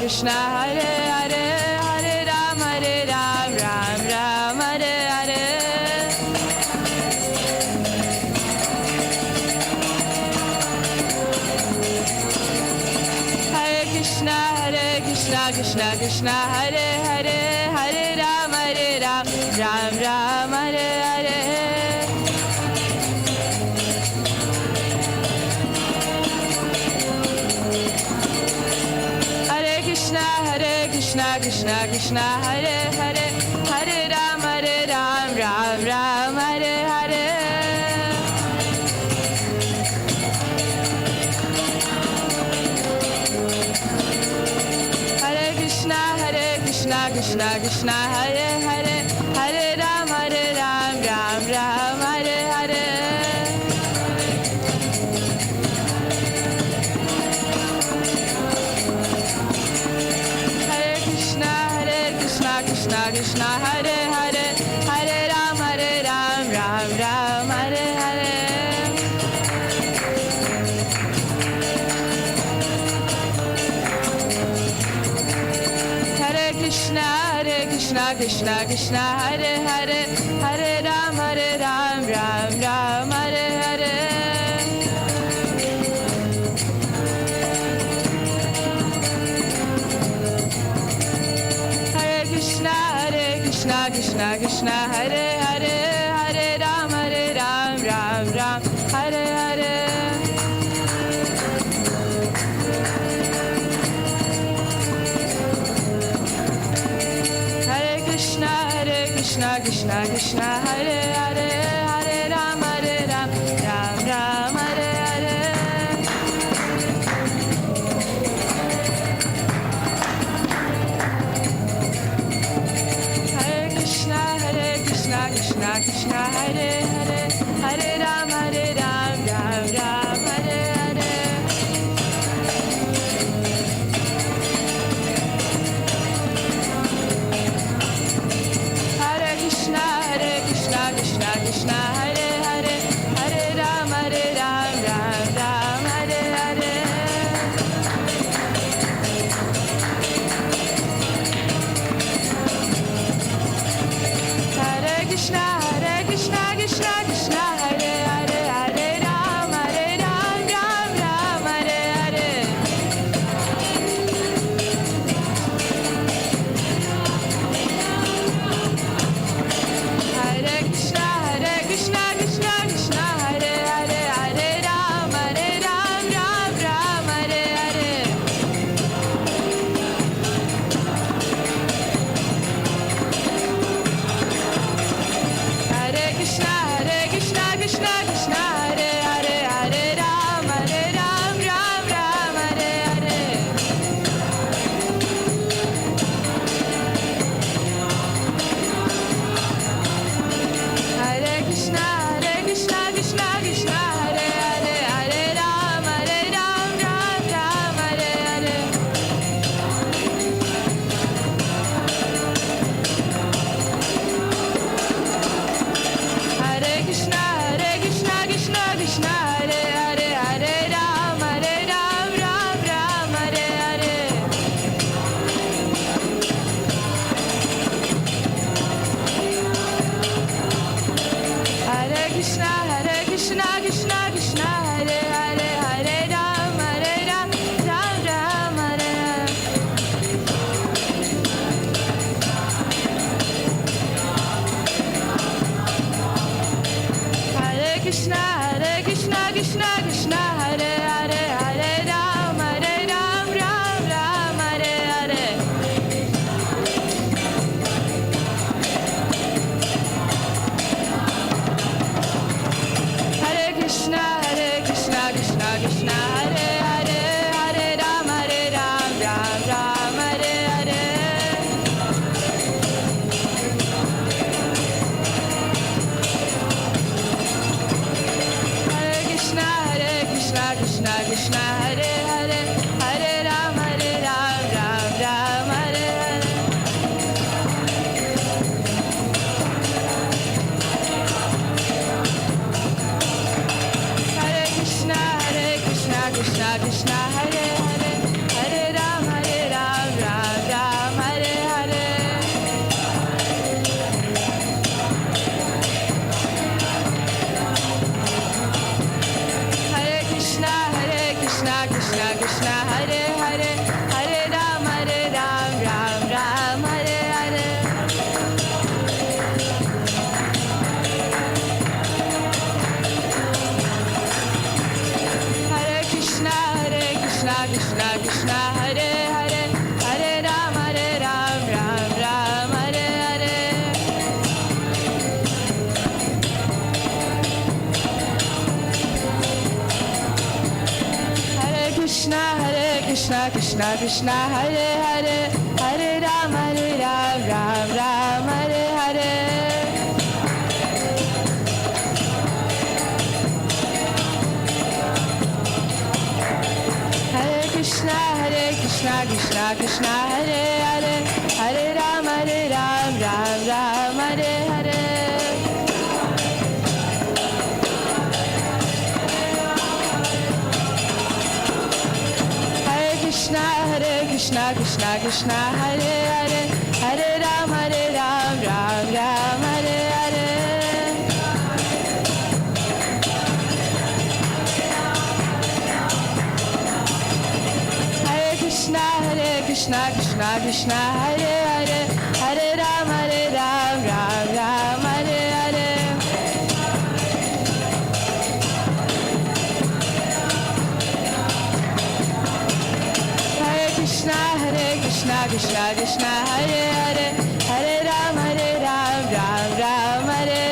Krishna, Hare Hare, Hare Ram, Ram Ram, Hare Hare. Hare Krishna, Krishna Krishna, Hare Hare, Hare Ram, Ram Ram, Hare Hare. Krishna Krishna, Hare Hare, Hare Ram, Ram Ram, Hare Hare. Hare Krishna Krishna Krishna, Hare Hare, Hare Ram, Ram Ram, Hare Hare. Krishna Krishna, Hare Hare, Hare Ram, Ram Ram, Hare Hare. Hare Krishna Krishna Krishna, Hare Hare, Hare Ram, Ram Ram, Hare Hare. Krishna Krishna, Hare Hare, Hare Ram, Ram Ram, Hare Hare. Hare Krishna Krishna Krishna, Hare Hare, Hare Ram, Ram Ram, Hare Hare. Krishna Krishna, Hare Hare, Hare Ram, Ram Ram, Hare Hare. Hare Krishna Krishna Krishna, Hare Hare, Hare Ram, Ram Ram, Hare Hare. Hare Krishna Krishna Krishna, Hare Hare, Hare Ram, Ram Ram, Hare Hare. Hare Krishna Krishna Krishna, Hare Hare, Hare Ram, Ram Ram, Hare Hare. Hare Krishna Krishna Krishna, Hare Hare, Hare Ram, Ram Ram, Hare Hare. Hare Krishna Krishna Krishna, Hare Hare, Hare Ram, Ram Hare Hare. Hare Krishna Krishna Krishna, Hare Hare, Hare Ram, Ram Hare Hare. Hare Krishna Krishna Krishna, Hare Hare, Hare Ram, Ram Hare Hare. Hare Krishna Krishna Krishna, Hare Hare, Hare Ram, Ram Hare Hare. Hare Krishna Krishna Krishna, Hare Hare, Hare Ram, Ram Hare Hare. Hare Krishna Krishna Krishna, Hare Hare, Hare Ram, Ram Hare Hare. Hare Krishna Krishna Krishna, Hare Hare, Hare Ram, Ram Krishna Krishna Krishna Hare Hare Hare Ram Ram Ram Hare Hare Krishna Krishna Krishna Hare Hare Hare Ram Ram Ram Hare Hare Krishna Krishna Krishna Hare Hare Hare Ram Ram Ram Hare Hare Krishna Krishna Krishna Hare Hare Hare Ram Ram Ram Hare Hare Krishna Krishna Krishna Hare Hare Hare Ram Ram Ram Hare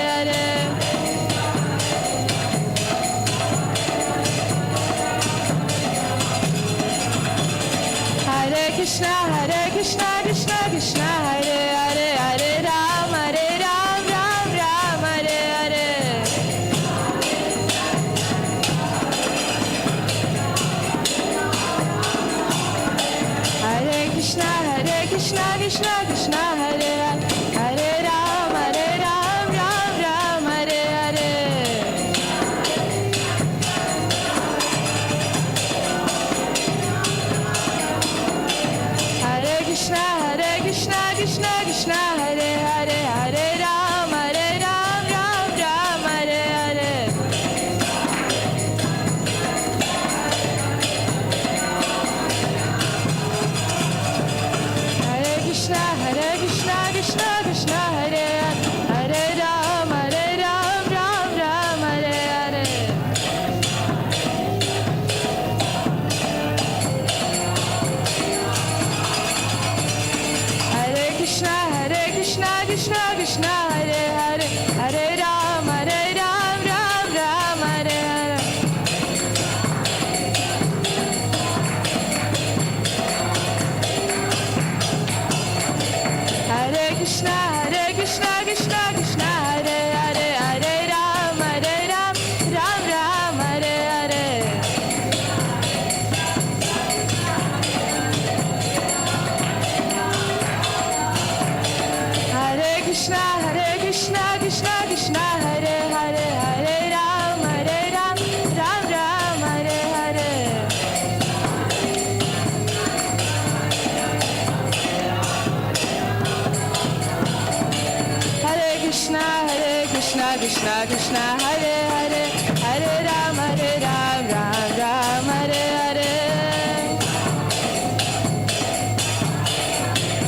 Hare Krishna Krishna Krishna Hare Hare Hare Ram Ram Ram Hare Hare Krishna Krishna Krishna Hare Hare Ram Ram Hare Hare Krishna Krishna Krishna Hare Hare Hare Ram Ram Hare Hare Krishna Krishna Krishna Hare Hare Ram Ram Hare Hare Krishna Krishna Krishna Hare Hare Hare Ram Ram Hare Hare Krishna Krishna Krishna Hare Hare Hare Ram Ram Hare Hare Krishna Krishna Krishna Hare Hare Hare Ram Ram Hare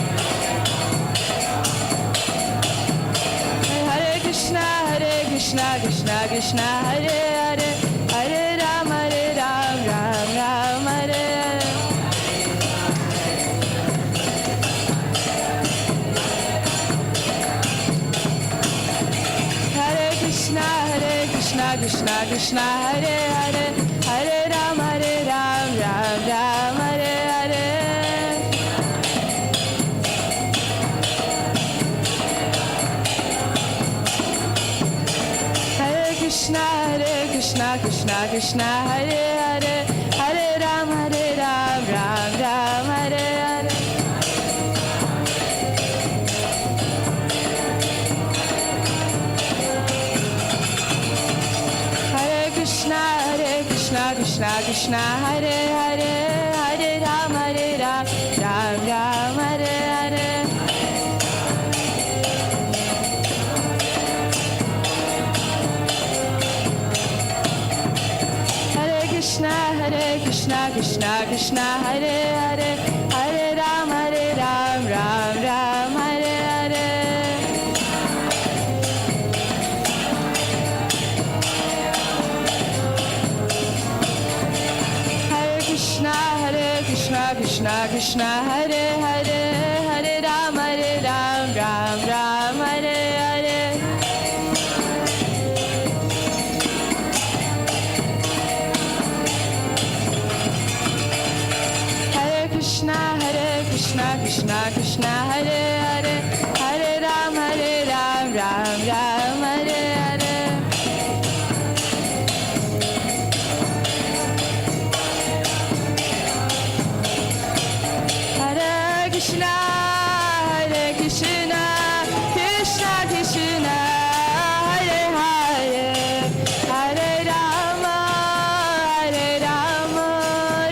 Hare Krishna Krishna Hare Hare Hare Ram Ram Hare Hare Krishna Krishna Hare Hare Hare Ram Ram Hare Hare Krishna Krishna Hare Hare Hare Ram Ram Hare Hare Krishna Krishna Hare Hare Hare Ram Ram Hare Hare Krishna Krishna Hare Hare Hare Ram Ram Hare Hare Krishna Krishna Hare Hare Hare Ram Ram Hare Hare Krishna Krishna Hare Hare Hare Ram Ram Hare Hare Krishna Krishna Hare Hare, Hare Ram, Ram Ram, Hare Hare. Hare Krishna, Krishna Krishna, Hare Hare, Hare Rama,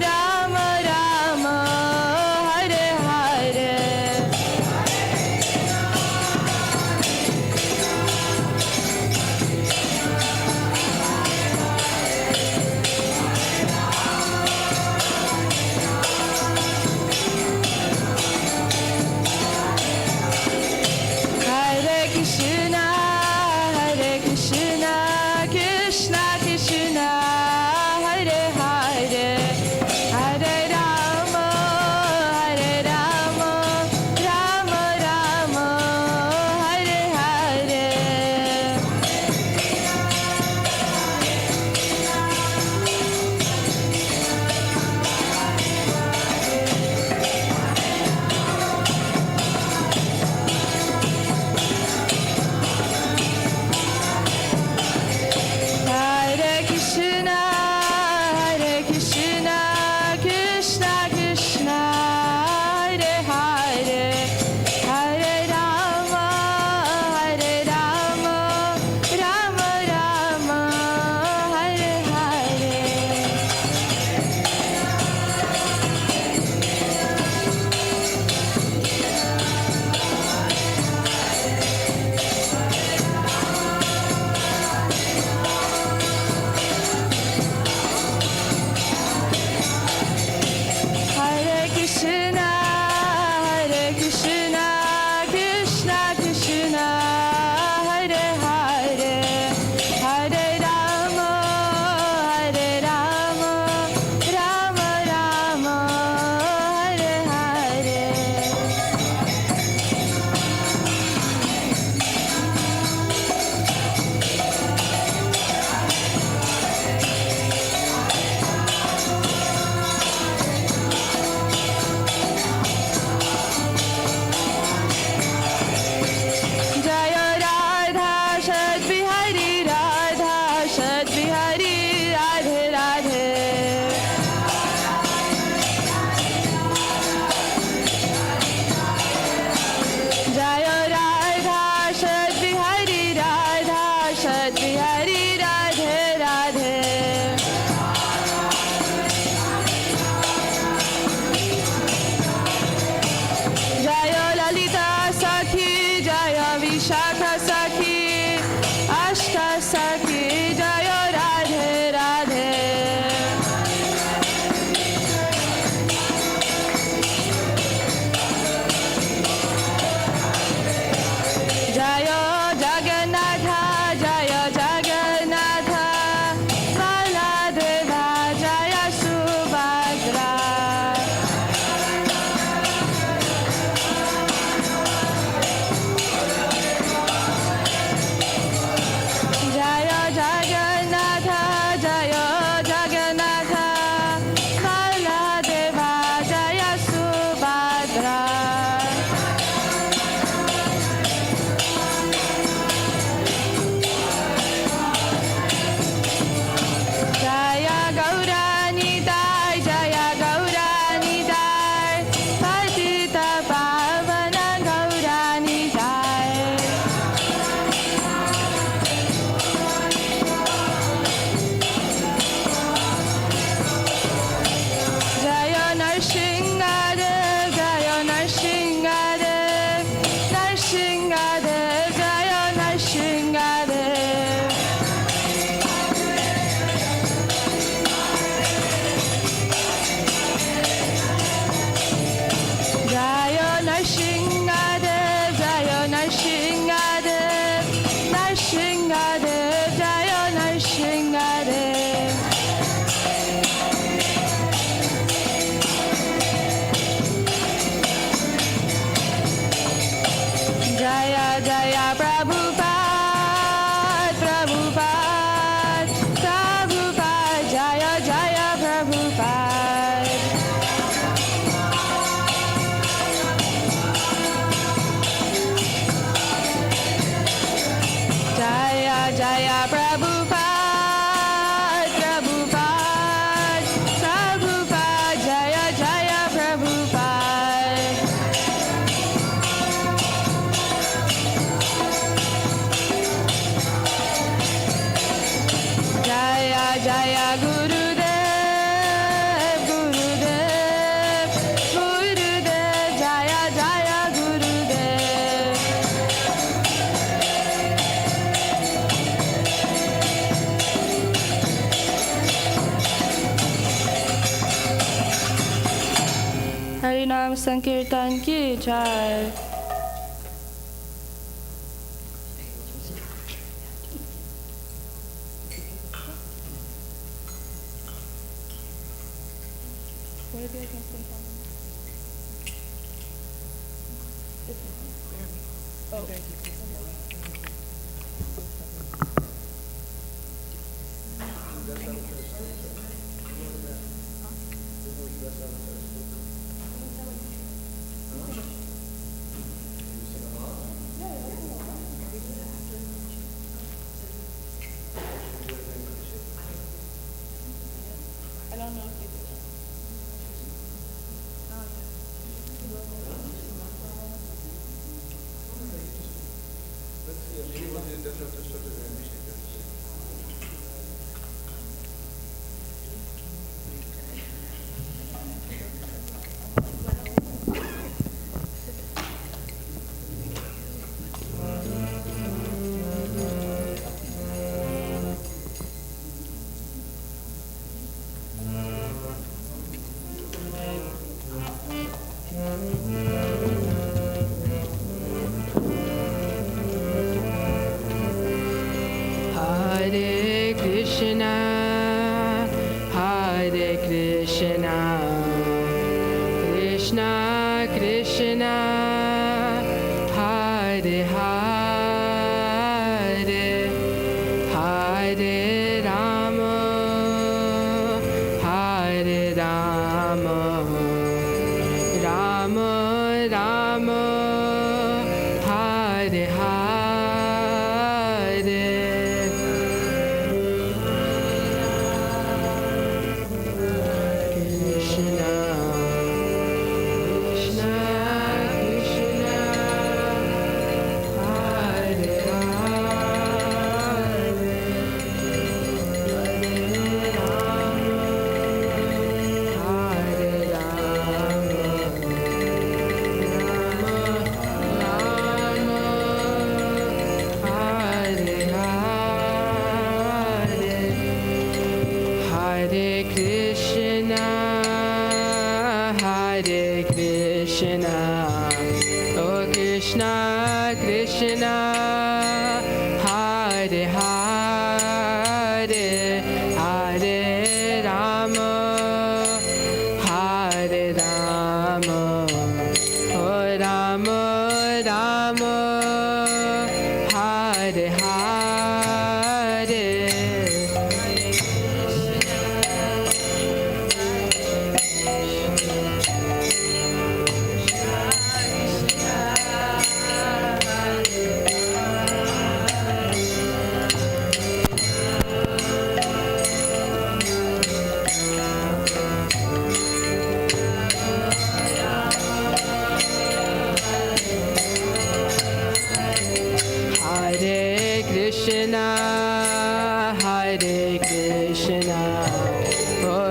Rama Rama, Hare Hare. Hare Krishna, Krishna Krishna, Hare Hare, Hare Rama, Rama Rama, Hare Hare. Hare Krishna, Krishna Krishna, Hare Hare, Hare Rama, Rama Rama, Hare Hare. Hare Krishna, Krishna Krishna, Hare Hare, Hare Rama, Rama Rama, Hare Hare. Jaya Radha Shat Bihari, Radha Shat Bihari, Radhe Radhe. Jaya Radha Shat Bihari, Radha Shat Bihari, Radhe Radhe. Jaya Lalita Sakhi, Jaya Vishakha Sakhi, Ashta Sakhi, Jaya Radhe Radhe. Jaya Jagannatha, Jaya Jagannatha, Jaya Gurudev, Gurudev, Gurudev, Jaya Jaya Gurudev. Harinam Sankirtan Ki Jai. Hare Krishna, Hare Krishna, Krishna Krishna, Hare Hare, Hare Rama, Hare Rama, Rama Rama, Hare Hare.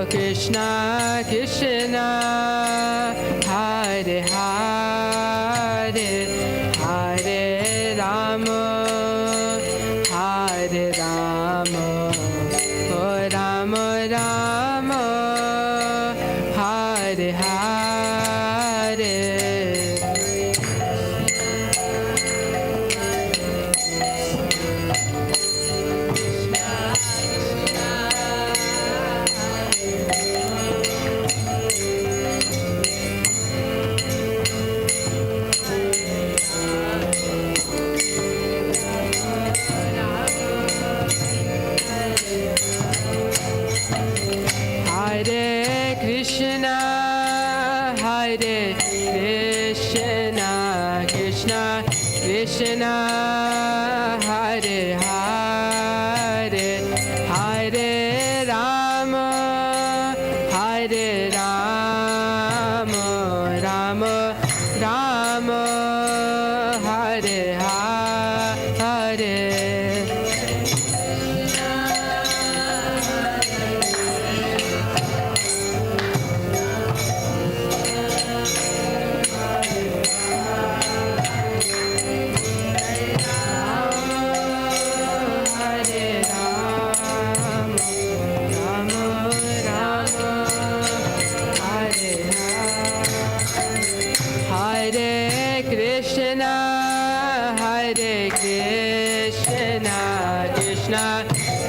Krishna Krishna, Hare Hare, Hare Rama, Hare Rama, Oh Rama Rama, Hare Hare. Krishna, Hare Hare, Hare Rama, Hare Rama, Rama Rama, Hare Hare.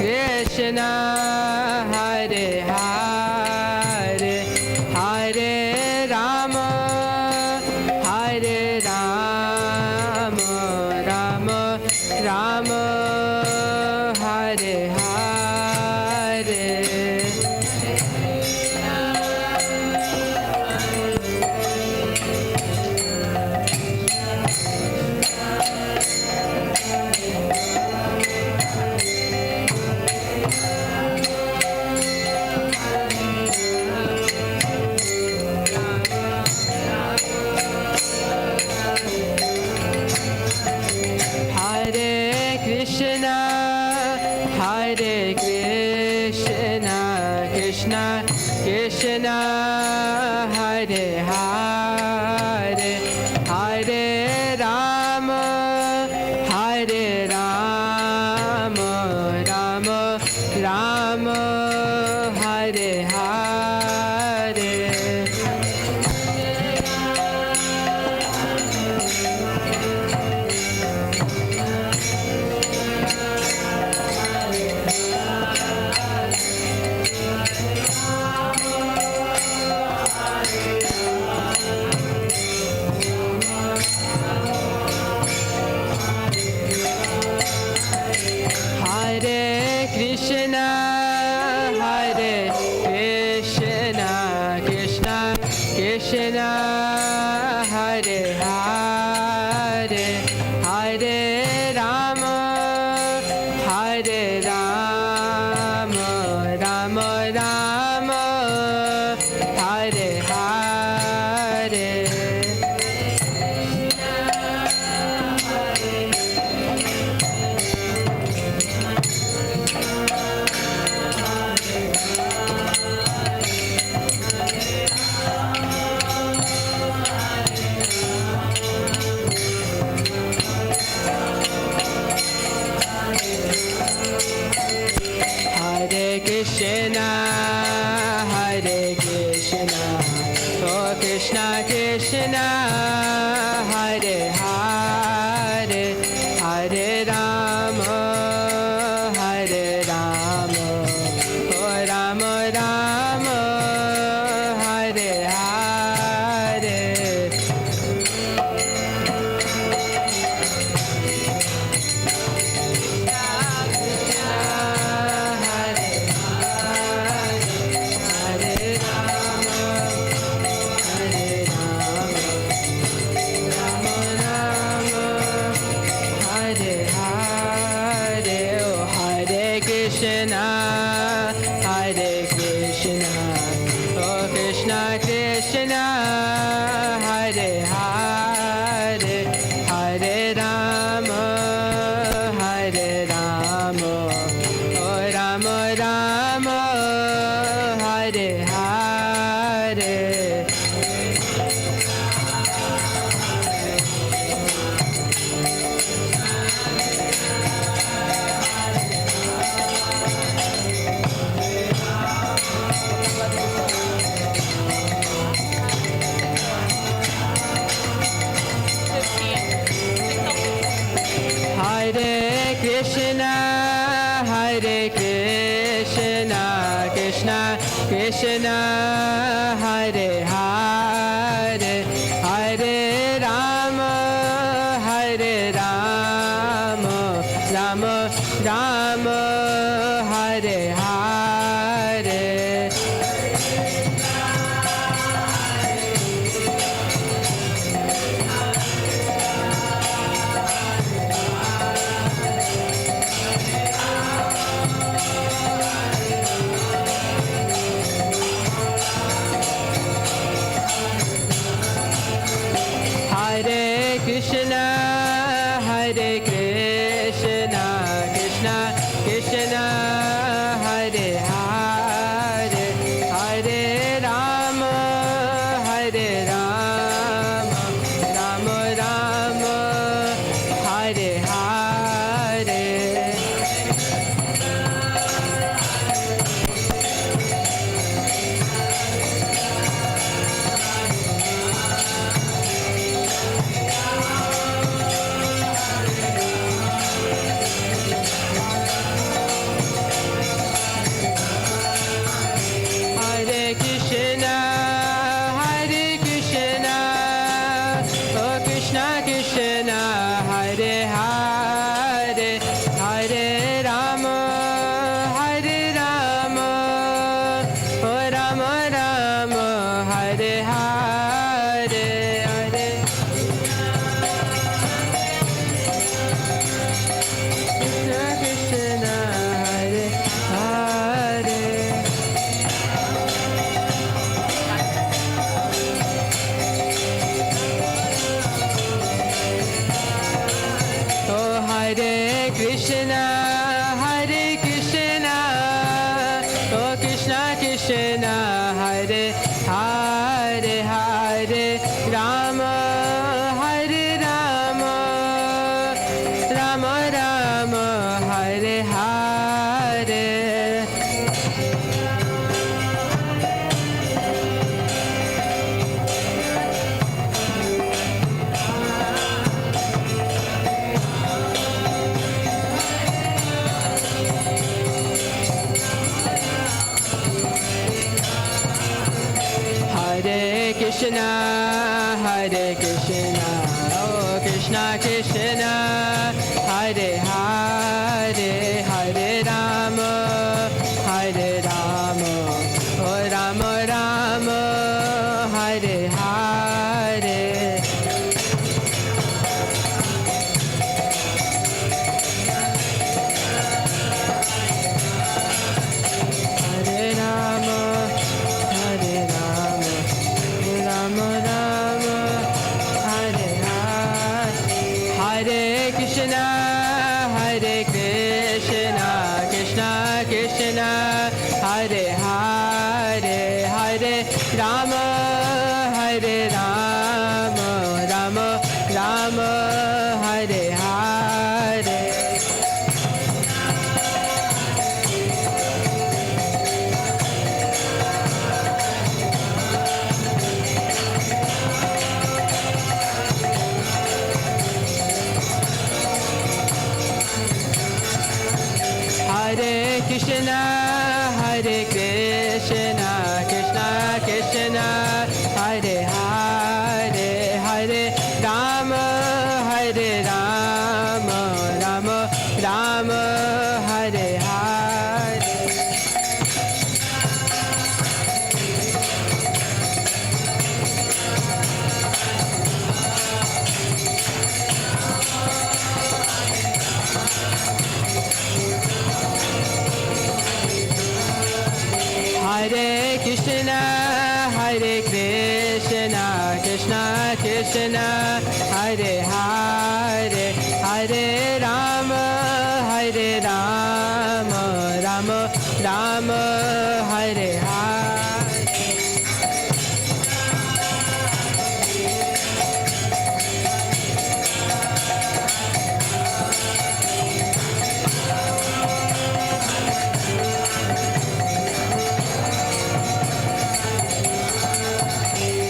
Krishna, Hare Hare, Hare Rama, Hare Rama, Rama Rama, Hare Hare. Krishna, Hare Hare, Hare Rama, Hare Rama, Rama Rama, Hare Hare. Krishna, Hare Krishna, Krishna Krishna, Hare Hare, Hare Rama, Hare Rama, Rama Rama, Hare Hare. Krishna, Hare Krishna, oh Krishna Krishna, Hare Hare, Hare Rama, Hare Rama, oh Rama Rama, Hare Hare. Krishna, Hare Krishna, oh Krishna Krishna, Hare Hare, Hare Rama, Hare Rama, oh Rama Rama, Hare Hare. Hare Krishna, Hare Krishna, Krishna Krishna, Hare Hare, Hare Rama, Hare Rama, Rama Rama, Hare Hare. Hare Krishna, Hare Krishna, Krishna Krishna, Hare Hare, Hare Rama, Hare Rama, Rama Rama, Hare Hare. Krishna, Hare Hare, Hare Rama, Hare Rama, Rama Rama, Hare Hare. Hare Krishna, Hare Krishna, oh Krishna Krishna, Hare Hare, Hare Rama, Hare Rama, oh Rama Rama, Hare Hare. Hare Rama, Hare Rama, Rama Rama, Hare Hare. Hare Krishna, Hare Krishna, Krishna Krishna, Hare Hare, Hare Rama, Hare Rama, Rama Rama, Hare Hare. Hare Krishna, Hare Krishna, Krishna Krishna, Hare Hare, Hare Rama, Hare Rama, Rama Rama, Hare Hare. Hare Krishna, Hare Krishna, Krishna Krishna, Hare Hare, Hare Rama, Hare Rama, Rama Rama, Hare Hare.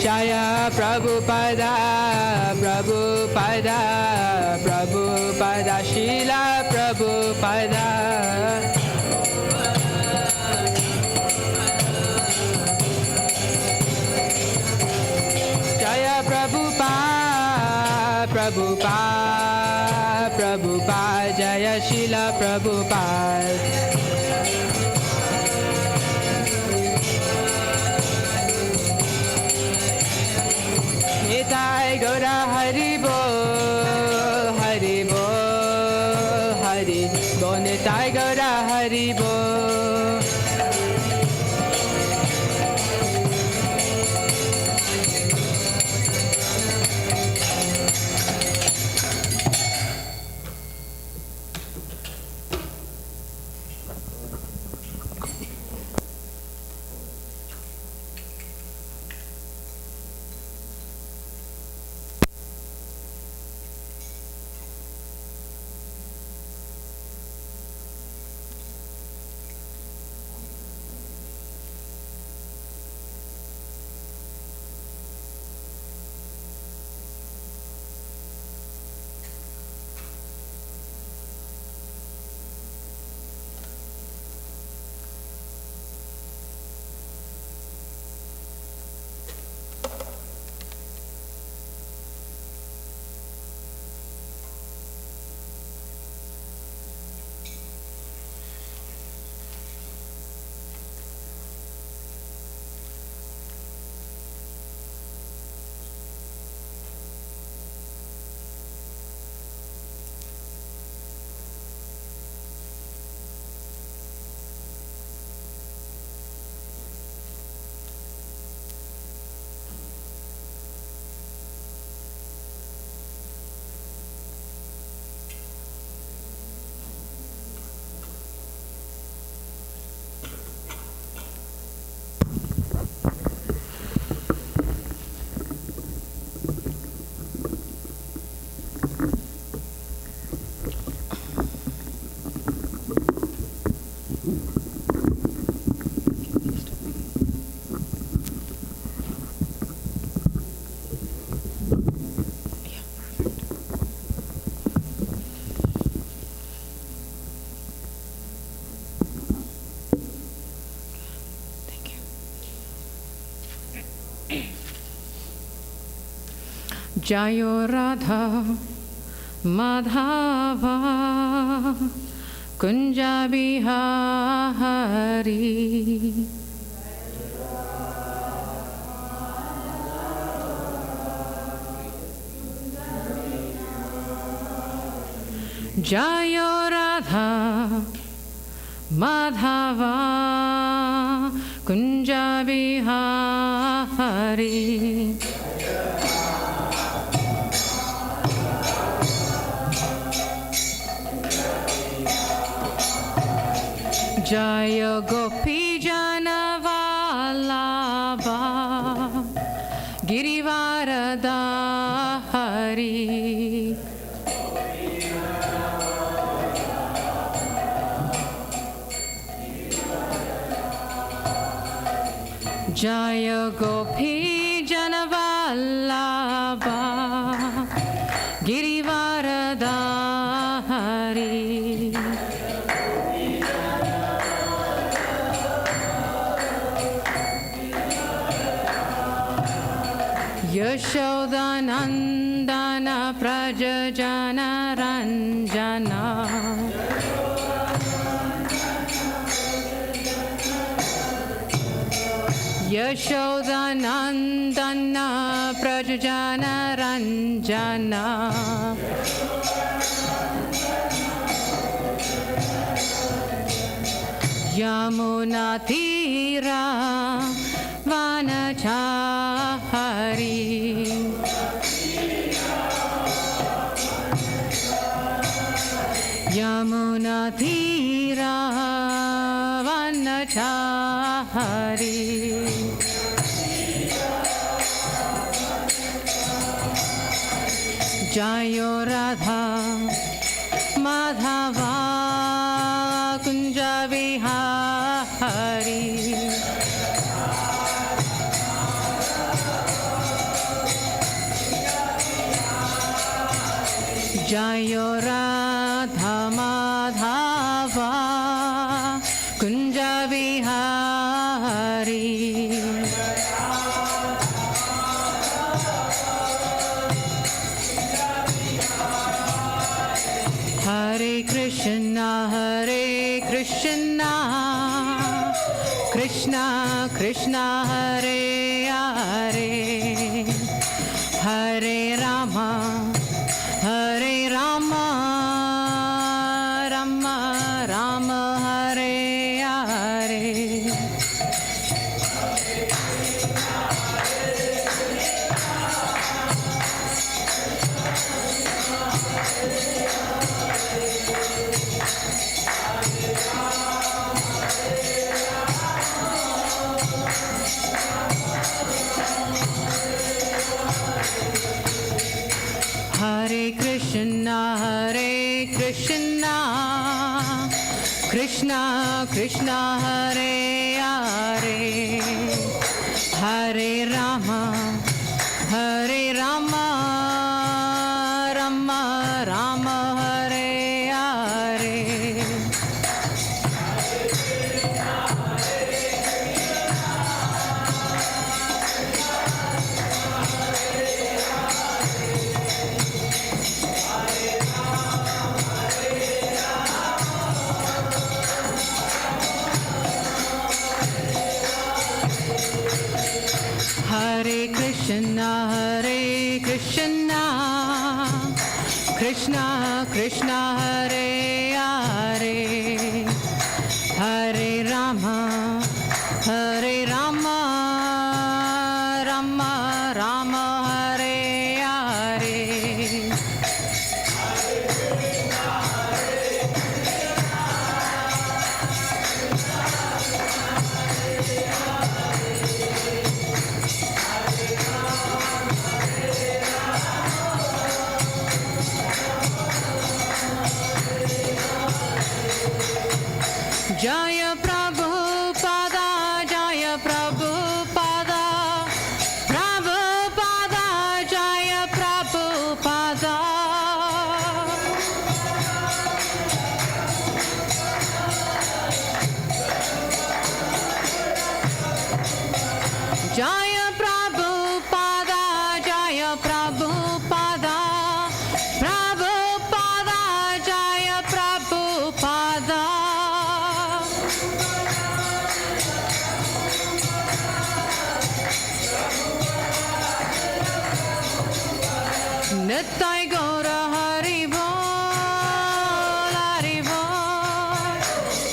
Jaya Prabhupada, Prabhupada, Prabhupada, Srila Prabhupada. Jaya Prabhupada, Prabhupada, Prabhupada, Jaya Srila Prabhupada. Nitai Gaura Hari Bol, Hari Bol, Hari Bol, Nitai Gaura Hari Bol. Jayo Radha Madhava Kunja Bihari. Jayo Radha Madhava Kunja Bihari. Jaya Gopi Jana Vallabha Girivaradhari. Jaya Gopi Jana Vallabha Girivaradhari. Yashodanandana Prajajana Ranjana. Yashodanandana Prajajana Ranjana. Yamuna Tira Vanachari. Yamuna Tira Vanachari. Jayo Radha Madhava Kunja Bihari. Jayo Radha Madhava Kunja Bihari. Hare Krishna, Hare Krishna, Krishna Krishna, Hare Hare, Hare Rama, Hare Rama, Rama Rama, Hare Hare. Hare Krishna, Hare Krishna, Krishna Krishna, Hare Hare, Hare Rama, Hare Rama, Rama Rama, Hare Hare. Hare Krishna, Hare Krishna, Krishna Krishna, Hare Hare, Hare Rama, Hare Rama, Rama Rama, Hare Hare. Jaya Prabhupada, Jaya Nittai Gaura Hari Bol, Hari Bol,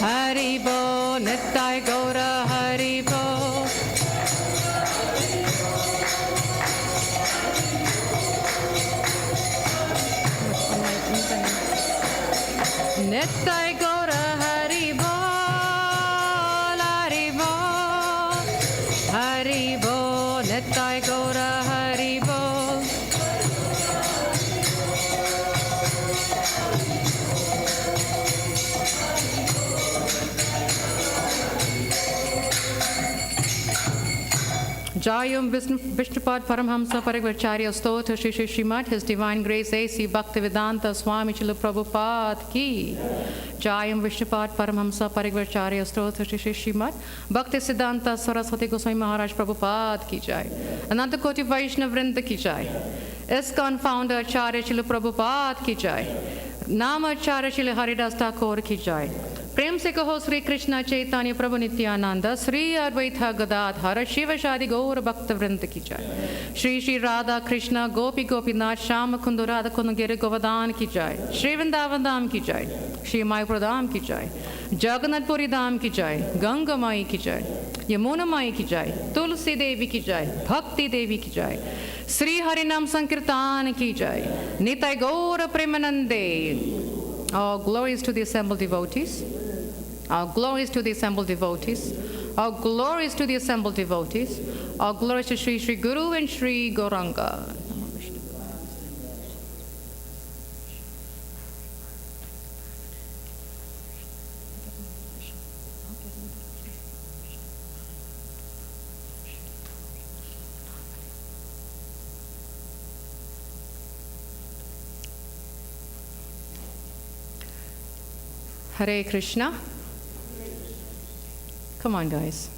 Hari Bol, Nittai Gaura Hari Bol. Nittai Gaura Hari Bol, Hari Bol, Hari Bol, Nittai Gaura Hari Bol. Jayam Vishnupad Paramhamsa Parigvacharya Stotha Shri Shri Srimad, His Divine Grace A.C. Bhaktivedanta Swami Chila Prabhupada Ki. Jayam Vishnupad Paramhamsa Parigvacharya Stotha Shri Shri Srimad, Bhakti Siddhanta Saraswati Goswami Maharaj Prabhupada Ki Jai. Ananta Koti Vaishnav Vrinda Ki Jai. ISKCON Founder Acharya Chila Prabhupada Ki Jai. Nama Acharya Chila Haridas Thakur Ki Jai. प्रेम से कहो श्री कृष्ण चैतन्य प्रभु नित्यानंद श्री अद्वैत गदाधर शिव शादि गौर भक्त वृंद की जय। श्री श्री राधा कृष्ण गोपी गोपीनाथ श्याम कुंद राधा कुंद गिरि गोवर्धन की जय। श्री वृंदावन धाम की जय। श्री मायापुर धाम की जय। जगन्नाथपुरी धाम की जय। गंगा माई की जय। यमुना माई की जय। तुलसी देवी की जय। भक्ति देवी की जय। श्री हरिनाम संकीर्तन की जय। निताय गौर प्रेमानंदे। All glories to the assembled devotees. Our glories to the assembled devotees. Our glories to the assembled devotees. Our glories to Sri Sri Guru and Sri Gauranga. Hare Krishna. Come on, guys.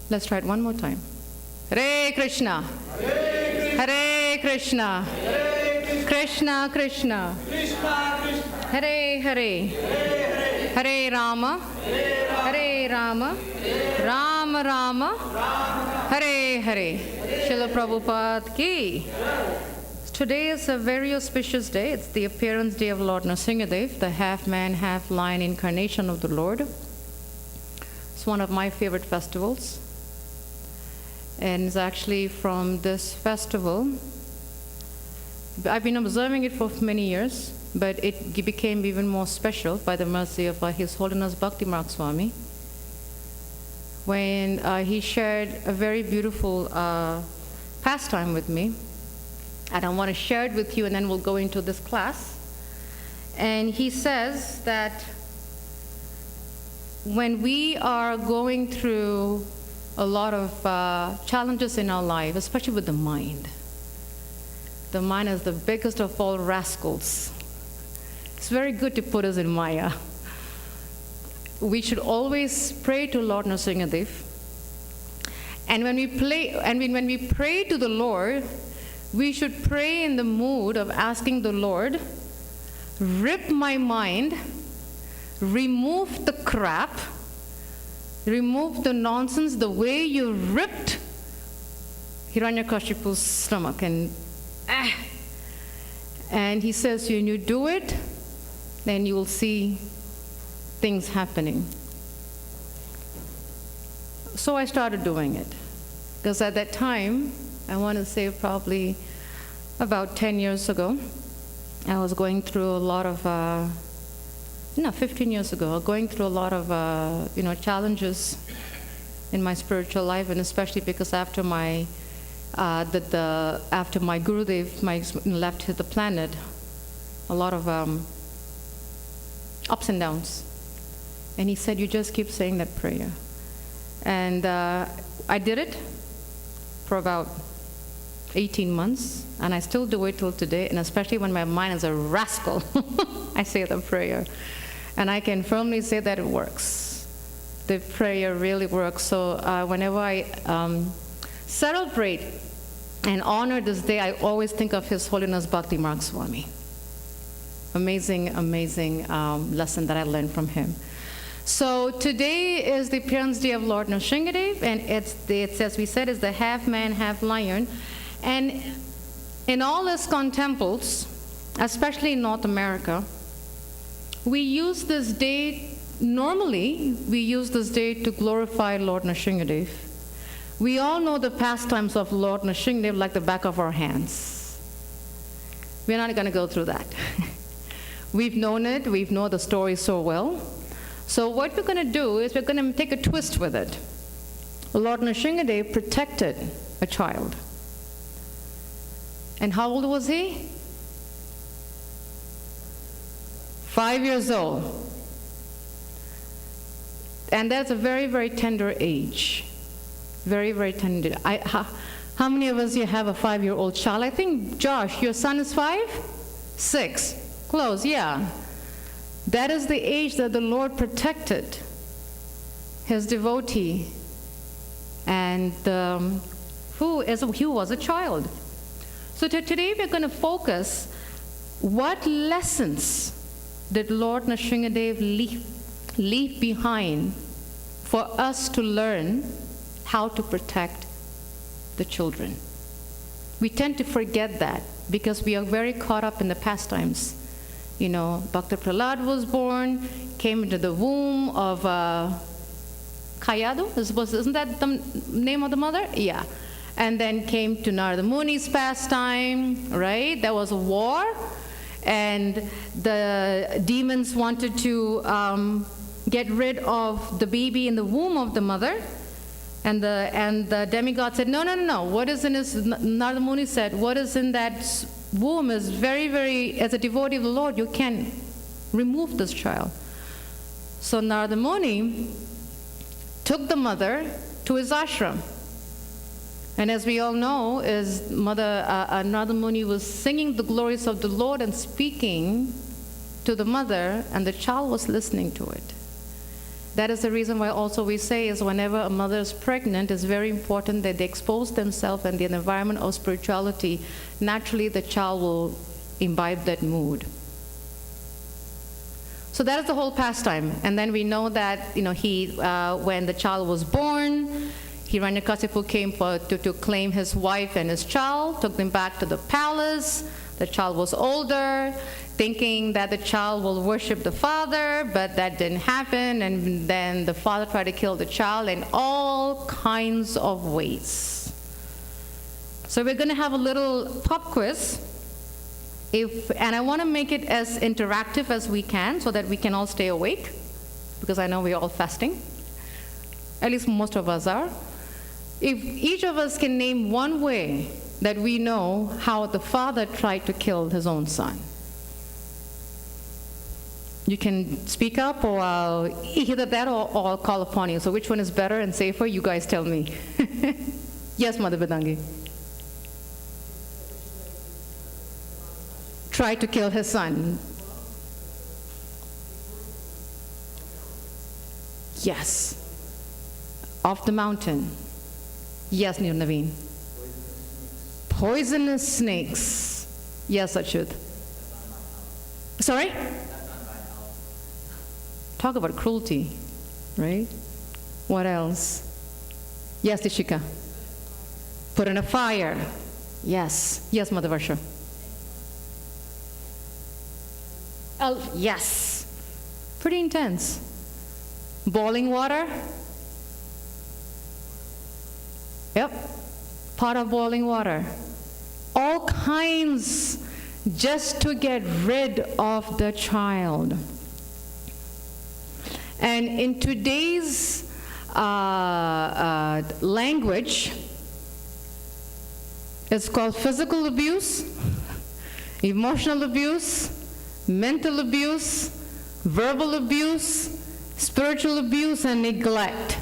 Let's try it one more time. Hare Krishna. Hare Krishna. Krishna Krishna. Hare Hare. Hare Rama. Hare Rama. Rama Rama. Hare Hare. Srila Prabhupada ki. Today is a very auspicious day. It's the appearance day of Lord Narasimha, the half-man, half-lion incarnation of the Lord. It's one of my favorite festivals. And it's actually from this festival, I've been observing it for many years, but it became even more special by the mercy of His Holiness Bhakti Marg Swami, when he shared a very beautiful pastime with me. And I want to share it with you, and then we'll go into this class. And he says that when we are going through a lot of challenges in our life, especially with the mind is the biggest of all rascals. It's very good to put us in Maya. We should always pray to Lord Narasimha. And when we pray to the Lord, we should pray in the mood of asking the Lord, rip my mind, remove the crap, remove the nonsense the way you ripped Hiranyakashipu's stomach. And he says, when you do it, then you will see things happening. So I started doing it. Because at that time, I want to say probably about 10 years ago, I was going through a lot of, 15 years ago, going through a lot of, challenges in my spiritual life, and especially because after my Gurudev left the planet, a lot of ups and downs. And he said, you just keep saying that prayer. And I did it for about 18 months, and I still do it till today, and especially when my mind is a rascal, I say the prayer. And I can firmly say that it works. The prayer really works. So whenever I celebrate and honor this day, I always think of His Holiness Bhakti Marg Swami. Amazing, amazing lesson that I learned from him. So today is the appearance day of Lord Nrsimhadev, and it's, as we said, is the half man, half lion. And in all ISKCON temples, especially in North America, we use this day, normally we use this day to glorify Lord Nrsimhadev. We all know the pastimes of Lord Nrsimhadev like the back of our hands. We're not going to go through that. We've known it, we've known the story so well. So what we're going to do is we're going to take a twist with it. Lord Nrsimhadev protected a child. And how old was he? 5 years old. And that's a very, very tender age. Very, very tender. How many of us here have a 5-year-old child? I think, Josh, your son is 5? 6. Close, yeah. That is the age that the Lord protected his devotee, and who was a child. So today we're going to focus, what lessons did Lord Nrsimhadev leave behind for us to learn how to protect the children. We tend to forget that because we are very caught up in the pastimes. You know, Bhakta Prahlad was born, came into the womb of Kayadu, isn't that the name of the mother? Yeah. And then came to Narada Muni's pastime, right? There was a war, and the demons wanted to get rid of the baby in the womb of the mother. And the demigod said, no. What is in his, Narada Muni said, what is in that womb is very, very, as a devotee of the Lord, you can remove this child. So Narada Muni took the mother to his ashram. And as we all know, his mother, Narada Muni was singing the glories of the Lord and speaking to the mother, and the child was listening to it. That is the reason why also we say is whenever a mother is pregnant, it's very important that they expose themselves in the environment of spirituality. Naturally, the child will imbibe that mood. So that is the whole pastime. And then we know that, when the child was born, Hiranyakasipu came to claim his wife and his child, took them back to the palace. The child was older, thinking that the child will worship the father, but that didn't happen, and then the father tried to kill the child in all kinds of ways. So we're going to have a little pop quiz, and I want to make it as interactive as we can so that we can all stay awake, because I know we're all fasting. At least most of us are. If each of us can name one way that we know how the father tried to kill his own son. You can speak up, or either that or I'll call upon you. So which one is better and safer? You guys tell me. Yes, Mother Vedangi. Tried to kill his son. Yes. Off the mountain. Yes, Nir Naveen. Poisonous snakes. Yes, Achyut. Sorry? Talk about cruelty, right? What else? Yes, Tishika. Put in a fire. Yes. Yes, Mother Varsha. Yes. Pretty intense. Boiling water. Yep. Pot of boiling water. All kinds just to get rid of the child. And in today's language, it's called physical abuse, emotional abuse, mental abuse, verbal abuse, spiritual abuse, and neglect.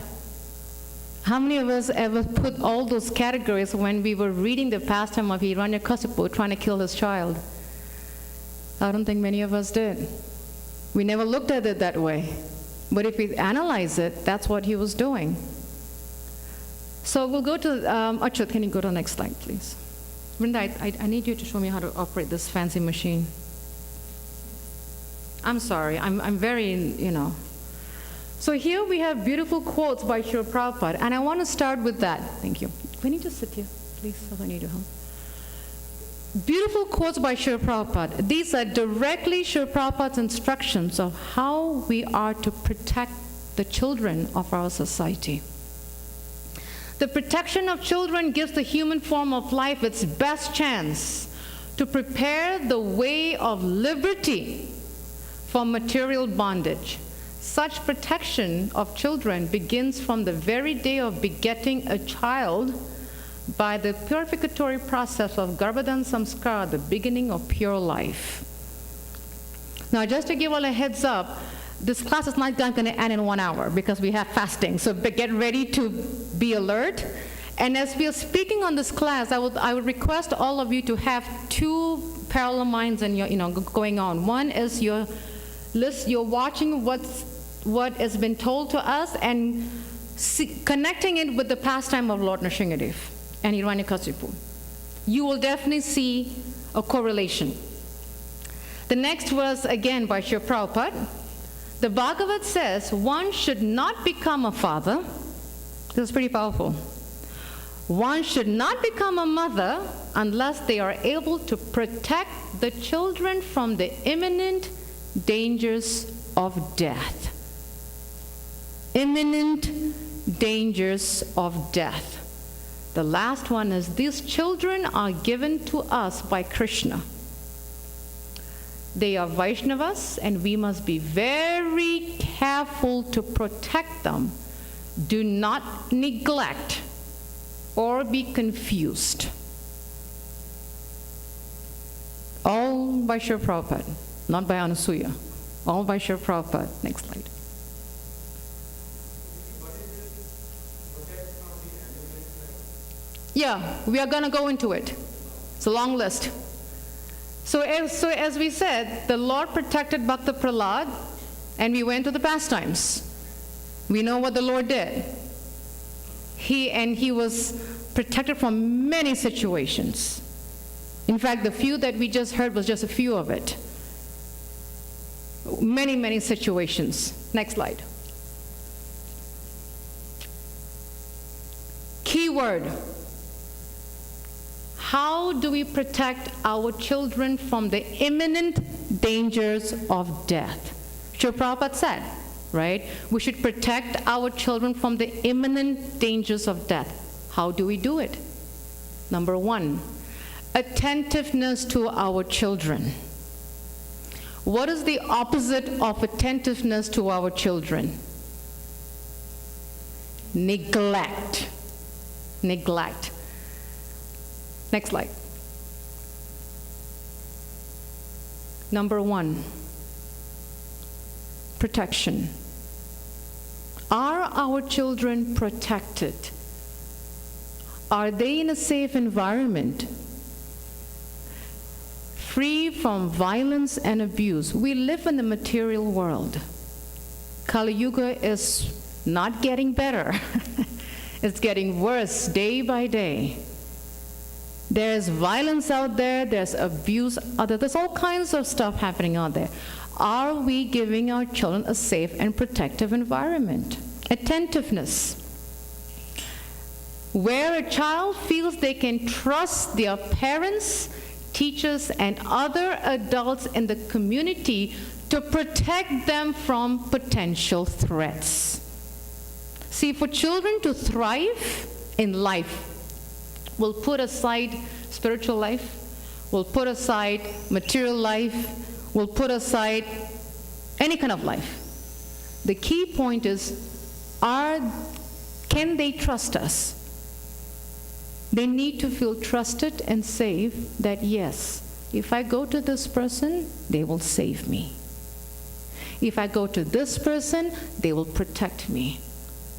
How many of us ever put all those categories when we were reading the pastime of Hiranyakasipu trying to kill his child? I don't think many of us did. We never looked at it that way. But if we analyze it, that's what he was doing. So we'll go to, Achyut, can you go to the next slide, please? Vrinda, I need you to show me how to operate this fancy machine. I'm sorry, I'm very, So here we have beautiful quotes by Srila Prabhupada, and I want to start with that. Thank you. Can you just sit here, please, so I need your help. Beautiful quotes by Srila Prabhupada. These are directly Srila Prabhupada's instructions of how we are to protect the children of our society. The protection of children gives the human form of life its best chance to prepare the way of liberty from material bondage. Such protection of children begins from the very day of begetting a child by the purificatory process of Garbhadan Samskara, the beginning of pure life. Now, just to give all a heads up, this class is not going to end in 1 hour because we have fasting, so get ready to be alert. And as we are speaking on this class, I would request all of you to have two parallel minds in your, going on. One is your list, you're watching what has been told to us and connecting it with the pastime of Lord Nrsimhadev and Hiranyakasipu. You will definitely see a correlation. The next verse, again, by Srila Prabhupada. The Bhagavad says, one should not become a father. This is pretty powerful. One should not become a mother unless they are able to protect the children from the imminent dangers of death. Imminent dangers of death. The last one is, these children are given to us by Krishna. They are Vaishnavas, and we must be very careful to protect them. Do not neglect or be confused. All by Srila Prabhupada, not by Anasuya. All by Srila Prabhupada. Next slide. Yeah, we are going to go into it. It's a long list. So as we said, the Lord protected Bhakta Prahlad, and we went to the pastimes. We know what the Lord did. He was protected from many situations. In fact, the few that we just heard was just a few of it. Many, many situations. Next slide. Keyword. How do we protect our children from the imminent dangers of death? Srila Prabhupada said, right? We should protect our children from the imminent dangers of death. How do we do it? Number one, attentiveness to our children. What is the opposite of attentiveness to our children? Neglect. Neglect. Next slide. Number one, protection. Are our children protected? Are they in a safe environment? Free from violence and abuse? We live in the material world. Kali Yuga is not getting better. It's getting worse day by day. There's violence out there, there's abuse out there, there's all kinds of stuff happening out there. Are we giving our children a safe and protective environment? Attentiveness. Where a child feels they can trust their parents, teachers, and other adults in the community to protect them from potential threats. See, for children to thrive in life, we'll put aside spiritual life, we'll put aside material life, we'll put aside any kind of life. The key point is, can they trust us? They need to feel trusted and safe that yes, if I go to this person, they will save me. If I go to this person, they will protect me.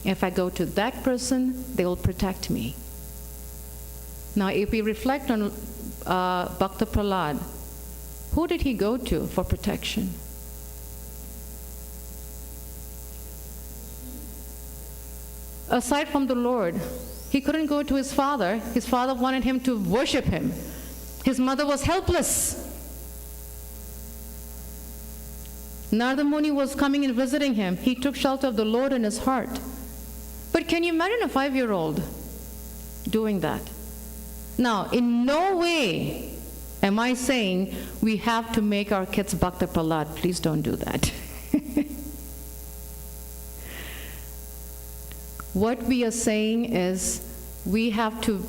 If I go to that person, they will protect me. Now, if we reflect on Bhakta Prahlad, who did he go to for protection? Aside from the Lord, he couldn't go to his father. His father wanted him to worship him. His mother was helpless. Narada Muni was coming and visiting him. He took shelter of the Lord in his heart. But can you imagine a 5-year-old doing that? Now, in no way am I saying we have to make our kids Bhakta Prahlad. Please don't do that. What we are saying is we have to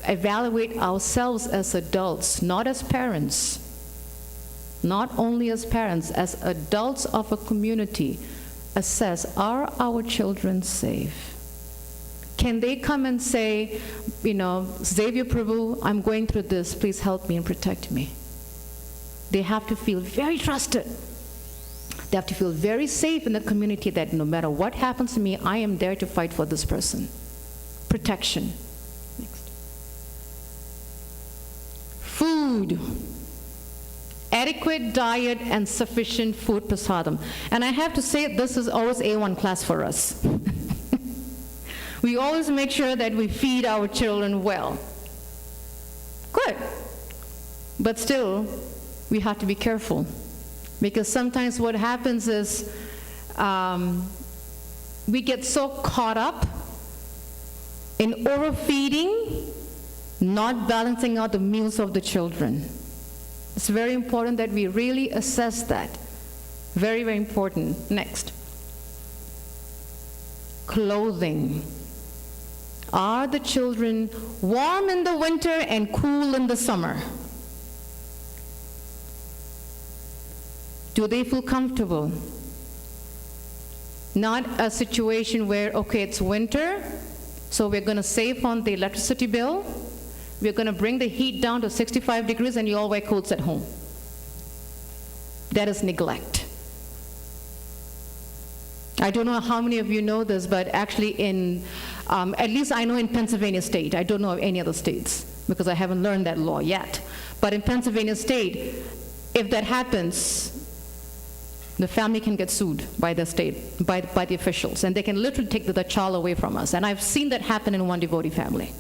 evaluate ourselves as adults, not as parents. Not only as parents, as adults of a community, assess, are our children safe? Can they come and say, Xavier Prabhu, I'm going through this, please help me and protect me? They have to feel very trusted. They have to feel very safe in the community that no matter what happens to me, I am there to fight for this person. Protection. Next. Food. Adequate diet and sufficient food prasadam. And I have to say, this is always A1 class for us. We always make sure that we feed our children well. Good. But still, we have to be careful. Because sometimes what happens is we get so caught up in overfeeding, not balancing out the meals of the children. It's very important that we really assess that. Very, very important. Next. Clothing. Are the children warm in the winter and cool in the summer? Do they feel comfortable? Not a situation where, okay, it's winter, so we're going to save on the electricity bill. We're going to bring the heat down to 65 degrees and you all wear coats at home. That is neglect. I don't know how many of you know this, but actually at least I know in Pennsylvania state, I don't know of any other states because I haven't learned that law yet. But in Pennsylvania state, if that happens, the family can get sued by the state, by the officials, and they can literally take the child away from us. And I've seen that happen in one devotee family.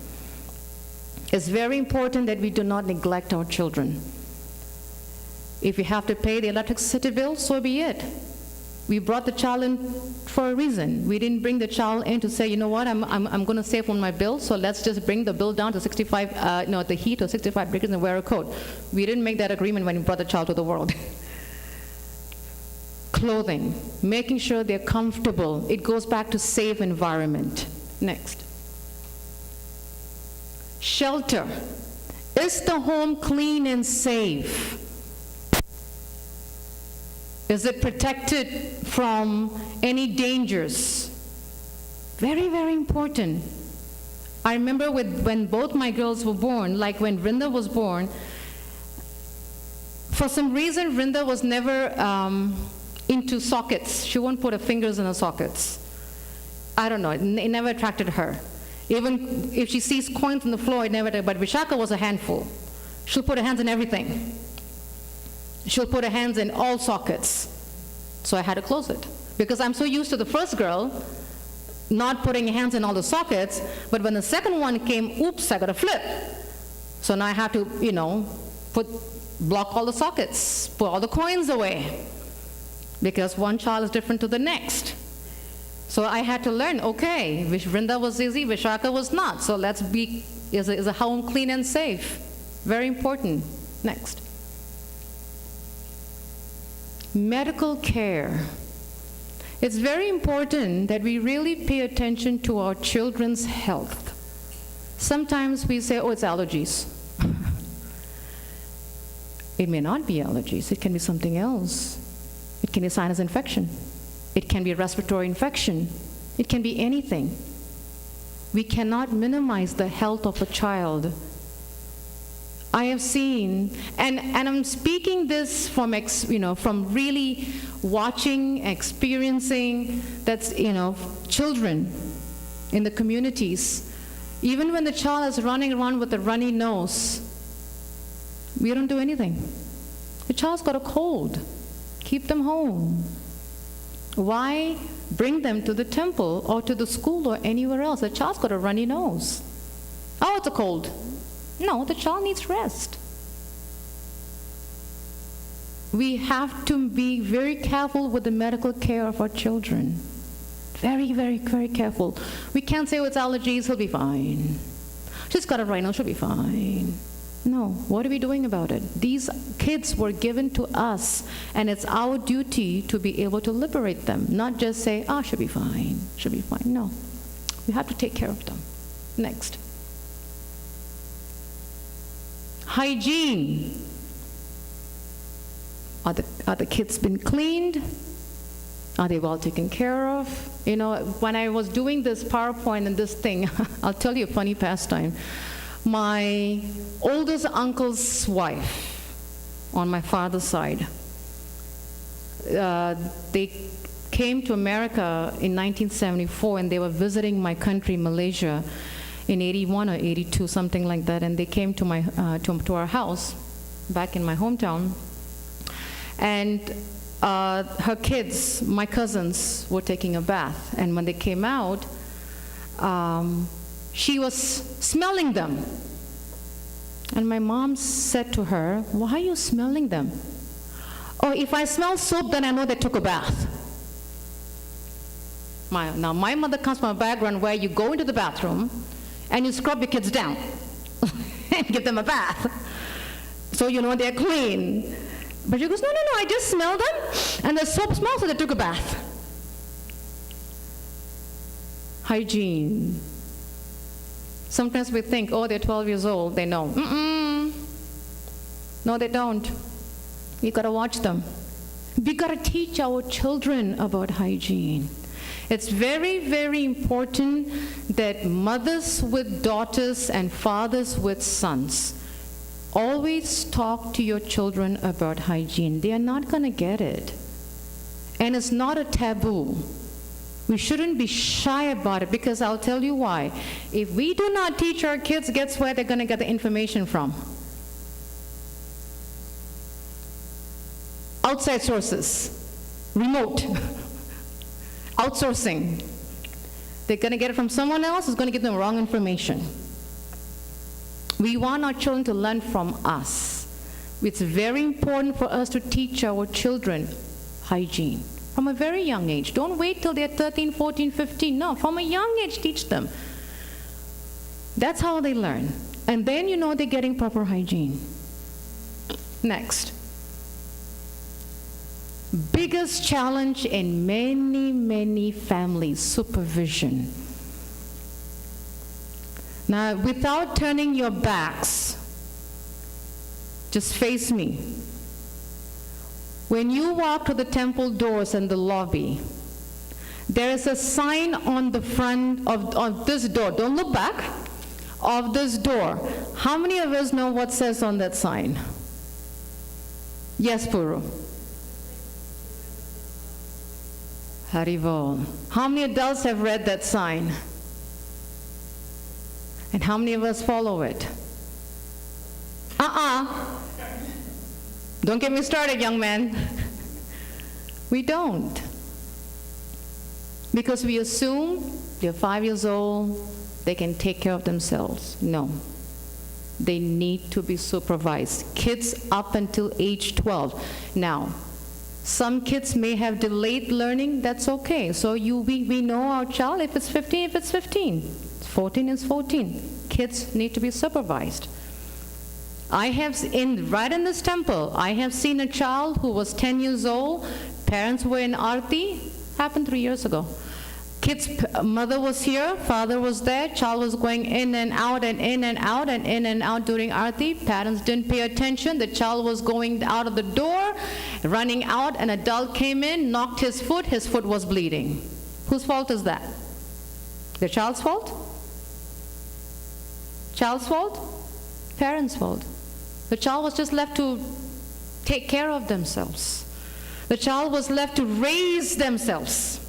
It's very important that we do not neglect our children. If you have to pay the electricity bill, so be it. We brought the child in for a reason. We didn't bring the child in to say, you know what, I'm going to save on my bill, so let's just bring the bill down to 65, the heat of 65 degrees and wear a coat. We didn't make that agreement when we brought the child to the world. Clothing, making sure they're comfortable. It goes back to safe environment. Next. Shelter. Is the home clean and safe? Is it protected from any dangers? Very, very important. I remember when both my girls were born, like when Vrinda was born, for some reason Vrinda was never into sockets. She won't put her fingers in her sockets. I don't know, it never attracted her. Even if she sees coins on the floor, it never did. But Vishaka was a handful. She'll put her hands in everything. She'll put her hands in all sockets. So I had to close it. Because I'm so used to the first girl not putting her hands in all the sockets, but when the second one came, oops, I got to flip. So now I have to, block all the sockets, put all the coins away. Because one child is different to the next. So I had to learn, okay, Vrinda was easy, Vishaka was not. So let's be, is a home clean and safe? Very important. Next. Medical care. It's very important that we really pay attention to our children's health. Sometimes we say, oh, it's allergies. It may not be allergies. It can be something else. It can be sinus infection. It can be respiratory infection. It can be anything. We cannot minimize the health of a child. I have seen, and I'm speaking this from really watching, experiencing, that's, children in the communities. Even when the child is running around with a runny nose, we don't do anything. The child's got a cold. Keep them home. Why bring them to the temple or to the school or anywhere else? The child's got a runny nose. Oh, it's a cold. No, the child needs rest. We have to be very careful with the medical care of our children. Very, very, very careful. We can't say, oh, it's allergies, he'll be fine. She's got it right now, she'll be fine. No, what are we doing about it? These kids were given to us, and it's our duty to be able to liberate them, not just say, oh, she'll be fine, she'll be fine. No, we have to take care of them. Next. Hygiene. Are the kids been cleaned? Are they well taken care of? You know, when I was doing this PowerPoint and this thing, I'll tell you a funny pastime. My oldest uncle's wife, on my father's side, they came to America in 1974, and they were visiting my country, Malaysia, in 81 or 82, something like that, and they came to my to our house back in my hometown. And her kids, my cousins, were taking a bath. And when they came out, she was smelling them. And my mom said to her, why are you smelling them? Oh, if I smell soap, then I know they took a bath. Now, my mother comes from a background where you go into the bathroom and you scrub your kids down and give them a bath. So you know they're clean. But she goes, no, I just smelled them, and the soap smells, so they took a bath. Hygiene. Sometimes we think, oh, they're 12 years old, they know. No, they don't. You gotta watch them. We gotta teach our children about hygiene. It's very, very important that mothers with daughters and fathers with sons always talk to your children about hygiene. They are not going to get it. And it's not a taboo. We shouldn't be shy about it, because I'll tell you why. If we do not teach our kids, guess where they're going to get the information from? Outside sources. Remote. Outsourcing. They're going to get it from someone else who's going to give them wrong information. We want our children to learn from us. It's very important for us to teach our children hygiene from a very young age. Don't wait till they're 13, 14, 15. No, from a young age, teach them. That's how they learn. And then you know they're getting proper hygiene. Next. Biggest challenge in many, many families, supervision. Now, without turning your backs, just face me. When you walk to the temple doors and the lobby, there is a sign on the front of this door. Don't look back. Of this door. How many of us know what says on that sign? Yes, Puru. Harivol. How many adults have read that sign? And how many of us follow it? Don't get me started, young man. We don't. Because we assume they're 5 years old, they can take care of themselves. No. They need to be supervised. Kids up until age 12. Now, some kids may have delayed learning, that's okay. So we know our child, if it's 15, if it's 15. 14 is 14. Kids need to be supervised. I have, right in this temple, I have seen a child who was 10 years old. Parents were in Aarti. Happened 3 years ago. Kid's mother was here, father was there, child was going in and out and in and out and in and out during Aarti. Parents didn't pay attention. The child was going out of the door, running out. An adult came in, knocked his foot was bleeding. Whose fault is that? The child's fault? Child's fault? Parents' fault. The child was just left to take care of themselves. The child was left to raise themselves.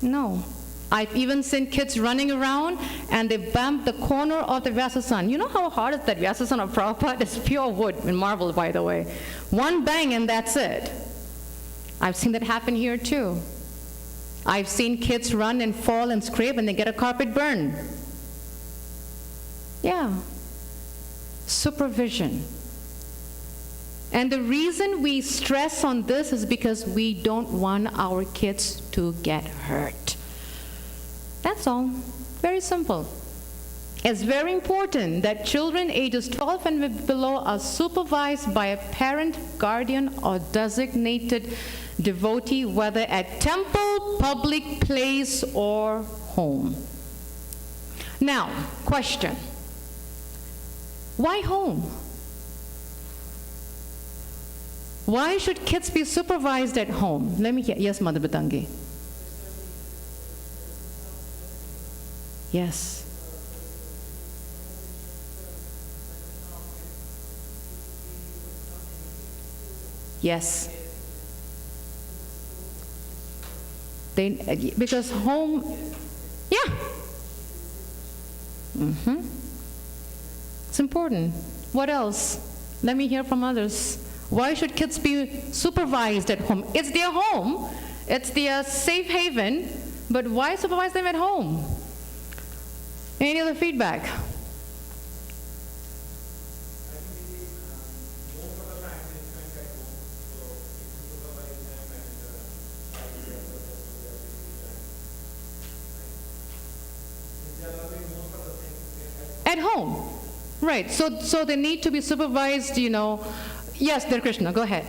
No. I've even seen kids running around and they bump the corner of the Reassurance. You know how hard is that Reassurance of Prabhupada? It's pure wood and marble, by the way. One bang and that's it. I've seen that happen here too. I've seen kids run and fall and scrape and they get a carpet burn. Yeah. Supervision. And the reason we stress on this is because we don't want our kids to get hurt. That's all. Very simple. It's very important that children ages 12 and below are supervised by a parent, guardian, or designated devotee, whether at temple, public place, or home. Now, question. Why home? Why should kids be supervised at home? Let me hear. Yes, Mother Batangi. Yes. Yes. Because home, yeah. It's important. What else? Let me hear from others. Why should kids be supervised at home? It's their home. It's their safe haven. But why supervise them at home? Any other feedback? At home. Right. So they need to be supervised, you know. Yes, Hare Krishna, go ahead.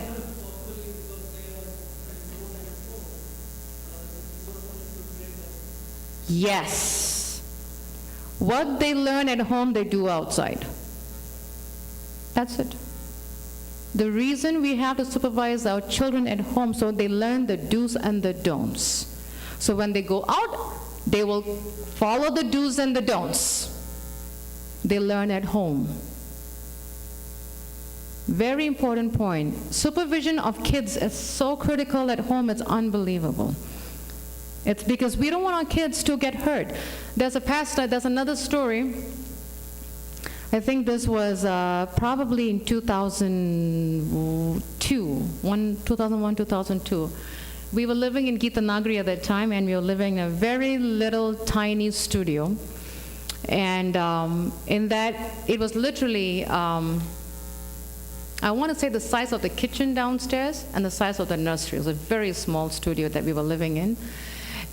Yes. What they learn at home, they do outside. That's it. The reason we have to supervise our children at home, so they learn the do's and the don'ts. So when they go out, they will follow the do's and the don'ts. They learn at home. Very important point. Supervision of kids is so critical at home, it's unbelievable. It's because we don't want our kids to get hurt. There's another story. I think this was probably in 2001, 2002. We were living in Gita Nagari at that time, and we were living in a very little tiny studio. And in that, it was literally, I want to say the size of the kitchen downstairs and the size of the nursery. It was a very small studio that we were living in.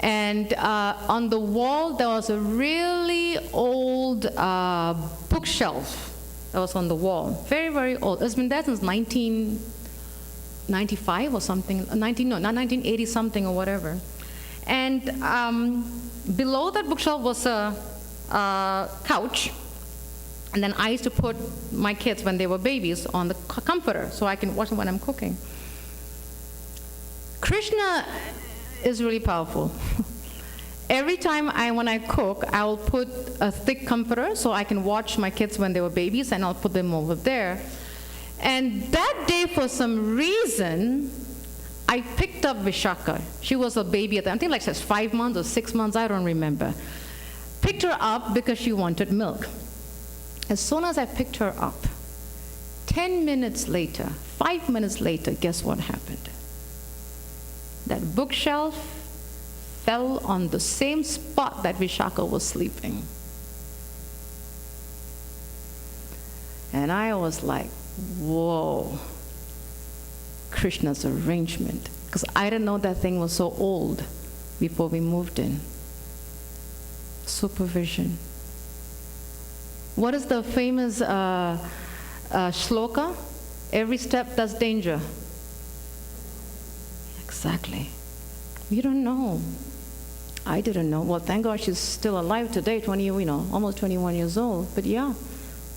And on the wall, there was a really old bookshelf that was on the wall. Very, very old. It's been there since 1995 or something. Not 1980 something or whatever. And below that bookshelf was a couch. And then I used to put my kids, when they were babies, on the comforter so I can watch them when I'm cooking. Krishna is really powerful. Every time when I cook, I will put a thick comforter so I can watch my kids when they were babies, and I'll put them over there. And that day, for some reason, I picked up Vishaka. She was a baby at the time. I think like she was 5 months or 6 months, I don't remember. Picked her up because she wanted milk. As soon as I picked her up, 10 minutes later, 5 minutes later, guess what happened? That bookshelf fell on the same spot that Vishaka was sleeping. And I was like, whoa, Krishna's arrangement. Because I didn't know that thing was so old before we moved in. Supervision. What is the famous shloka? Every step, that's danger. Exactly. You don't know. I didn't know. Well, thank God she's still alive today, almost 21 years old. But yeah,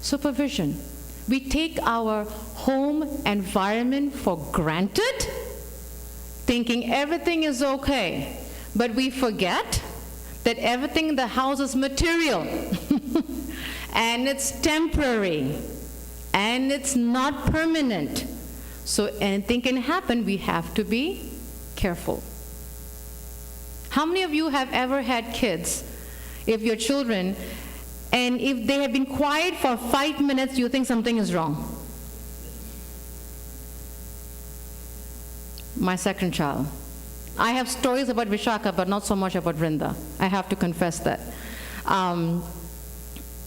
supervision. We take our home environment for granted, thinking everything is okay. But we forget that everything in the house is material. And it's temporary. And it's not permanent. So anything can happen. We have to be careful. How many of you have ever had kids, if your children, and if they have been quiet for 5 minutes, you think something is wrong? My second child. I have stories about Vishaka, but not so much about Vrinda. I have to confess that.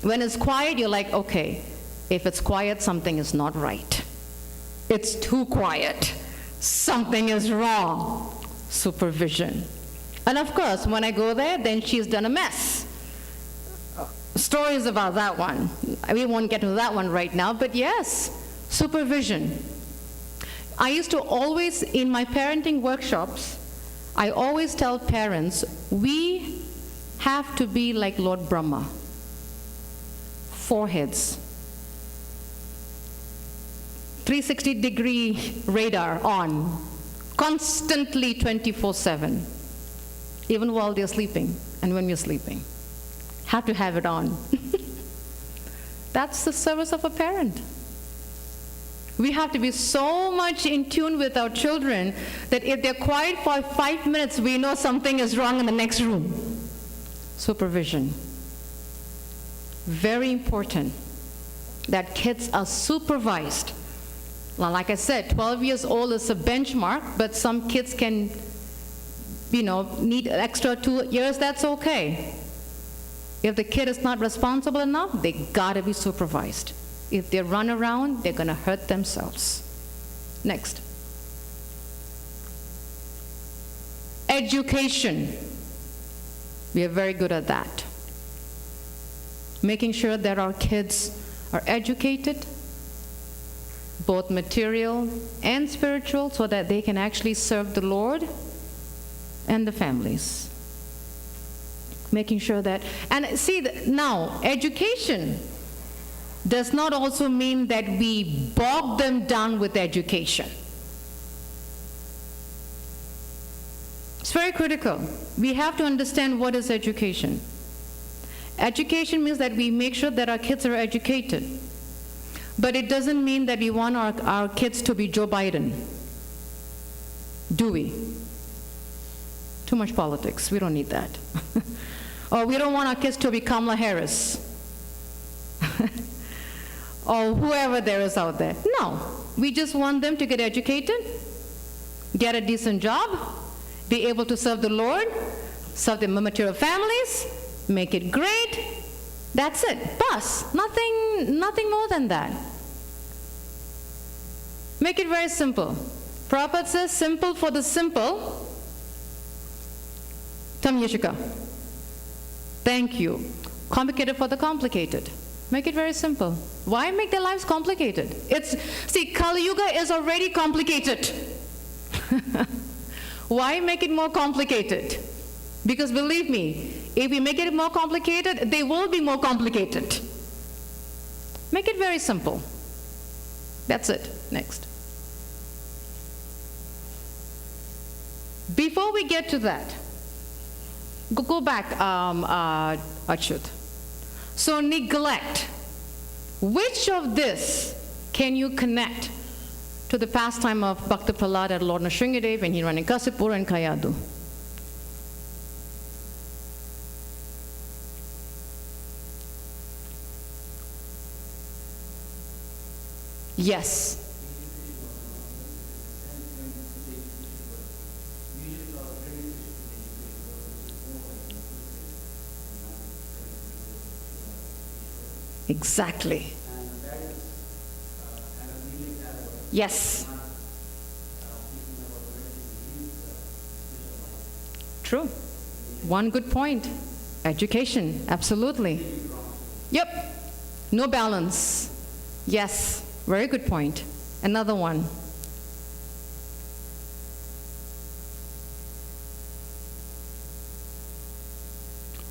When it's quiet, you're like, okay, if it's quiet, something is not right. It's too quiet. Something is wrong. Supervision. And of course, when I go there, then she's done a mess. Stories about that one. We won't get to that one right now, but yes, supervision. I used to always, in my parenting workshops, I always tell parents, we have to be like Lord Brahma. Foreheads. 360-degree radar on, constantly 24/7, even while they're sleeping and when we're sleeping. Have to have it on. That's the service of a parent. We have to be so much in tune with our children that if they're quiet for 5 minutes, we know something is wrong in the next room. Supervision. Very important that kids are supervised. Well, like I said, 12 years old is a benchmark, but some kids can, need an extra 2 years, that's okay. If the kid is not responsible enough, they gotta be supervised. If they run around, they're gonna hurt themselves. Next. Education. We are very good at that. Making sure that our kids are educated, both material and spiritual, so that they can actually serve the Lord and the families. Making sure that, and see, now, education does not also mean that we bog them down with education. It's very critical. We have to understand what is education. Education means that we make sure that our kids are educated. But it doesn't mean that we want our kids to be Joe Biden. Do we? Too much politics. We don't need that. Or we don't want our kids to be Kamala Harris. Or whoever there is out there. No. We just want them to get educated, get a decent job, be able to serve the Lord, serve their material families, make it great. That's it. Bus. Nothing more than that. Make it very simple. Prabhupada says, simple for the simple. Tam Yeshika. Thank you. Complicated for the complicated. Make it very simple. Why make their lives complicated? See, Kali Yuga is already complicated. Why make it more complicated? Because believe me, if we make it more complicated, they will be more complicated. Make it very simple. That's it. Next. Before we get to that, go back, Achyut. So neglect. Which of this can you connect to the pastime of Bhakta Prahlad at Lord Nrsingadev and Hiranyakashipu and Kayadu? Yes. Exactly. Yes. True. One good point. Education, absolutely. Yep. No balance. Yes. Very good point. Another one.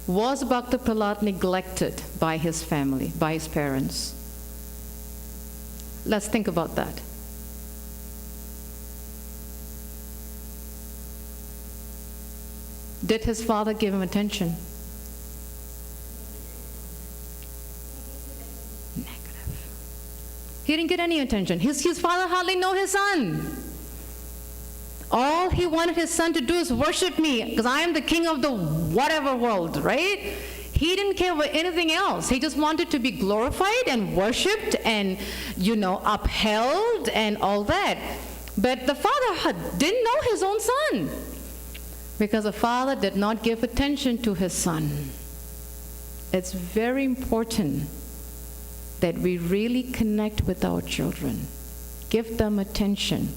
Was Bhakta Prahlad neglected by his family, by his parents? Let's think about that. Did his father give him attention? He didn't get any attention. His father hardly knew his son. All he wanted his son to do is worship me, because I am the king of the whatever world, right? He didn't care about anything else. He just wanted to be glorified and worshipped and, upheld and all that. But the father didn't know his own son, because the father did not give attention to his son. It's very important that we really connect with our children. Give them attention.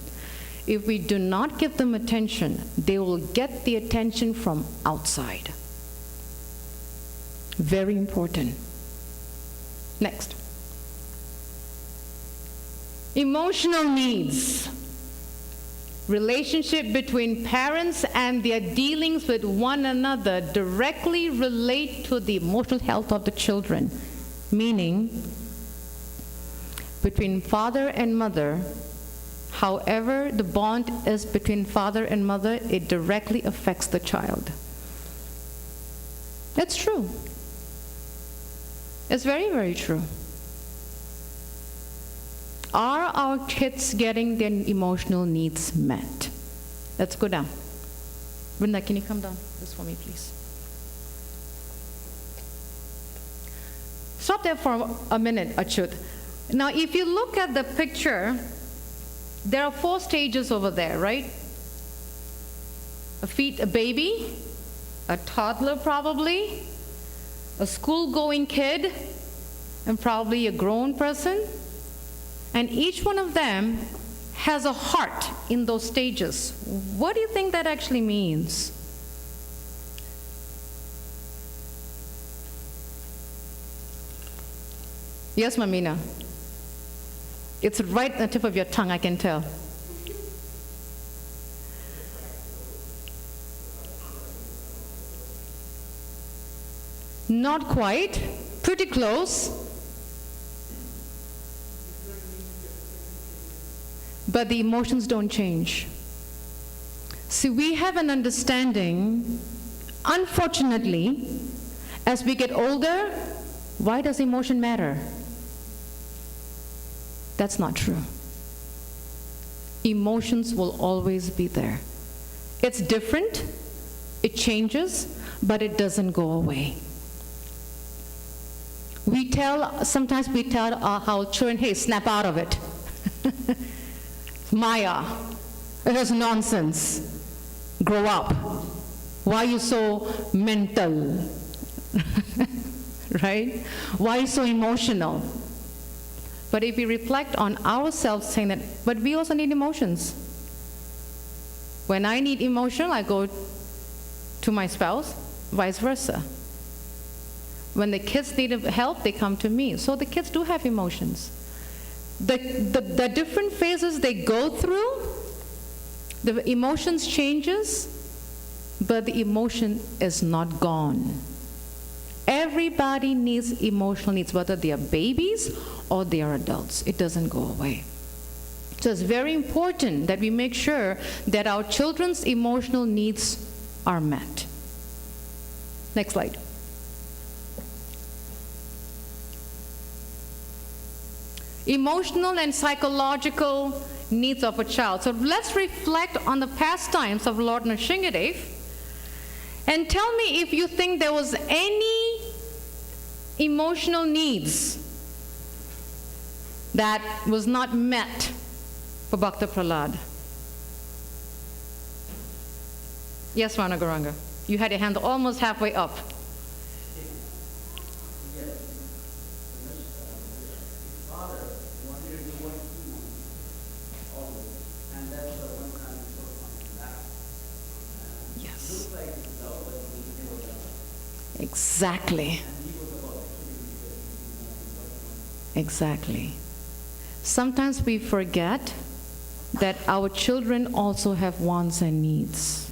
If we do not give them attention, they will get the attention from outside. Very important. Next. Emotional needs. Relationship between parents and their dealings with one another directly relate to the emotional health of the children. Meaning, between father and mother, however the bond is between father and mother, it directly affects the child. That's true. It's very, very true. Are our kids getting their emotional needs met? Let's go down. Brenda, can you come down this for me, please? Stop there for a minute, Achyut. Now, if you look at the picture, there are 4 stages over there, right? A baby, a toddler probably, a school-going kid, and probably a grown person. And each one of them has a heart in those stages. What do you think that actually means? Yes, Mamina. It's right on the tip of your tongue, I can tell. Not quite. Pretty close. But the emotions don't change. See, we have an understanding, unfortunately, as we get older, why does emotion matter? That's not true. Emotions will always be there. It's different, it changes, but it doesn't go away. Sometimes we tell our children, hey, snap out of it. Maya, it is nonsense. Grow up. Why are you so mental? Right? Why are you so emotional? But if we reflect on ourselves saying that, but we also need emotions. When I need emotion, I go to my spouse, vice versa. When the kids need help, they come to me. So the kids do have emotions. The different phases they go through, the emotions changes, but the emotion is not gone. Everybody needs emotional needs, whether they are babies or they are adults. It doesn't go away. So it's very important that we make sure that our children's emotional needs are met. Next slide. Emotional and psychological needs of a child. So let's reflect on the pastimes of Lord Nrsimhadev and tell me if you think there was any emotional needs that was not met for Bhakta Prahlad. Yes, Rana Garanga. You had your hand almost halfway up. Exactly. Exactly. Sometimes we forget that our children also have wants and needs.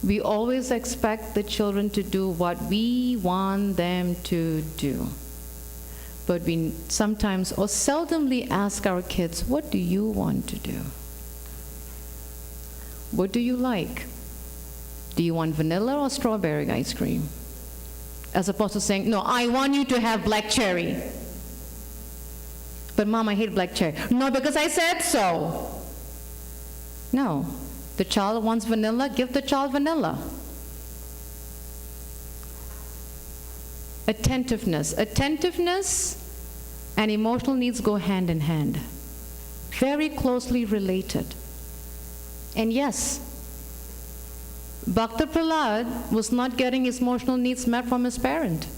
We always expect the children to do what we want them to do. But we sometimes or seldomly ask our kids, what do you want to do? What do you like? Do you want vanilla or strawberry ice cream? As opposed to saying, no, I want you to have black cherry. But Mom, I hate black cherry. No, because I said so. No. The child wants vanilla, give the child vanilla. Attentiveness. Attentiveness and emotional needs go hand in hand. Very closely related. And yes, Bhakta Prahlad was not getting his emotional needs met from his parent.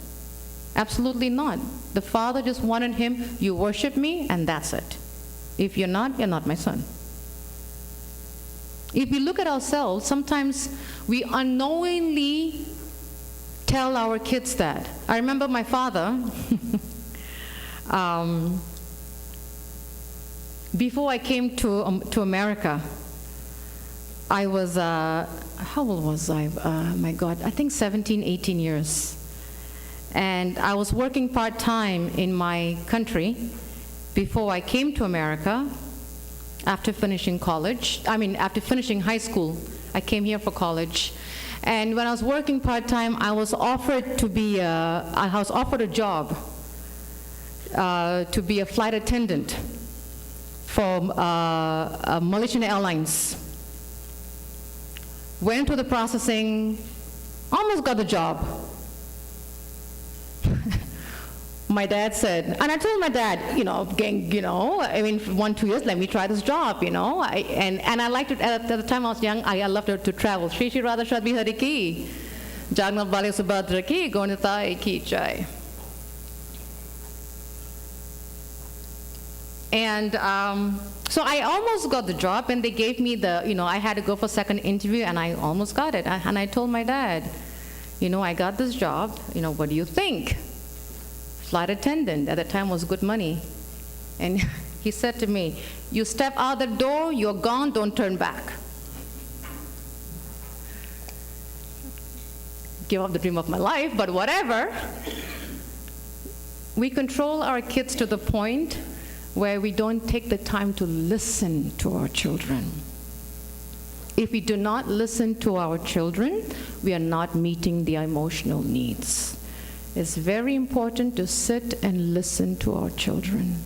Absolutely not. The father just wanted him, you worship me, and that's it. If you're not my son. If we look at ourselves, sometimes we unknowingly tell our kids that. I remember my father, before I came to America, I was, how old was I? My God, I think 17, 18 years. And I was working part-time in my country before I came to America after finishing college. After finishing high school, I came here for college. And when I was working part-time, I was offered a job to be a flight attendant for Malaysian Airlines. Went through the processing, almost got the job. My dad said, and I told my dad, 1-2 years, let me try this job, And I liked it, at the time I was young, I loved to travel. Shri Shri Radha Shadbi Hari Ki, Jagannath Bali Subhadra Ki, Gaunitai Ki Jai. And so I almost got the job, and they gave me I had to go for second interview, and I almost got it. And I told my dad, I got this job, what do you think? Flight attendant, at the time was good money. And he said to me, you step out the door, you're gone, don't turn back. Give up the dream of my life, but whatever. We control our kids to the point where we don't take the time to listen to our children. If we do not listen to our children, we are not meeting their emotional needs. It's very important to sit and listen to our children.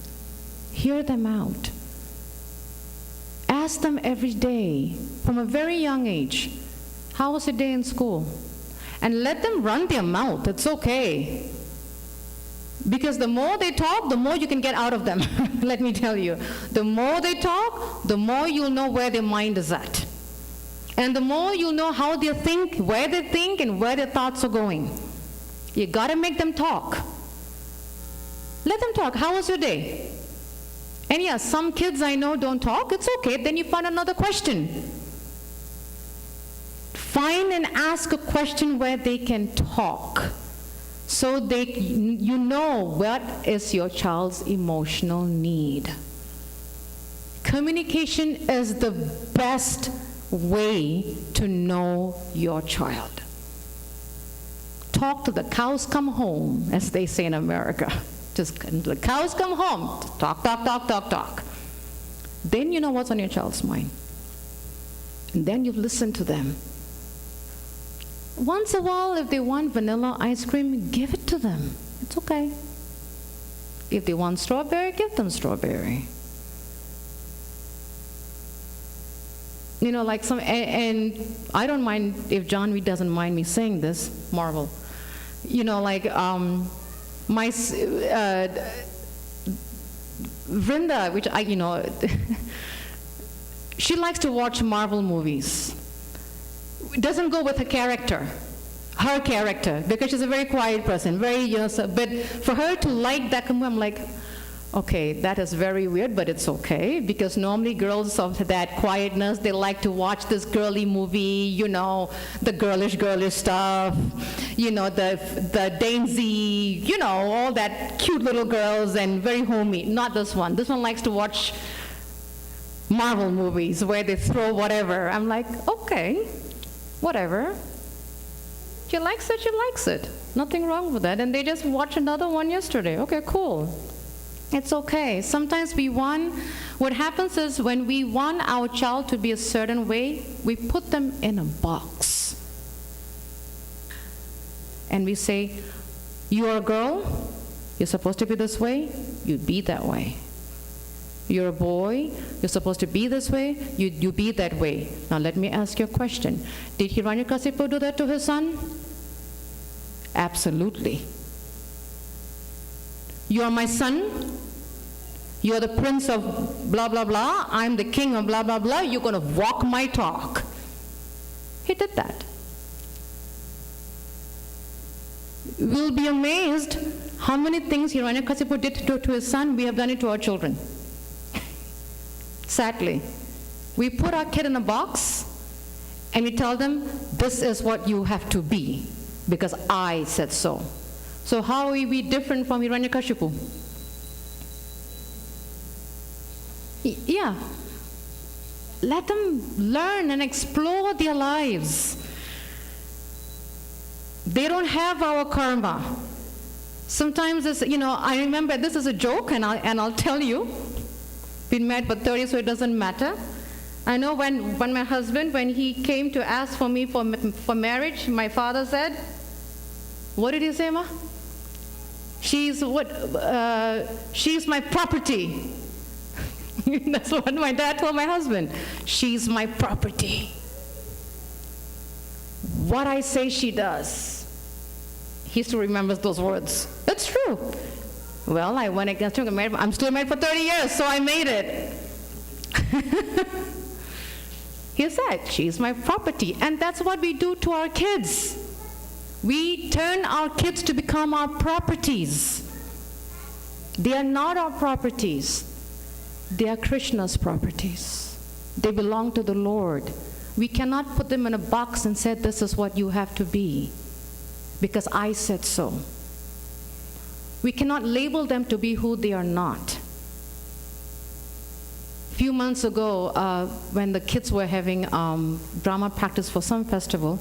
Hear them out. Ask them every day, from a very young age, how was your day in school? And let them run their mouth. It's okay. Because the more they talk, the more you can get out of them. Let me tell you. The more they talk, the more you'll know where their mind is at. And the more you'll know how they think, and where their thoughts are going. You gotta make them talk. Let them talk. How was your day? And yeah, some kids I know don't talk. It's okay. Then you find another question. Find and ask a question where they can talk. So you know what is your child's emotional need. Communication is the best way to know your child. Talk till the cows come home, as they say in America. Just the cows come home. Talk, talk, talk, talk, talk. Then you know what's on your child's mind. And then you listen to them. Once in a while, if they want vanilla ice cream, give it to them. It's okay. If they want strawberry, give them strawberry. And I don't mind if John Reed doesn't mind me saying this, Marvel. My Vrinda, which she likes to watch Marvel movies. It doesn't go with her character, because she's a very quiet person, but for her to like that movie, I'm like, okay, that is very weird, but it's okay, because normally girls of that quietness, they like to watch this girly movie, the girlish stuff, the dainty, all that cute little girls and very homey. Not this one. This one likes to watch Marvel movies where they throw whatever. I'm like, okay, whatever. She likes it, she likes it. Nothing wrong with that. And they just watched another one yesterday. Okay, cool. It's okay. Sometimes what happens is when we want our child to be a certain way, we put them in a box. And we say, you're a girl, you're supposed to be this way, you be that way. You're a boy, you're supposed to be this way, you be that way. Now let me ask you a question. Did Hiranyakasipu do that to his son? Absolutely. You are my son, you're the prince of blah, blah, blah, I'm the king of blah, blah, blah, you're going to walk my talk. He did that. We'll be amazed how many things Hiranyakasipu did to his son, we have done it to our children. sadly. We put our kid in a box and we tell them, this is what you have to be, because I said so. So how are we different from Hiranyakashipu? Yeah. Let them learn and explore their lives. They don't have our karma. Sometimes it's, I remember, this is a joke, and I'll tell you. Been married for 30, so it doesn't matter. I know when my husband, when he came to ask for me for marriage, my father said, what did he say, Ma? She's my property. That's what my dad told my husband. She's my property. What I say, she does. He still remembers those words. It's true. Well, I went against him. I'm still married for 30 years, so I made it. He said, she's my property. And that's what we do to our kids. We turn our kids to become our properties. They are not our properties. They are Krishna's properties. They belong to the Lord. We cannot put them in a box and say, this is what you have to be, because I said so. We cannot label them to be who they are not. A few months ago, when the kids were having drama practice for some festival,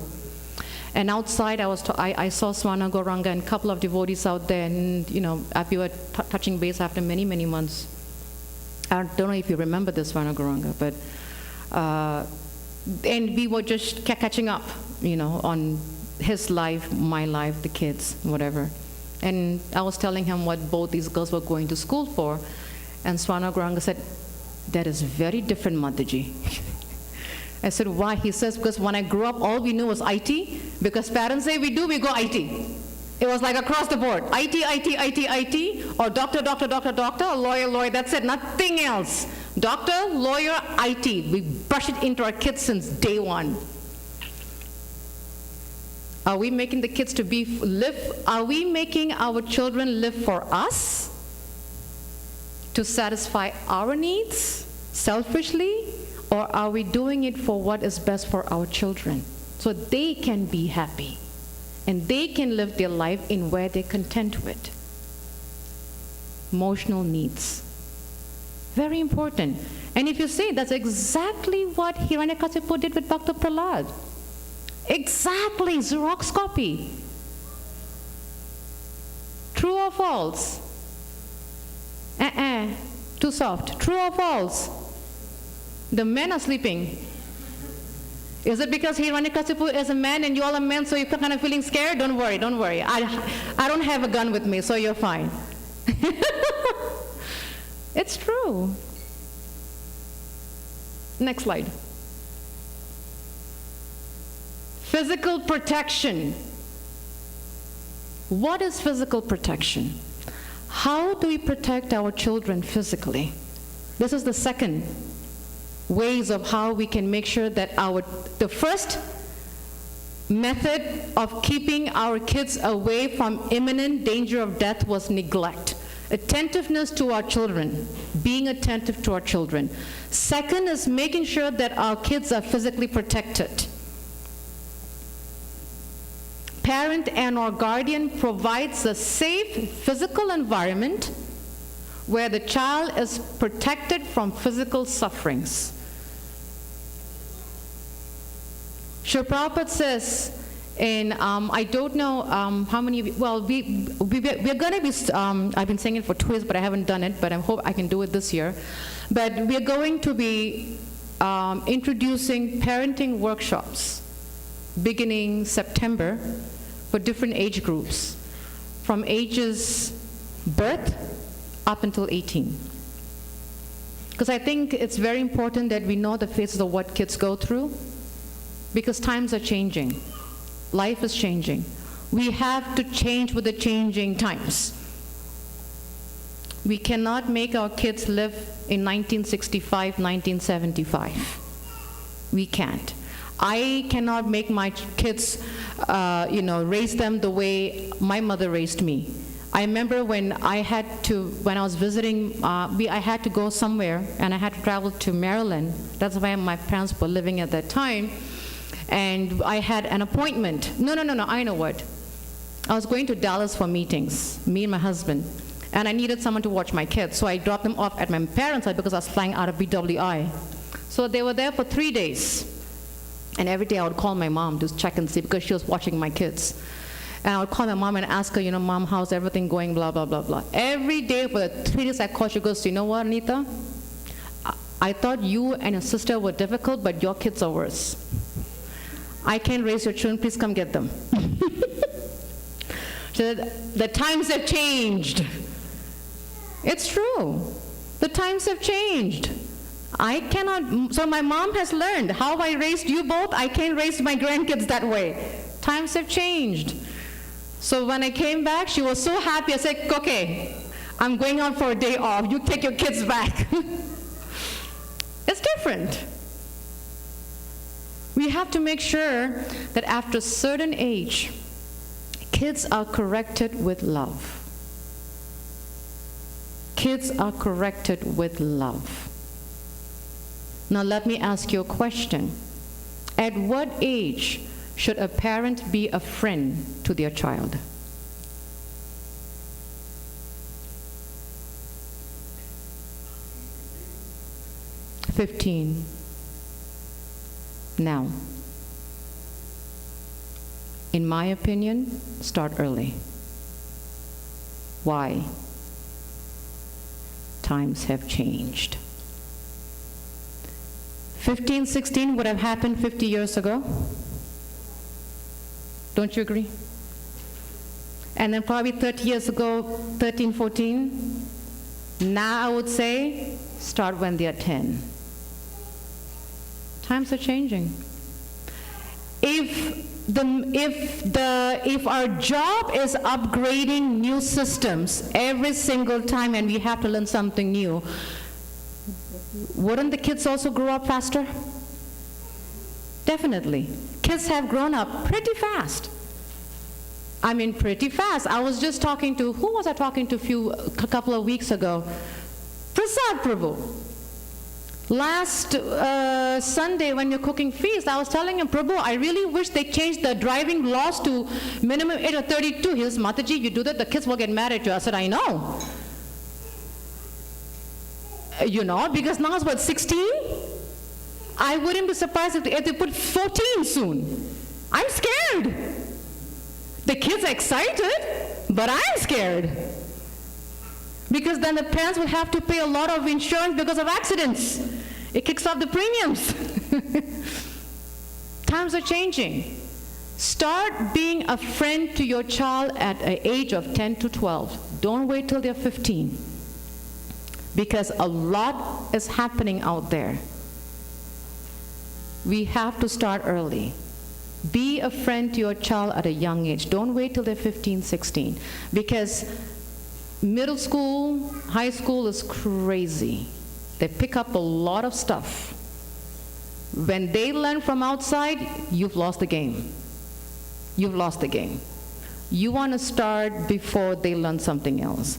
and outside I saw Swana Gauranga and a couple of devotees out there, and we were touching base after many, many months. I don't know if you remember this, Swana Gauranga, but and we were just catching up, on his life, my life, the kids, whatever. And I was telling him what both these girls were going to school for, and Swana Gauranga said, that is very different, Mataji. I said, why? He says, because when I grew up, all we knew was IT, because parents say we go IT. It was like across the board, IT, or doctor, lawyer, that's it, nothing else. Doctor, lawyer, IT. We brush it into our kids since day one. Are we making the kids to live? Are we making our children live for us? To satisfy our needs selfishly? Or are we doing it for what is best for our children? So they can be happy. And they can live their life in where they're content with. Emotional needs. Very important. And if you say, that's exactly what Hiranyakasipu did with Bhakta Prahlad. Exactly, Xerox copy. True or false? Too soft. True or false? The men are sleeping. Is it because Hiranyakasipu is a man and you all are men, so you're kind of feeling scared? Don't worry. I don't have a gun with me, so you're fine. It's true. Next slide. Physical protection. What is physical protection? How do we protect our children physically? This is the second ways of how we can make sure that the first method of keeping our kids away from imminent danger of death was neglect. Attentiveness to our children, being attentive to our children. Second is making sure that our kids are physically protected. Parent and or guardian provides a safe physical environment where the child is protected from physical sufferings. Srila Prabhupada says, and I don't know how many, well, we're going to be, I've been saying it for 2 years, but I haven't done it, but I hope I can do it this year. But we're going to be introducing parenting workshops beginning September for different age groups, from ages birth up until 18. Because I think it's very important that we know the phases of what kids go through, because times are changing. Life is changing. We have to change with the changing times. We cannot make our kids live in 1965, 1975. We can't. I cannot make my kids, raise them the way my mother raised me. I remember when I was visiting, I had to go somewhere, and I had to travel to Maryland. That's where my parents were living at that time. And I had an appointment. No, I know what. I was going to Dallas for meetings, me and my husband. And I needed someone to watch my kids, so I dropped them off at my parents' house because I was flying out of BWI. So they were there for 3 days. And every day I would call my mom to check and see because she was watching my kids. And I would call my mom and ask her, Mom, how's everything going, blah, blah, blah, blah. Every day for the 3 days I called, she goes, you know what, Anita? I thought you and your sister were difficult, but your kids are worse. I can't raise your children, please come get them. So the times have changed. It's true. The times have changed. I cannot, so my mom has learned how I raised you both. I can't raise my grandkids that way. Times have changed. So when I came back, she was so happy. I said, okay, I'm going out for a day off. You take your kids back. It's different. We have to make sure that after a certain age, kids are corrected with love. Kids are corrected with love. Now let me ask you a question. At what age should a parent be a friend to their child? "15." Now, in my opinion, start early. Why? Times have changed. 15, 16 would have happened 50 years ago. Don't you agree? And then probably 30 years ago, 13, 14. Now I would say, start when they're 10. Times are changing. If our job is upgrading new systems every single time and we have to learn something new, wouldn't the kids also grow up faster? Definitely. Kids have grown up pretty fast. I mean, pretty fast. I was just talking to, who was I talking to a couple of weeks ago? Prasad Prabhu. Last Sunday when we were cooking feast, I was telling him, Prabhu, I really wish they changed the driving laws to minimum age of 32. He says, Mataji, you do that, the kids will get mad at you. I said, I know. Because now it's what, 16? I wouldn't be surprised if they put 14 soon. I'm scared. The kids are excited, but I'm scared. Because then the parents will have to pay a lot of insurance because of accidents. It kicks off the premiums. Times are changing. Start being a friend to your child at an age of 10 to 12. Don't wait till they're 15. Because a lot is happening out there. We have to start early. Be a friend to your child at a young age. Don't wait till they're 15, 16. Because middle school, high school is crazy. They pick up a lot of stuff. When they learn from outside, you've lost the game. You've lost the game. You want to start before they learn something else.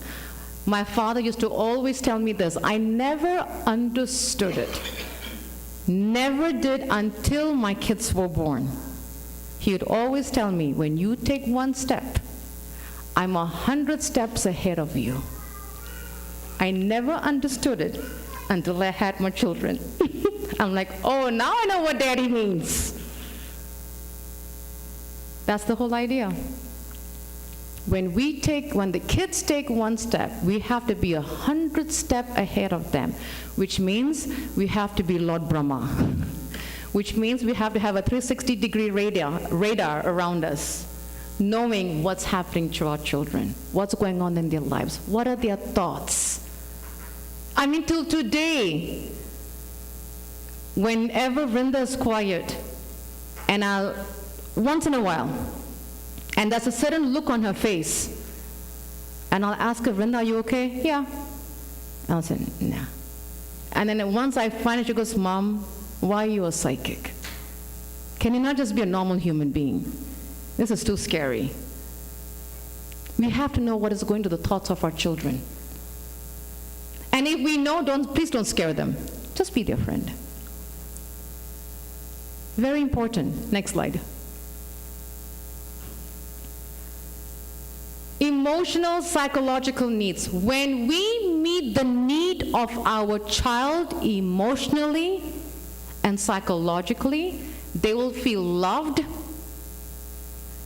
My father used to always tell me this. I never understood it. Never did until my kids were born. He would always tell me, when you take one step, I'm 100 steps ahead of you. I never understood it until I had my children. I'm like, oh, now I know what daddy means. That's the whole idea. When the kids take one step, we have to be 100 steps ahead of them, which means we have to be Lord Brahma, which means we have to have a 360-degree radar around us, knowing what's happening to our children, what's going on in their lives, what are their thoughts. I mean, till today, whenever Vrinda is quiet, and once in a while, and there's a certain look on her face, and I'll ask her, Vrinda, are you okay? Yeah. I'll say, nah. And then once I find it, she goes, Mom, why are you a psychic? Can you not just be a normal human being? This is too scary. We have to know what is going to the thoughts of our children. And if we know, please don't scare them. Just be their friend. Very important. Next slide. Emotional, psychological needs. When we meet the need of our child emotionally and psychologically, they will feel loved,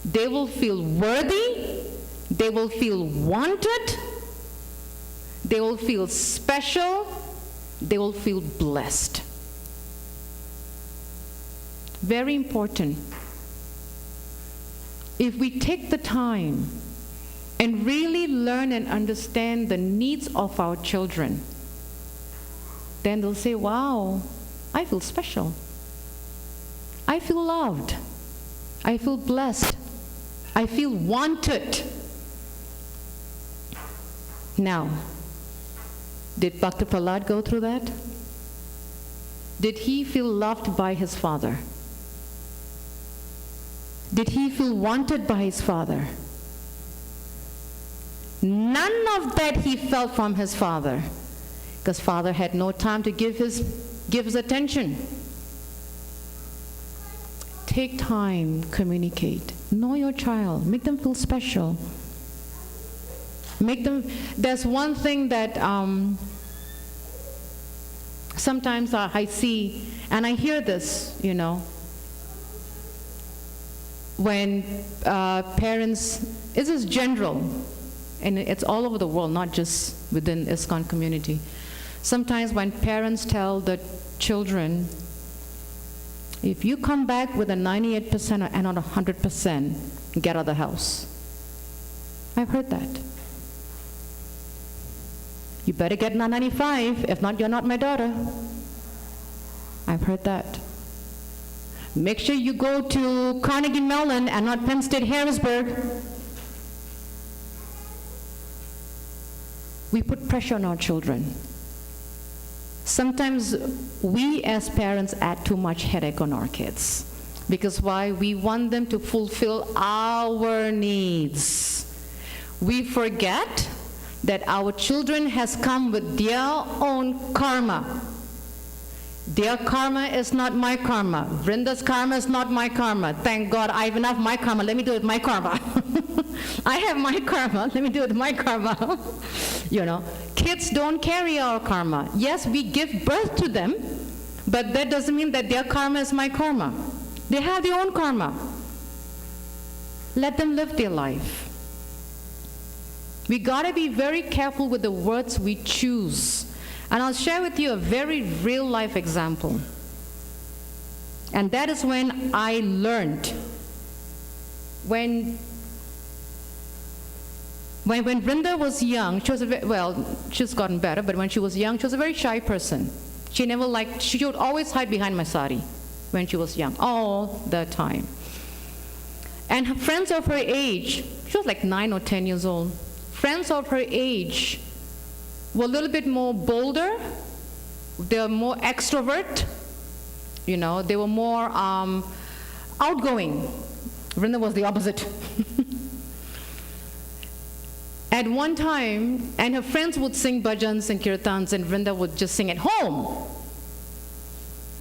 they will feel worthy, they will feel wanted, they will feel special, they will feel blessed. Very important. If we take the time and really learn and understand the needs of our children, then they'll say, wow, I feel special. I feel loved. I feel blessed. I feel wanted. Now, did Bhakti Prahlad go through that? Did he feel loved by his father? Did he feel wanted by his father? None of that he felt from his father, because father had no time to give his attention. Take time, communicate. Know your child. Make them feel special. Make them. There's one thing that sometimes I see, and I hear this, when parents, this is general, and it's all over the world, not just within ISKCON community. Sometimes when parents tell the children, if you come back with a 98% and not 100%, get out of the house. I've heard that. You better get 95, if not, you're not my daughter. I've heard that. Make sure you go to Carnegie Mellon and not Penn State Harrisburg. We put pressure on our children. Sometimes we as parents add too much headache on our kids. Because why? We want them to fulfill our needs. We forget that our children has come with their own karma. Their karma is not my karma. Vrinda's karma is not my karma. Thank God I have enough my karma. Let me do it with my karma. I have my karma. Let me do it with my karma. Kids don't carry our karma. Yes, we give birth to them, but that doesn't mean that their karma is my karma. They have their own karma. Let them live their life. We gotta be very careful with the words we choose. And I'll share with you a very real life example. And that is when I learned. When Vrinda was young, she was she's gotten better, but when she was young, she was a very shy person. She would always hide behind my sari when she was young, all the time. And her friends of her age, she was like 9 or 10 years old, friends of her age were a little bit more bolder, they were more extrovert, they were more outgoing. Vrinda was the opposite. At one time, and her friends would sing bhajans and kirtans, and Vrinda would just sing at home.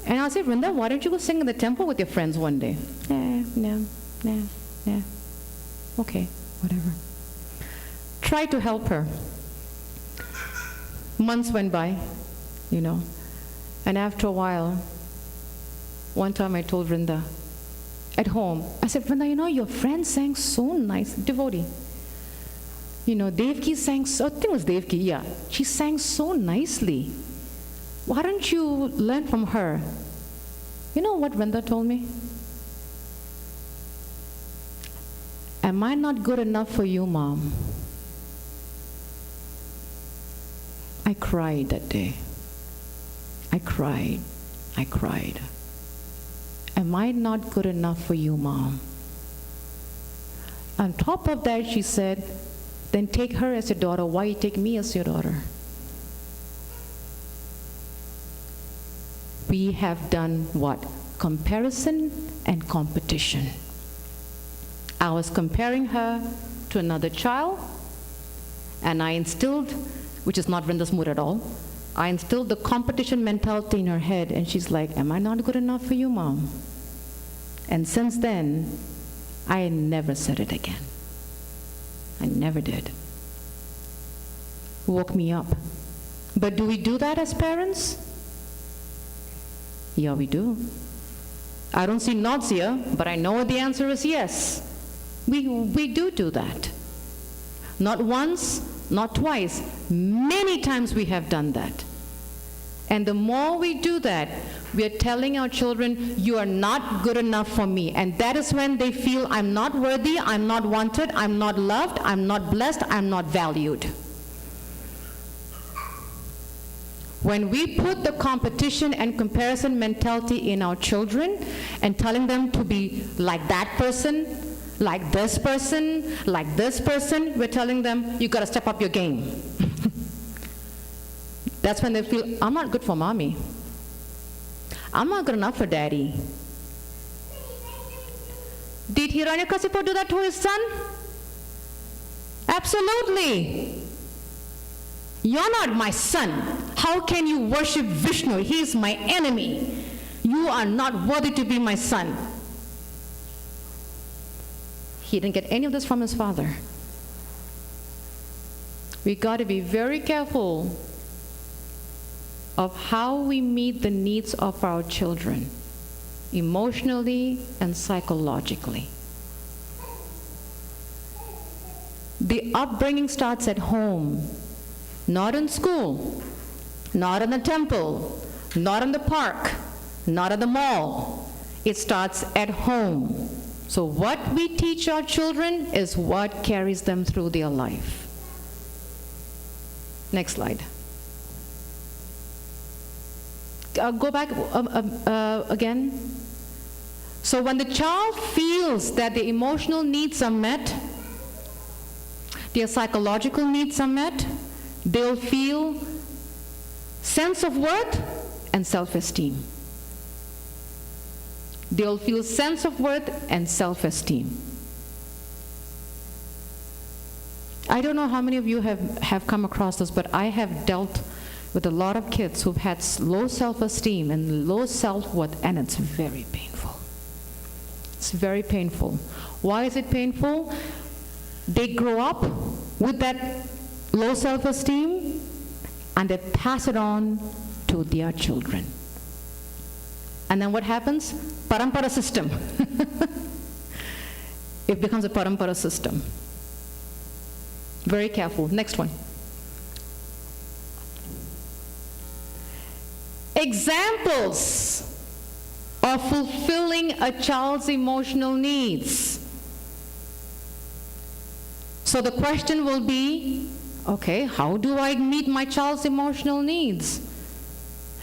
And I'll say, Vrinda, why don't you go sing in the temple with your friends one day? No. Okay, whatever. Try to help her. Months went by, and after a while, one time I told Vrinda, at home, I said, Vrinda, your friend sang so nice, devotee. Devki sang so, I think it was Devki, yeah. She sang so nicely. Why don't you learn from her? You know what Vrinda told me? Am I not good enough for you, Mom? I cried that day. I cried. Am I not good enough for you, Mom? On top of that, she said, then take her as your daughter. Why you take me as your daughter? We have done what? Comparison and competition. I was comparing her to another child, and I instilled, which is not Vrinda's mood at all, I instilled the competition mentality in her head, and she's like, am I not good enough for you, Mom? And since then, I never said it again. I never did. Woke me up. But do we do that as parents? Yeah, we do. I don't see nods here, but I know the answer is yes. We do that. Not once, not twice. Many times we have done that. And the more we do that, we are telling our children, you are not good enough for me. And that is when they feel, I'm not worthy, I'm not wanted, I'm not loved, I'm not blessed, I'm not valued. When we put the competition and comparison mentality in our children and telling them to be like that person, like this person, like this person, we're telling them, you gotta step up your game. That's when they feel, I'm not good for mommy. I'm not good enough for daddy. Did Hiranyakasipu do that to his son? Absolutely. You're not my son. How can you worship Vishnu? He is my enemy. You are not worthy to be my son. He didn't get any of this from his father. We got to be very careful of how we meet the needs of our children, emotionally and psychologically. The upbringing starts at home, not in school, not in the temple, not in the park, not at the mall. It starts at home. So what we teach our children is what carries them through their life. Next slide. Go back again. So when the child feels that their emotional needs are met, their psychological needs are met, they'll feel sense of worth and self-esteem. They'll feel sense of worth and self-esteem. I don't know how many of you have come across this, but I have dealt with a lot of kids who've had low self-esteem and low self-worth, and it's very painful. It's very painful. Why is it painful? They grow up with that low self-esteem, and they pass it on to their children. And then what happens? Parampara system. It becomes a parampara system. Very careful. Next one. Examples of fulfilling a child's emotional needs. So the question will be, okay, how do I meet my child's emotional needs?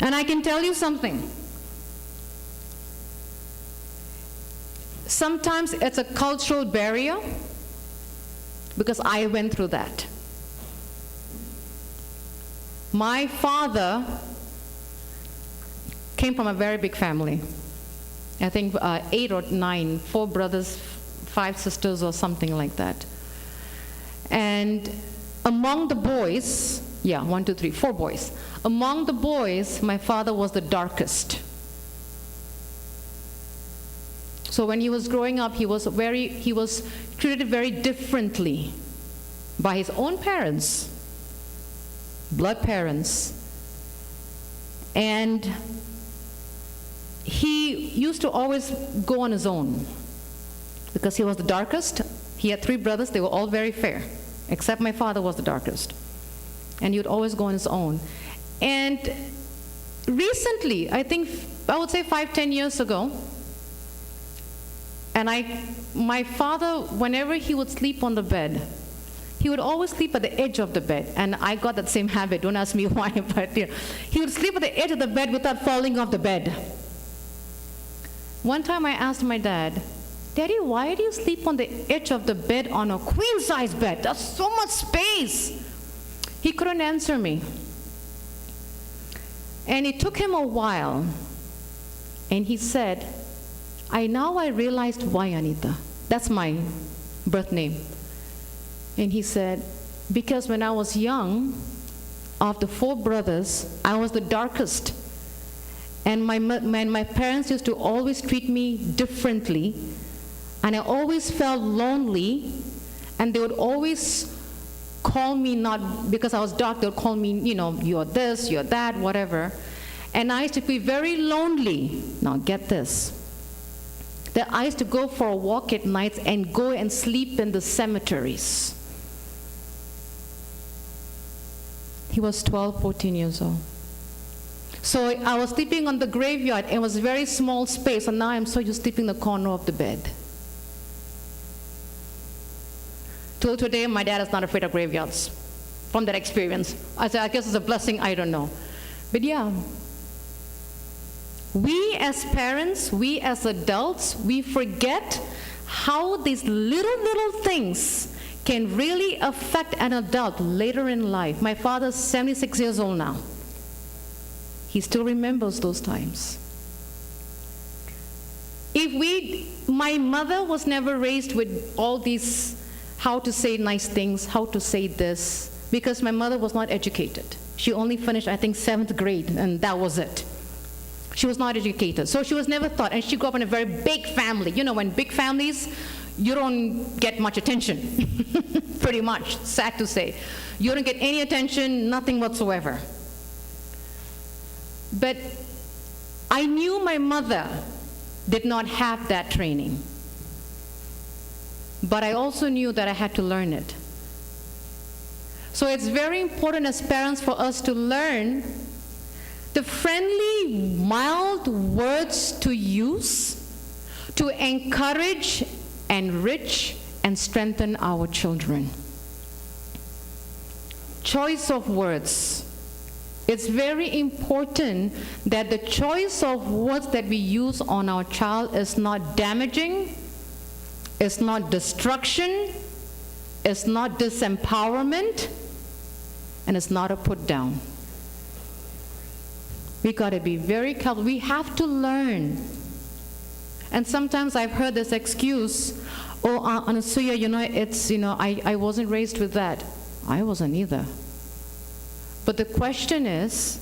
And I can tell you something. Sometimes it's a cultural barrier, because I went through that. My father came from a very big family. I think 8 or 9, 4 brothers, 5 sisters or something like that. And among the boys, 1, 2, 3, 4 boys. Among the boys, my father was the darkest. So when he was growing up, he was treated very differently by his own parents, blood parents. And he used to always go on his own because he was the darkest. He had 3 brothers. They were all very fair, except my father was the darkest. And he would always go on his own. And recently, I would say 5-10 years ago, and my father, whenever he would sleep on the bed, he would always sleep at the edge of the bed. And I got that same habit. Don't ask me why, but he would sleep at the edge of the bed without falling off the bed. One time I asked my dad, Daddy, why do you sleep on the edge of the bed on a queen-size bed? There's so much space. He couldn't answer me. And it took him a while. And he said, I realized why, Anita. That's my birth name. And he said, because when I was young, of the 4 brothers, I was the darkest. And my parents used to always treat me differently. And I always felt lonely. And they would always call me, not because I was dark, they would call me, you're this, you're that, whatever. And I used to be very lonely. Now get this. That I used to go for a walk at night and go and sleep in the cemeteries. He was 12, 14 years old. So I was sleeping on the graveyard, and it was a very small space, and now I'm so used to sleeping in the corner of the bed. Till today, my dad is not afraid of graveyards from that experience. I guess it's a blessing, I don't know. But yeah, we as parents, we as adults, we forget how these little things can really affect an adult later in life. My father's 76 years old now. He still remembers those times. My mother was never raised with all these, how to say nice things, how to say this, because my mother was not educated. She only finished, I think, 7th grade, and that was it. She was not educated, so she was never taught, and she grew up in a very big family. When big families, you don't get much attention, pretty much, sad to say. You don't get any attention, nothing whatsoever. But I knew my mother did not have that training. But I also knew that I had to learn it. So it's very important as parents for us to learn the friendly, mild words to use to encourage, enrich, and strengthen our children. Choice of words. It's very important that the choice of words that we use on our child is not damaging, it's not destruction, it's not disempowerment, and it's not a put down. We got to be very careful. We have to learn. And sometimes I've heard this excuse, Anasuya, I wasn't raised with that. I wasn't either. But the question is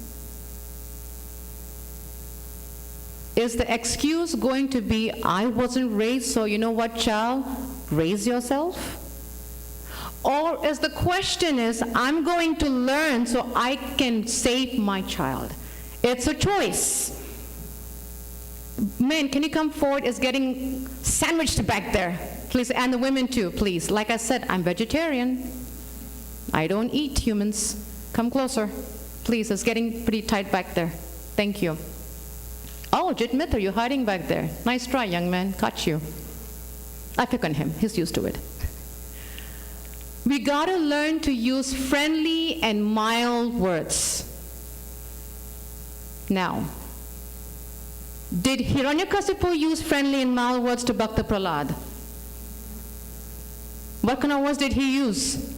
the excuse going to be, I wasn't raised, so you know what, child? Raise yourself? Or is the question is, I'm going to learn so I can save my child? It's a choice. Men, can you come forward? It's getting sandwiched back there. Please, and the women too, please. Like I said, I'm vegetarian. I don't eat humans. Come closer. Please, it's getting pretty tight back there. Thank you. Oh, Jitmitra, you're hiding back there. Nice try, young man. Caught you. I pick on him. He's used to it. We gotta learn to use friendly and mild words. Now, did Hiranyakasipu use friendly and mild words to Bhakta Prahlad? What kind of words did he use?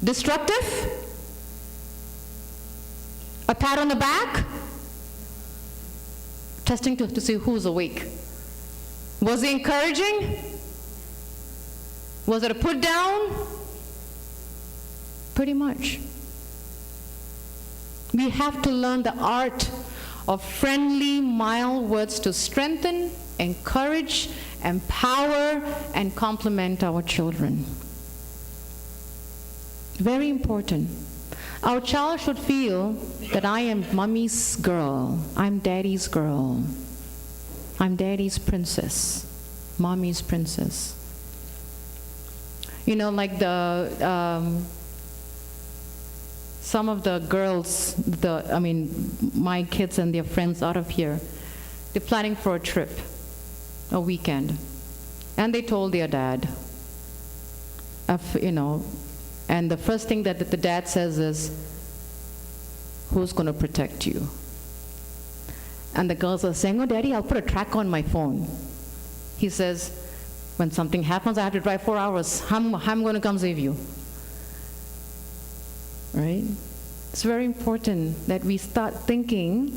Destructive? A pat on the back? Testing to see who's awake. Was he encouraging? Was it a put down? Pretty much. We have to learn the art of friendly, mild words to strengthen, encourage, empower, and compliment our children. Very important. Our child should feel that I am mommy's girl, I'm daddy's girl, I'm daddy's princess, mommy's princess. Like some of the girls, my kids and their friends out of here, they're planning for a trip, a weekend. And they told their dad, and the first thing that the dad says is, who's going to protect you? And the girls are saying, oh, Daddy, I'll put a track on my phone. He says, when something happens, I have to drive 4 hours. I'm going to come save you. Right? It's very important that we start thinking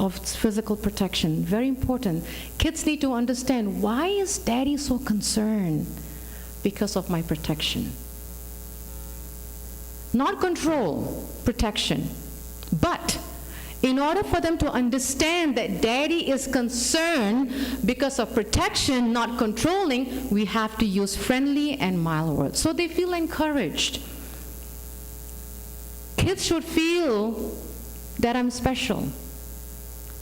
of physical protection. Very important. Kids need to understand, why is daddy so concerned? Because of my protection. Not control, protection. But in order for them to understand that daddy is concerned because of protection, not controlling, we have to use friendly and mild words so they feel encouraged. Kids should feel that I'm special,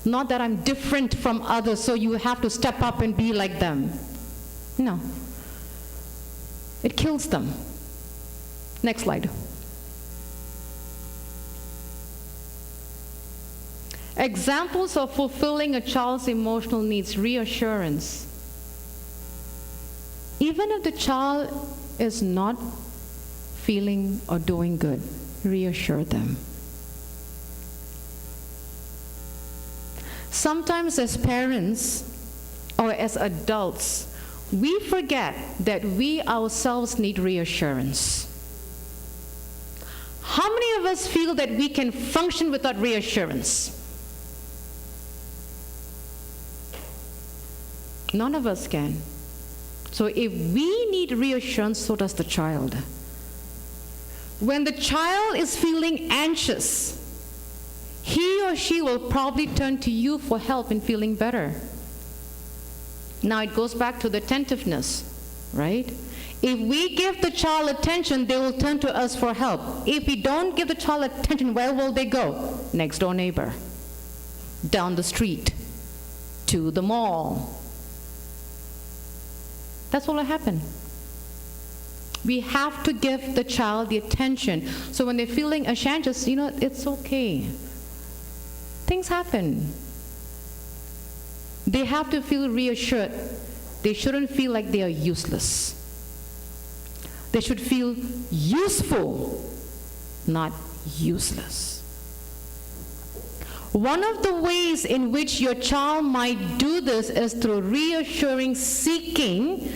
not that I'm different from others, so you have to step up and be like them. No. It kills them. Next slide. Examples of fulfilling a child's emotional needs. Reassurance. Even if the child is not feeling or doing good, reassure them. Sometimes as parents or as adults, we forget that we ourselves need reassurance. How many of us feel that we can function without reassurance? None of us can. So if we need reassurance, so does the child. When the child is feeling anxious, he or she will probably turn to you for help in feeling better. Now it goes back to the attentiveness, right? If we give the child attention, they will turn to us for help. If we don't give the child attention, where will they go? Next door neighbor, down the street, to the mall. That's what will happen. We have to give the child the attention. So when they're feeling anxious, it's okay. Things happen. They have to feel reassured. They shouldn't feel like they are useless. They should feel useful, not useless. One of the ways in which your child might do this is through reassuring seeking,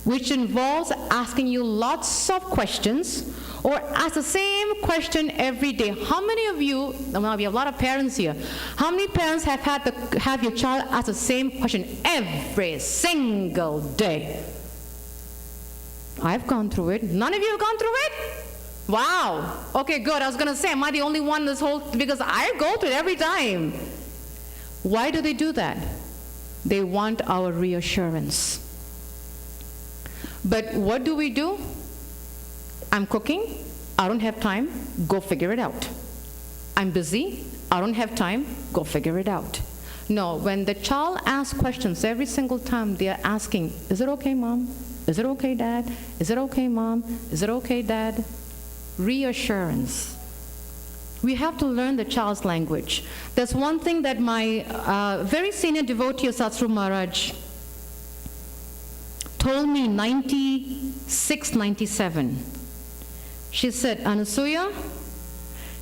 which involves asking you lots of questions or ask the same question every day. How many of you, well, we have a lot of parents here, how many parents have your child ask the same question every single day? I've gone through it. None of you have gone through it? Wow. Okay, good. I was going to say, am I the only one in this whole, because I go through it every time. Why do they do that? They want our reassurance. But what do? I'm cooking. I don't have time. Go figure it out. I'm busy. I don't have time. Go figure it out. No, when the child asks questions every single time, they are asking, is it okay, Mom? Is it okay, Dad? Is it okay, Mom? Is it okay, Dad? Reassurance. We have to learn the child's language. There's one thing that my very senior devotee, Satsru Maharaj, told me 96, 97. She said, Anasuya,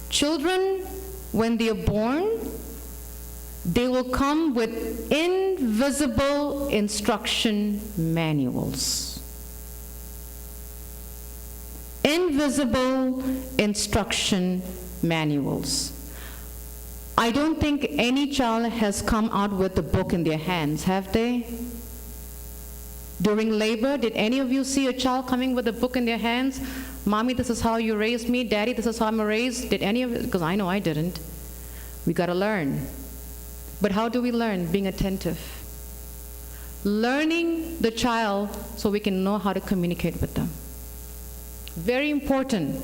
children, when they are born, they will come with invisible instruction manuals. Invisible instruction manuals. I don't think any child has come out with a book in their hands, have they? During labor, did any of you see a child coming with a book in their hands? Mommy, this is how you raised me. Daddy, this is how I'm raised. Did any of you? Because I know I didn't. We got to learn. But how do we learn? Being attentive. Learning the child so we can know how to communicate with them. Very important.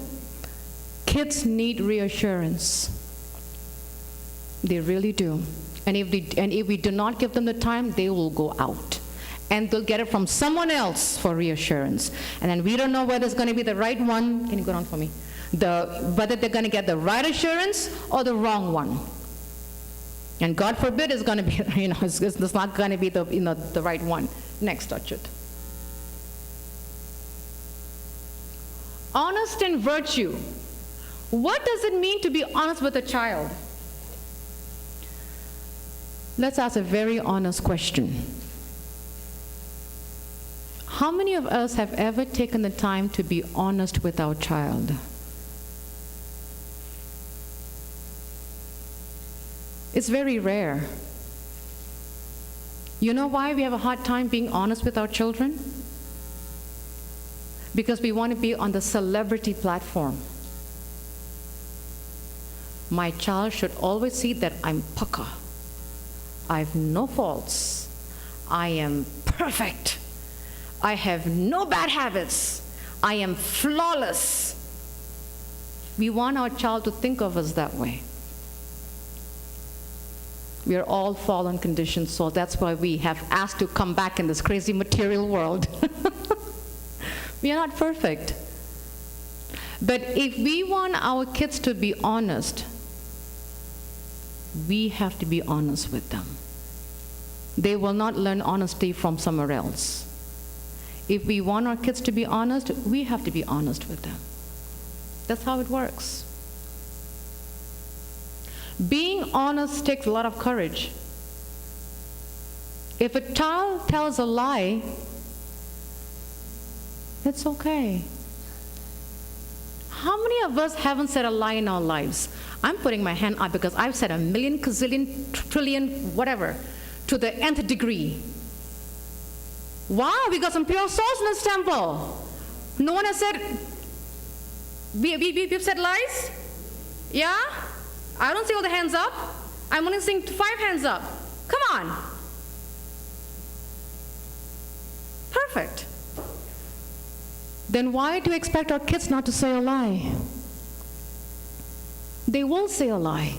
Kids need reassurance. They really do. And if we do not give them the time, they will go out. And they'll get it from someone else for reassurance. And then we don't know whether it's going to be the right one. Can you go down for me? Whether they're going to get the right assurance or the wrong one. And God forbid it's going to be, it's not going to be the right one. Next, Achut. Honest and virtue. What does it mean to be honest with a child? Let's ask a very honest question. How many of us have ever taken the time to be honest with our child? It's very rare. You know why we have a hard time being honest with our children? Because we want to be on the celebrity platform. My child should always see that I'm pukka. I have no faults. I am perfect. I have no bad habits. I am flawless. We want our child to think of us that way. We are all fallen conditioned, so that's why we have asked to come back in this crazy material world. We are not perfect. But if we want our kids to be honest, we have to be honest with them. They will not learn honesty from somewhere else. If we want our kids to be honest, we have to be honest with them. That's how it works. Being honest takes a lot of courage. If a child tells a lie, it's okay. How many of us haven't said a lie in our lives? I'm putting my hand up because I've said a million, gazillion, trillion, whatever, to the nth degree. Wow, we got some pure souls in this temple. No one has said, we've said lies? Yeah? I don't see all the hands up. I'm only seeing 5 hands up. Come on. Perfect. Then why do you expect our kids not to say a lie? They will say a lie.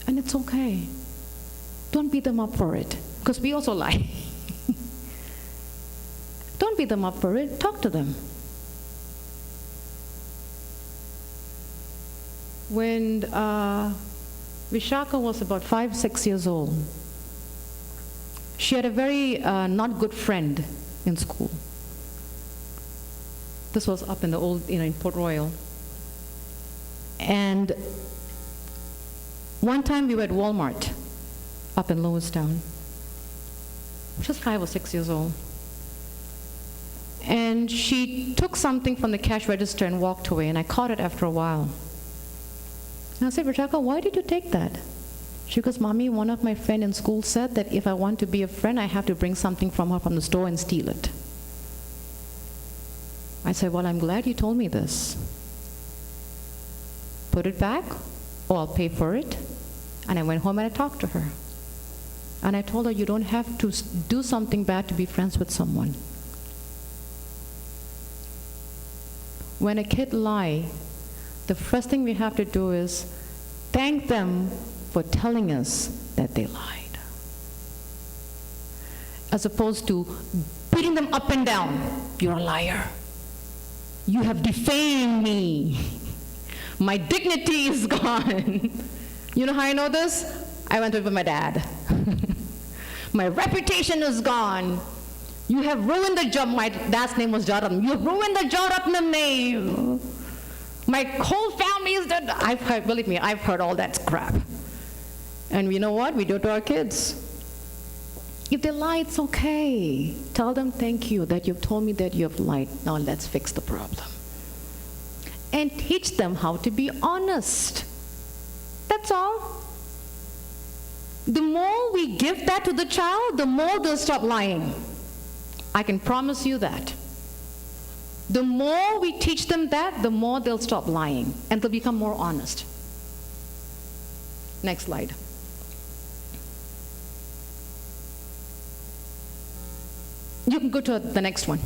And it's okay. Don't beat them up for it, because we also lie. Don't beat them up for it. Talk to them. When Vishaka was about 5, 6 years old, she had a very not good friend in school. This was up in the old, in Port Royal. And one time we were at Walmart up in Lewistown. She was 5 or 6 years old. And she took something from the cash register and walked away, and I caught it after a while. And I said, Vishaka, why did you take that? She goes, Mommy, one of my friends in school said that if I want to be a friend, I have to bring something from her from the store and steal it. I said, well, I'm glad you told me this. Put it back, or I'll pay for it. And I went home and I talked to her. And I told her, you don't have to do something bad to be friends with someone. When a kid lies, the first thing we have to do is thank them for telling us that they lied, as opposed to beating them up and down. You're a liar. You have defamed me. My dignity is gone. You know how I know this? I went with my dad. My reputation is gone. You have ruined the job. My dad's name was Jaratnam. You have ruined the Jaratnam name. My whole family is dead. I've heard, believe me, I've heard all that crap. And you know what? We do it to our kids. If they lie, it's okay. Tell them, thank you that you've told me that you have lied. Now let's fix the problem. And teach them how to be honest. That's all. The more we give that to the child, the more they'll stop lying. I can promise you that. The more we teach them that, the more they'll stop lying and they'll become more honest. Next slide. You can go to the next one.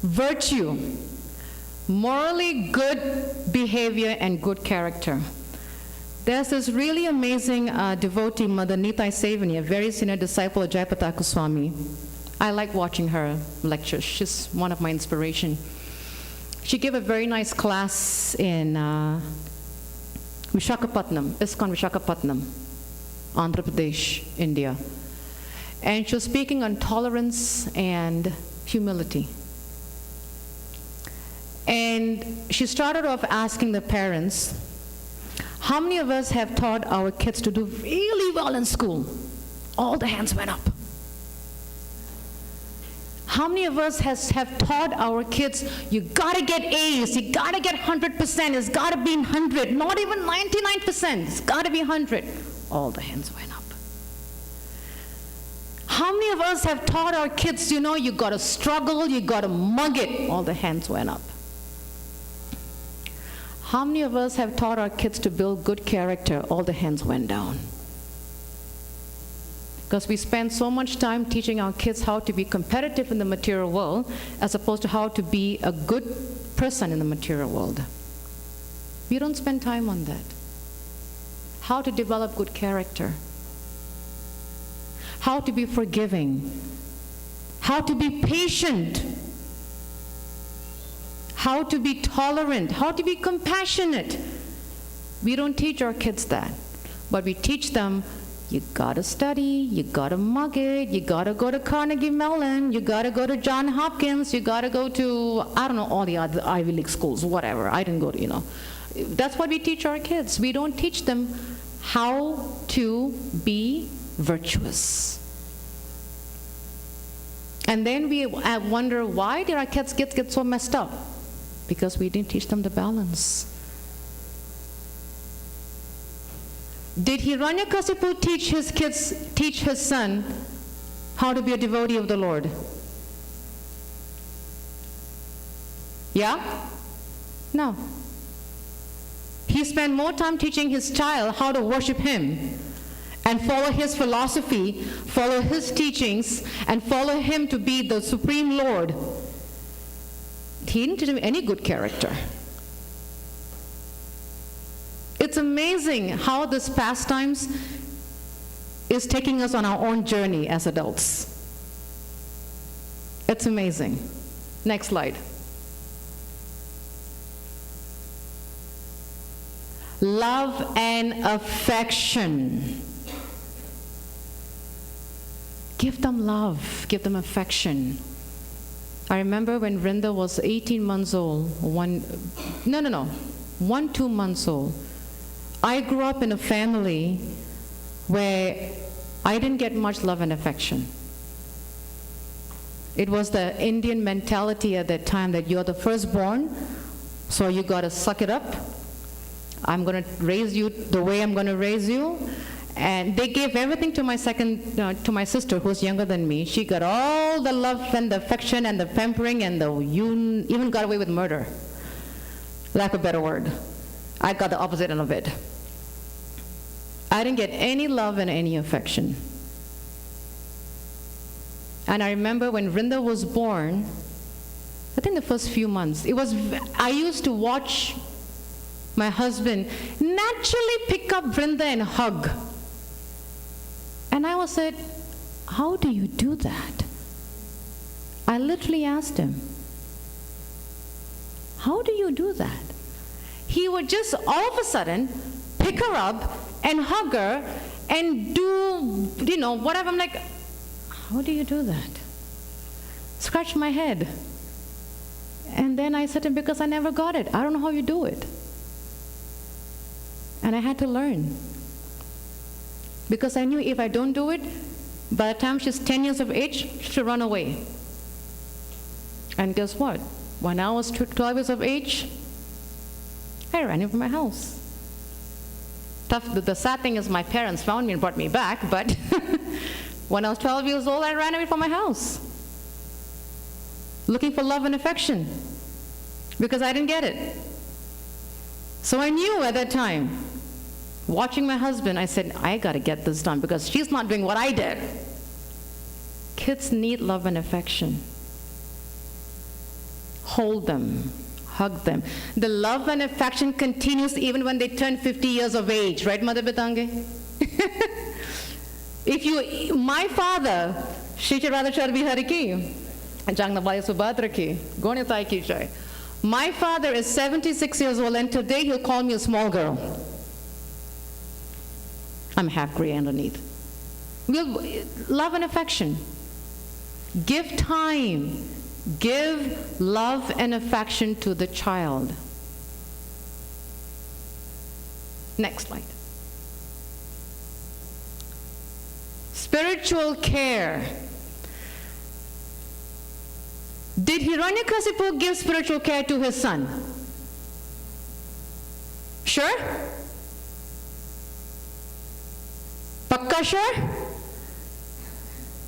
Virtue, morally good behavior and good character. There's this really amazing devotee, Mother Nitai Sevani, a very senior disciple of Jayapataka Goswami. I like watching her lecture. She's one of my inspiration. She gave a very nice class in Visakhapatnam, ISKCON Visakhapatnam, Andhra Pradesh, India. And she was speaking on tolerance and humility. And she started off asking the parents, how many of us have taught our kids to do really well in school? All the hands went up. How many of us have taught our kids, you gotta get A's, you gotta get 100%, it's gotta be 100, not even 99%, it's gotta be 100. All the hands went up. How many of us have taught our kids, you gotta struggle, you gotta mug it? All the hands went up. How many of us have taught our kids to build good character? All the hands went down. Because we spend so much time teaching our kids how to be competitive in the material world as opposed to how to be a good person in the material world. We don't spend time on that. How to develop good character. How to be forgiving. How to be patient. How to be tolerant. How to be compassionate. We don't teach our kids that. But we teach them, you gotta study, you gotta mug it, you gotta go to Carnegie Mellon, you gotta go to Johns Hopkins, you gotta go to, I don't know, all the other Ivy League schools, whatever. I didn't go to, That's what we teach our kids. We don't teach them how to be virtuous. And then we wonder, why did our kids get so messed up? Because we didn't teach them the balance. Did Hiranyakasipu teach his son how to be a devotee of the Lord? Yeah? No. He spent more time teaching his child how to worship him and follow his philosophy, follow his teachings, and follow him to be the supreme Lord. He didn't teach him any good character. It's amazing how this pastimes is taking us on our own journey as adults. It's amazing. Next slide. Love and affection. Give them love, give them affection. I remember when Vrinda was 18 months old, 2 months old. I grew up in a family where I didn't get much love and affection. It was the Indian mentality at that time that you're the firstborn, so you gotta suck it up. I'm gonna raise you the way I'm gonna raise you. And they gave everything to my sister, who's younger than me. She got all the love and the affection and the pampering, and you even got away with murder. Lack of a better word. I got the opposite end of it. I didn't get any love and any affection. And I remember when Vrinda was born, I think the first few months, I used to watch my husband naturally pick up Vrinda and hug. And I was said, how do you do that? I literally asked him, how do you do that? He would just all of a sudden pick her up and hug her and do, whatever. I'm like, how do you do that? Scratch my head. And then I said to him, because I never got it. I don't know how you do it. And I had to learn. Because I knew if I don't do it, by the time she's 10 years of age, she'll run away. And guess what? When I was 12 years of age, I ran away from my house. The sad thing is my parents found me and brought me back, but when I was 12 years old, I ran away from my house, looking for love and affection, because I didn't get it. So I knew at that time, watching my husband, I said, I got to get this done because she's not doing what I did. Kids need love and affection. Hold them, hug them. The love and affection continues even when they turn 50 years of age, right, Mother Bitange? My father, Shri Radha Charvi Hari Ki, Jangnabhai Subhadra Ki, Gonitai Ki Jai. My father is 76 years old, and today he'll call me a small girl. I'm half gray underneath. Love and affection. Give time. Give love and affection to the child. Next slide. Spiritual care. Did Hiranyakasipu give spiritual care to his son? Sure? Pakka sure?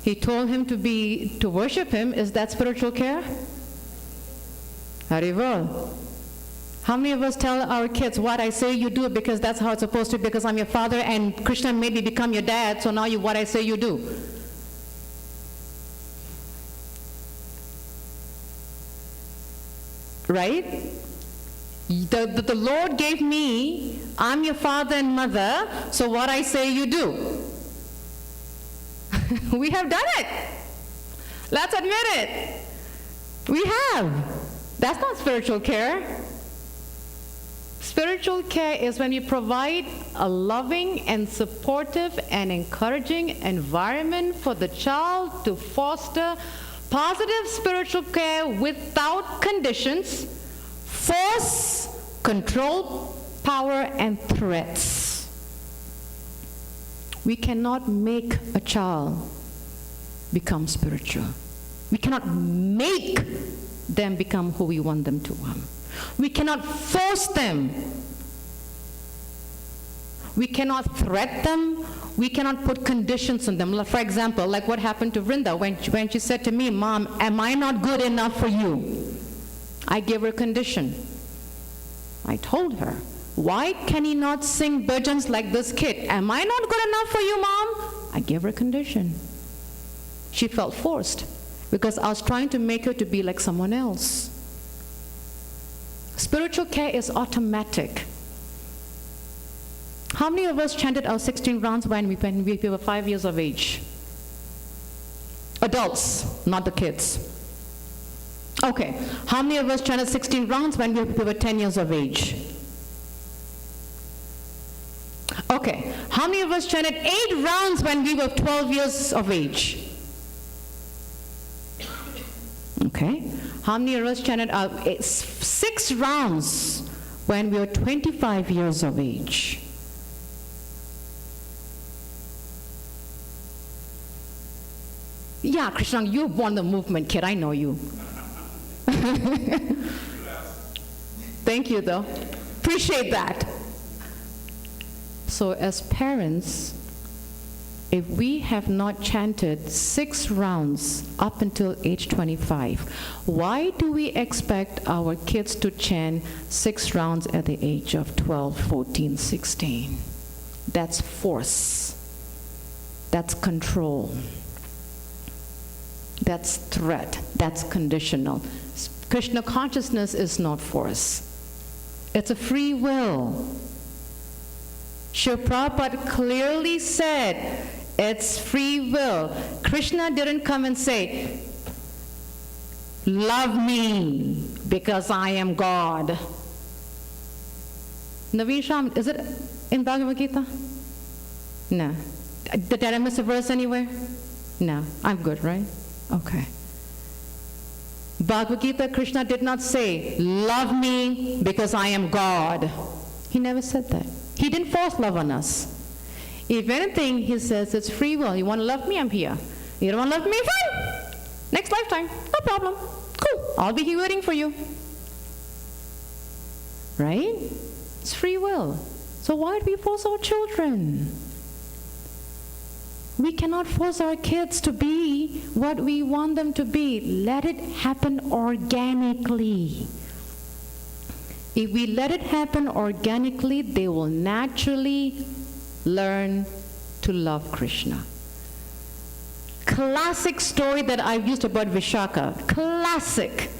He told him to worship him. Is that spiritual care? Haribol. How many of us tell our kids, what I say you do because that's how it's supposed to be, because I'm your father and Krishna made me become your dad, so now what I say you do? Right? The Lord gave me, I'm your father and mother, so what I say you do. We have done it. Let's admit it. We have. That's not spiritual care. Spiritual care is when you provide a loving and supportive and encouraging environment for the child to foster positive spiritual care without conditions, force, control, power, and threats. We cannot make a child become spiritual. We cannot make them become who we want them to become. We cannot force them. We cannot threat them. We cannot put conditions on them. For example, like what happened to Vrinda when she said to me, Mom, am I not good enough for you? I gave her a condition. I told her, why can he not sing bhajans like this kid? Am I not good enough for you, Mom? I gave her a condition. She felt forced because I was trying to make her to be like someone else. Spiritual care is automatic. How many of us chanted our 16 rounds when we were 5 years of age? Adults, not the kids. Okay. How many of us chanted 16 rounds when we were 10 years of age? Okay. How many of us chanted 8 rounds when we were 12 years of age? Okay. How many of us chanted 6 rounds when we were 25 years of age? Yeah, Krishna, you won the movement, kid. I know you. Thank you, though. Appreciate that. So as parents, if we have not chanted 6 rounds up until age 25, why do we expect our kids to chant 6 rounds at the age of 12, 14, 16? That's force. That's control. That's threat. That's conditional. Krishna consciousness is not force. It's a free will. Srila Prabhupada clearly said it's free will. Krishna didn't come and say, love me because I am God. Naveen Sham, is it in Bhagavad Gita? No. Did I miss a verse anywhere? No. I'm good, right? Okay. Bhagavad Gita, Krishna did not say, love me because I am God. He never said that. He didn't force love on us. If anything, he says it's free will. You want to love me? I'm here. You don't want to love me? Fine. Next lifetime. No problem. Cool. I'll be here waiting for you. Right? It's free will. So why do we force our children? We cannot force our kids to be what we want them to be. Let it happen organically. If we let it happen organically, they will naturally learn to love Krishna. Classic story that I've used about Vishaka. Classic.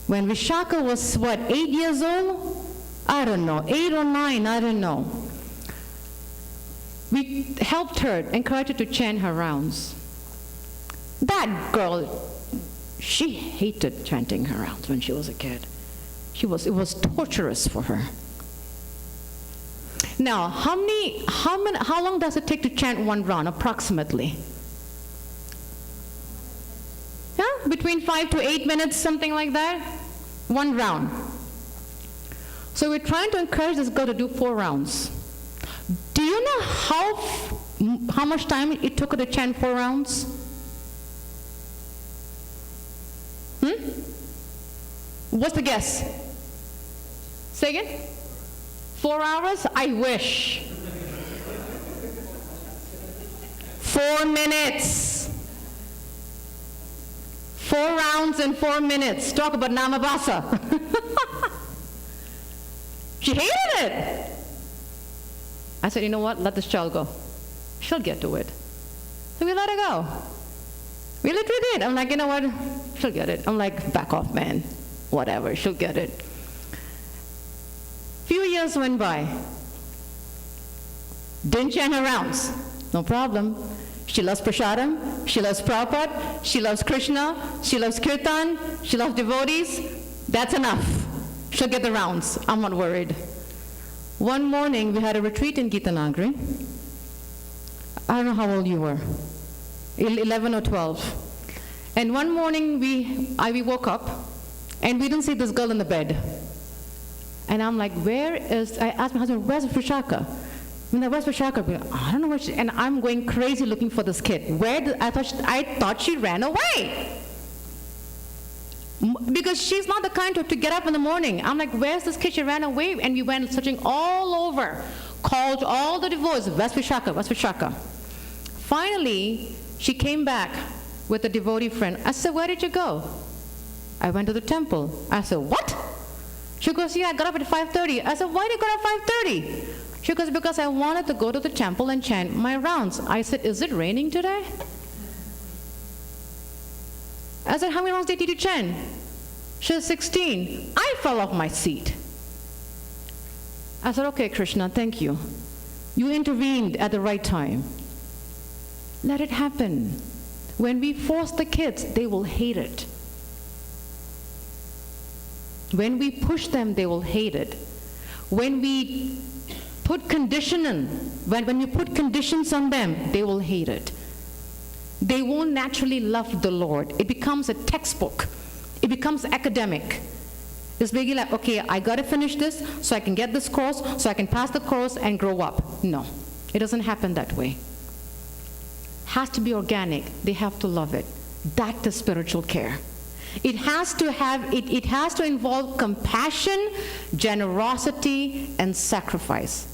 When Vishaka was, 8 years old? I don't know, 8 or 9, I don't know. We helped her, encouraged her to chant her rounds. That girl, she hated chanting her rounds when she was a kid. It was torturous for her. Now, how long does it take to chant one round, approximately? Yeah, between 5 to 8 minutes, something like that. 1 round. So we're trying to encourage this girl to do 4 rounds. Do you know how much time it took her to chant 4 rounds? What's the guess? Say again? 4 hours? I wish. 4 minutes. 4 rounds in 4 minutes. Talk about namabasa. She hated it. I said, you know what? Let this child go. She'll get to it. So we let her go. We literally did. I'm like, you know what? She'll get it. I'm like, back off, man. Whatever. She'll get it. Few years went by. Didn't chant her rounds. No problem. She loves prasadam. She loves Prabhupada. She loves Krishna. She loves kirtan. She loves devotees. That's enough. She'll get the rounds. I'm not worried. One morning, we had a retreat in Gitanagari. I don't know how old you were. 11 or 12. And one morning, we woke up, and we didn't see this girl in the bed. And I'm like, I asked my husband, where's Vishaka? Where's Vishaka? I don't know where she, and I'm going crazy looking for this kid. I thought she ran away. Because she's not the kind to get up in the morning. I'm like, where's this kid? She ran away. And we went searching all over, called all the devotees, where's Vishaka, where's Vishaka? Finally, she came back with a devotee friend. I said, where did you go? I went to the temple. I said, what? She goes, yeah, I got up at 5:30. I said, why did you get up at 5:30? She goes, because I wanted to go to the temple and chant my rounds. I said, is it raining today? I said, how many rounds did you chant? She was 16. I fell off my seat. I said, okay, Krishna, thank you. You intervened at the right time. Let it happen. When we force the kids, they will hate it. When we push them, they will hate it. When we put when you put conditions on them, they will hate it. They won't naturally love the Lord. It becomes a textbook. It becomes academic. It's really like, okay, I got to finish this so I can get this course, so I can pass the course and grow up. No, it doesn't happen that way. Has to be organic. They have to love it. That is spiritual care. It has to involve compassion, generosity, and sacrifice.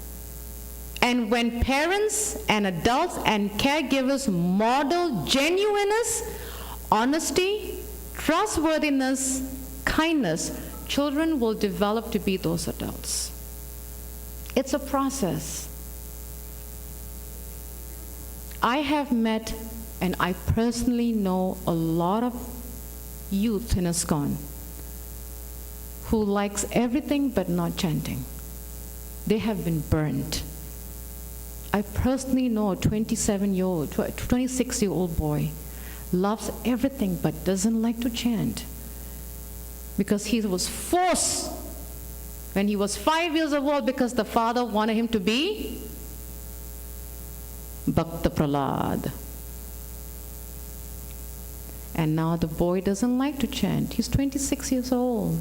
And when parents and adults and caregivers model genuineness, honesty, trustworthiness, kindness, children will develop to be those adults. It's a process. I have met, and I personally know a lot of youth in ISKCON who likes everything but not chanting. They have been burned. I personally know a 26-year-old boy loves everything but doesn't like to chant because he was forced when he was 5 years old because the father wanted him to be Bhakta Prahlad. And now the boy doesn't like to chant. He's 26 years old.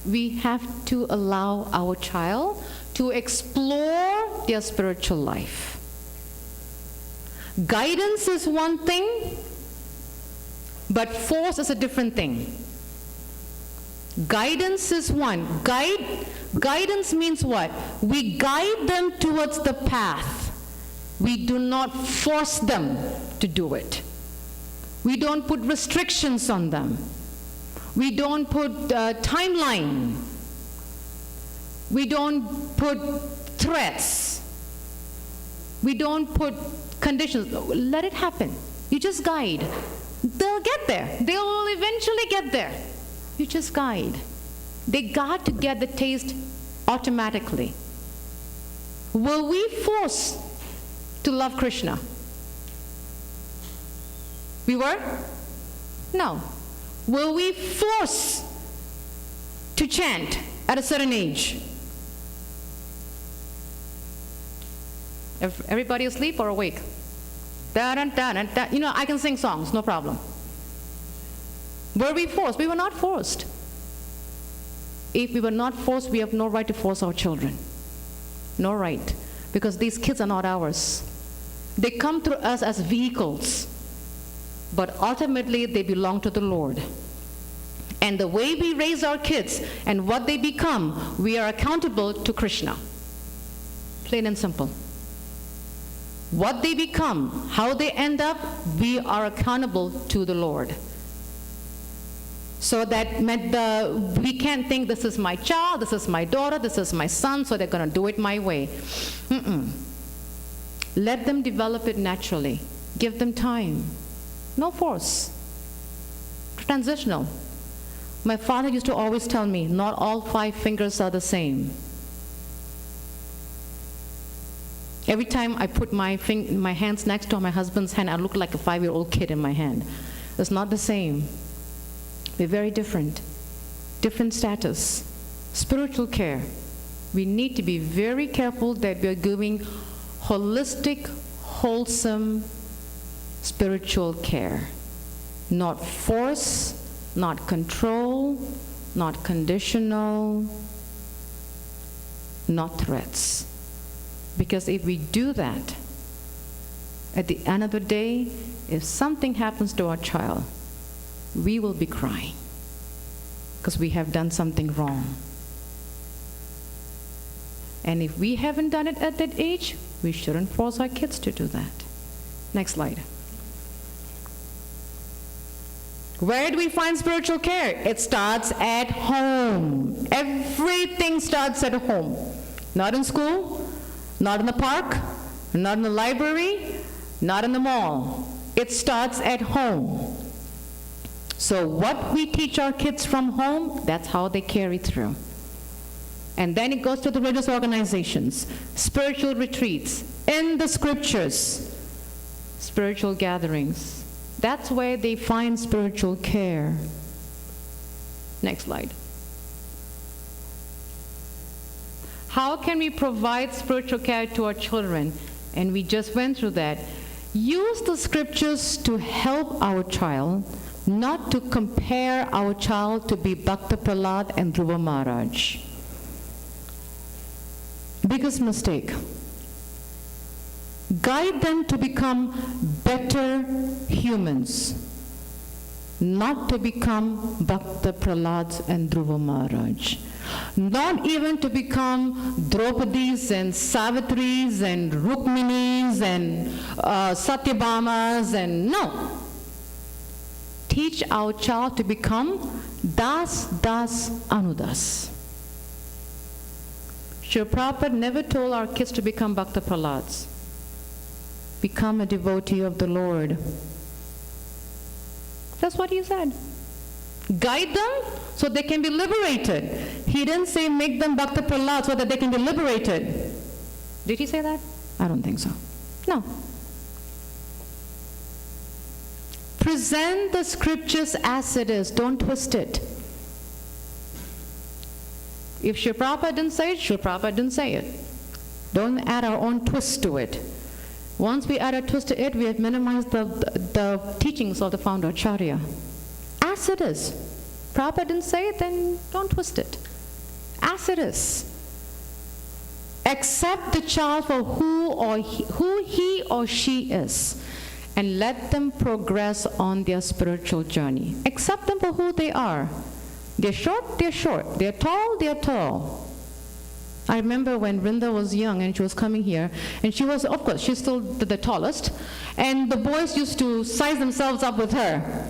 We have to allow our child to explore their spiritual life. Guidance is one thing, but force is a different thing. Guidance is one. Guidance means what? We guide them towards the path. We do not force them to do it. We don't put restrictions on them. We don't put timeline. We don't put threats. We don't put conditions. Let it happen. You just guide. They'll get there. They will eventually get there. You just guide. They got to get the taste automatically. Will we force to love Krishna? We were? No. Will we force to chant at a certain age? Everybody asleep or awake? Da, da, da, da, da. You know, I can sing songs, no problem. Were we forced? We were not forced. If we were not forced, we have no right to force our children. No right. Because these kids are not ours. They come through us as vehicles. But ultimately, they belong to the Lord. And the way we raise our kids and what they become, we are accountable to Krishna. Plain and simple. What they become, how they end up, we are accountable to the Lord. So that we can't think this is my child, this is my daughter, this is my son, so they're going to do it my way. Let them develop it naturally. Give them time. No force. Transitional. My father used to always tell me, not all 5 fingers are the same. Every time I put my hands next to my husband's hand, I look like a 5-year-old kid in my hand. It's not the same. We're very different. Different status. Spiritual care. We need to be very careful that we're giving holistic, wholesome spiritual care. Not force, not control, not conditional, not threats. Because if we do that, at the end of the day, if something happens to our child, we will be crying because we have done something wrong. And if we haven't done it at that age, we shouldn't force our kids to do that. Next slide. Where do we find spiritual care? It starts at home. Everything starts at home. Not in school, not in the park, not in the library, not in the mall. It starts at home. So what we teach our kids from home, that's how they carry through. And then it goes to the religious organizations, spiritual retreats, in the scriptures, spiritual gatherings. That's where they find spiritual care. Next slide. How can we provide spiritual care to our children? And we just went through that. Use the scriptures to help our child, not to compare our child to be Bhakta Prahlad and Dhruva Maharaj. Biggest mistake. Guide them to become better humans, not to become Bhakta Prahlads and Dhruva Maharaj. Not even to become Draupadis and Savitris and Rukminis and Satyabhamas and no. Teach our child to become Das, Das, Anudas. Srila Prabhupada never told our kids to become Bhakta Prahlads. Become a devotee of the Lord. That's what he said. Guide them so they can be liberated. He didn't say make them Bhakta Prahlad so that they can be liberated. Did he say that? I don't think so. No. Present the scriptures as it is. Don't twist it. If Srila Prabhupada didn't say it, Srila Prabhupada didn't say it. Don't add our own twist to it. Once we add a twist to it, we have minimized the teachings of the founder Acharya. As it is. Prabhupada didn't say it, then don't twist it. As it is. Accept the child for who he or she is, and let them progress on their spiritual journey. Accept them for who they are. They're short, they're short. They're tall, they're tall. I remember when Vrinda was young and she was coming here, and she was, of course, she's still the tallest, and the boys used to size themselves up with her.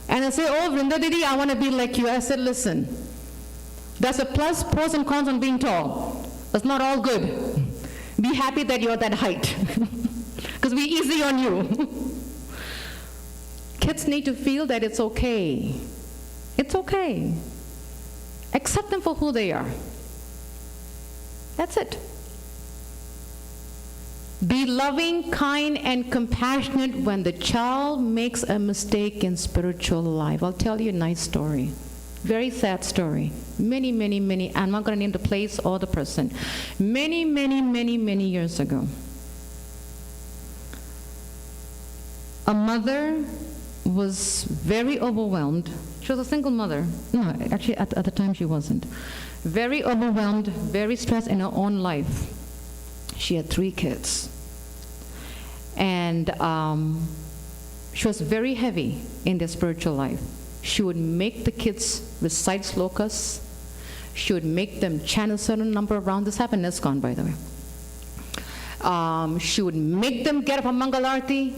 And I say, oh, Vrinda Didi, I want to be like you. I said, listen, there's a pros and cons on being tall. It's not all good. Be happy that you're that height, because we're easy on you. Kids need to feel that it's okay. It's okay. Accept them for who they are. That's it. Be loving, kind, and compassionate when the child makes a mistake in spiritual life. I'll tell you a nice story. Very sad story. Many, many, many, I'm not going to name the place or the person. Many, many, many, many years ago, a mother was very overwhelmed. She was a single mother. No, actually, at the time she wasn't. Very overwhelmed, very stressed in her own life. She had 3 kids. And she was very heavy in their spiritual life. She would make the kids recite slokas. She would make them chant a certain number of rounds. This happened in ISKCON, by the way. She would make them get up on Mangalarti,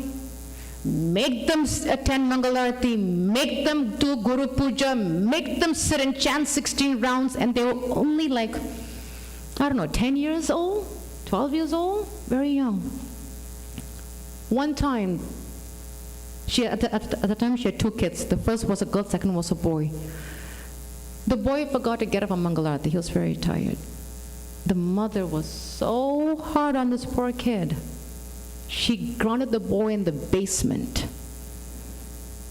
make them attend Mangalarti, make them do Guru Puja, make them sit and chant 16 rounds, and they were only like, 10 years old, 12 years old, very young. One time, at the time she had 2 kids. The first was a girl, second was a boy. The boy forgot to get up on Mangalarti. He was very tired. The mother was so hard on this poor kid. She grounded the boy in the basement.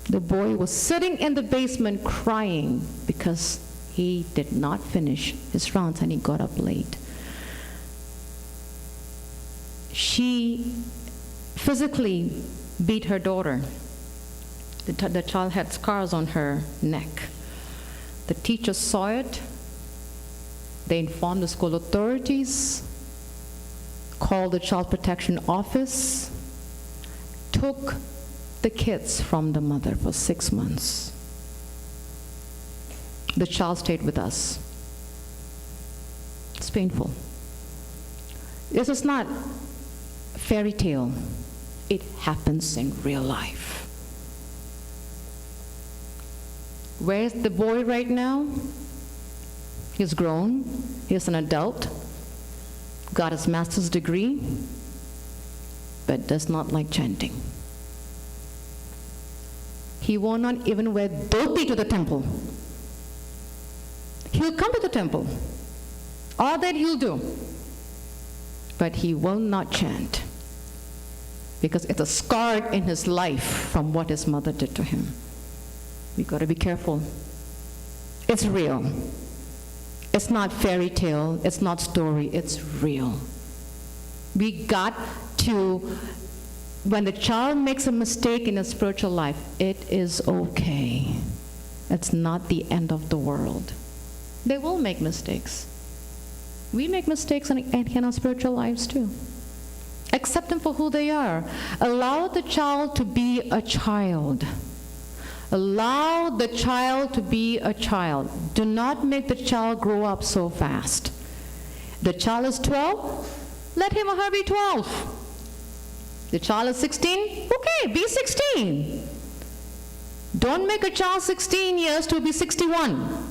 The boy was sitting in the basement crying because he did not finish his rounds and he got up late. She physically beat her daughter. The child had scars on her neck. The teacher saw it. They informed the school authorities, called the Child Protection Office, took the kids from the mother for 6 months. The child stayed with us. It's painful. This is not a fairy tale. It happens in real life. Where's the boy right now? He's grown. He's an adult. Got his master's degree, but does not like chanting. He will not even wear dhoti to the temple. He'll come to the temple. All that he'll do. But he will not chant because it's a scar in his life from what his mother did to him. We got to be careful. It's real. It's not fairy tale. It's not story. It's real. We got to, when the child makes a mistake in a spiritual life, it is okay. It's not the end of the world. They will make mistakes. We make mistakes in our spiritual lives too. Accept them for who they are. Allow the child to be a child. Allow the child to be a child. Do not make the child grow up so fast. The child is 12, let him or her be 12. The child is 16, okay, be 16. Don't make a child 16 years to be 61.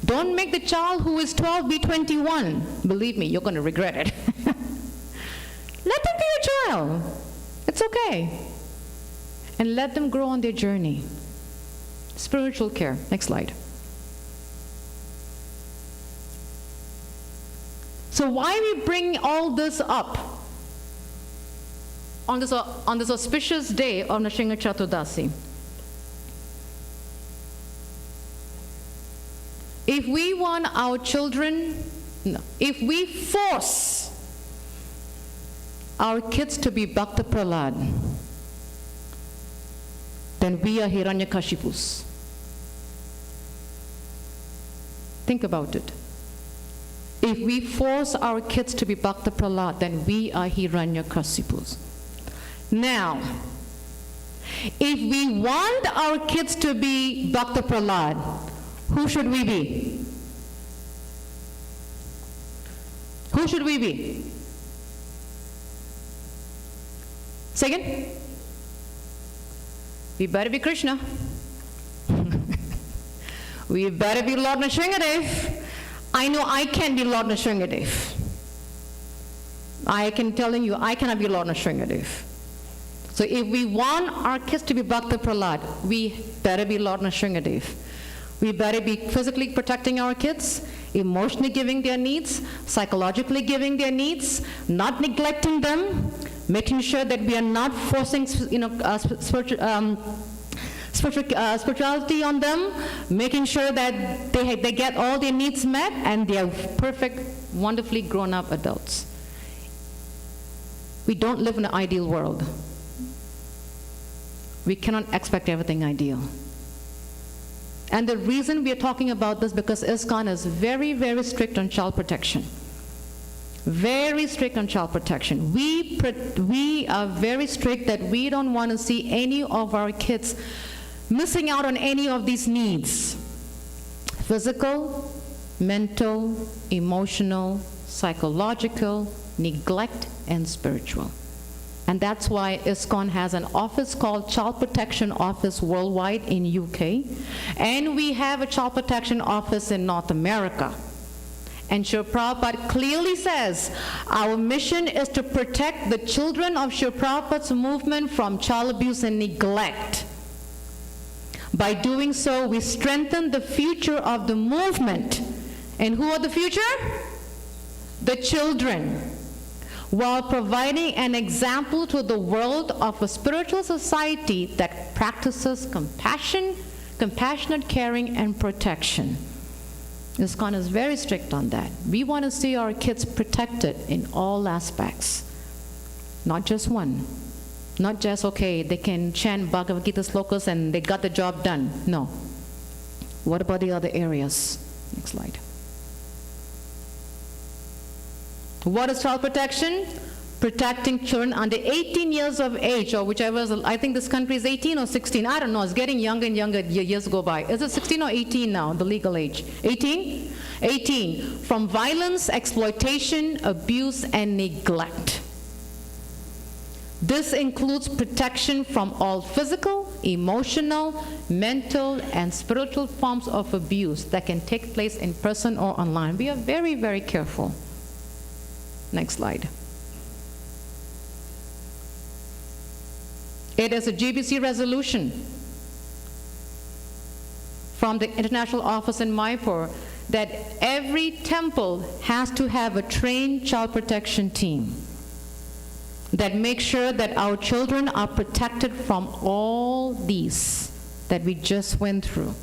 Don't make the child who is 12 be 21. Believe me, you're going to regret it. Let them be a child. It's okay. And let them grow on their journey. Spiritual care. Next slide. So why we bring all this up on this auspicious day of Narasimha Chaturdasi? If we want our children, if we force our kids to be Bhakta Prahlad, then we are Hiranyakashipus. Think about it. If we force our kids to be Bhakta Prahlad, then we are Hiranyakashipus. Now, if we want our kids to be Bhakta Prahlad, who should we be? Who should we be? Second? We better be Krishna. We better be Lord Nrsimhadev. I know I can't be Lord Nrsimhadev. I can telling you, I cannot be Lord Nrsimhadev. So if we want our kids to be Bhakta Prahlad, we better be Lord Nrsimhadev. We better be physically protecting our kids, emotionally giving their needs, psychologically giving their needs, not neglecting them, making sure that we are not forcing, spirituality on them, making sure that they get all their needs met and they are perfect, wonderfully grown-up adults. We don't live in an ideal world. We cannot expect everything ideal. And the reason we are talking about this because ISKCON is very, very strict on child protection. Very strict on child protection. We are very strict that we don't want to see any of our kids missing out on any of these needs. Physical, mental, emotional, psychological, neglect, and spiritual. And that's why ISKCON has an office called Child Protection Office worldwide in UK. And we have a Child Protection Office in North America. And Srila Prabhupada clearly says, our mission is to protect the children of Srila Prabhupada's movement from child abuse and neglect. By doing so, we strengthen the future of the movement. And who are the future? The children. While providing an example to the world of a spiritual society that practices compassion, compassionate caring, and protection. ISKCON is very strict on that. We want to see our kids protected in all aspects. Not just one. Not just, okay, they can chant Bhagavad Gita slokas and they got the job done. No. What about the other areas? Next slide. What is child protection? Protecting children under 18 years of age, or whichever, I think this country is 18 or 16. I don't know. It's getting younger and younger. Years go by. Is it 16 or 18 now, the legal age? 18? 18. From violence, exploitation, abuse, and neglect. This includes protection from all physical, emotional, mental, and spiritual forms of abuse that can take place in person or online. We are very, very careful. Next slide. It is a GBC resolution from the International Office in Mayapur that every temple has to have a trained child protection team that makes sure that our children are protected from all these that we just went through.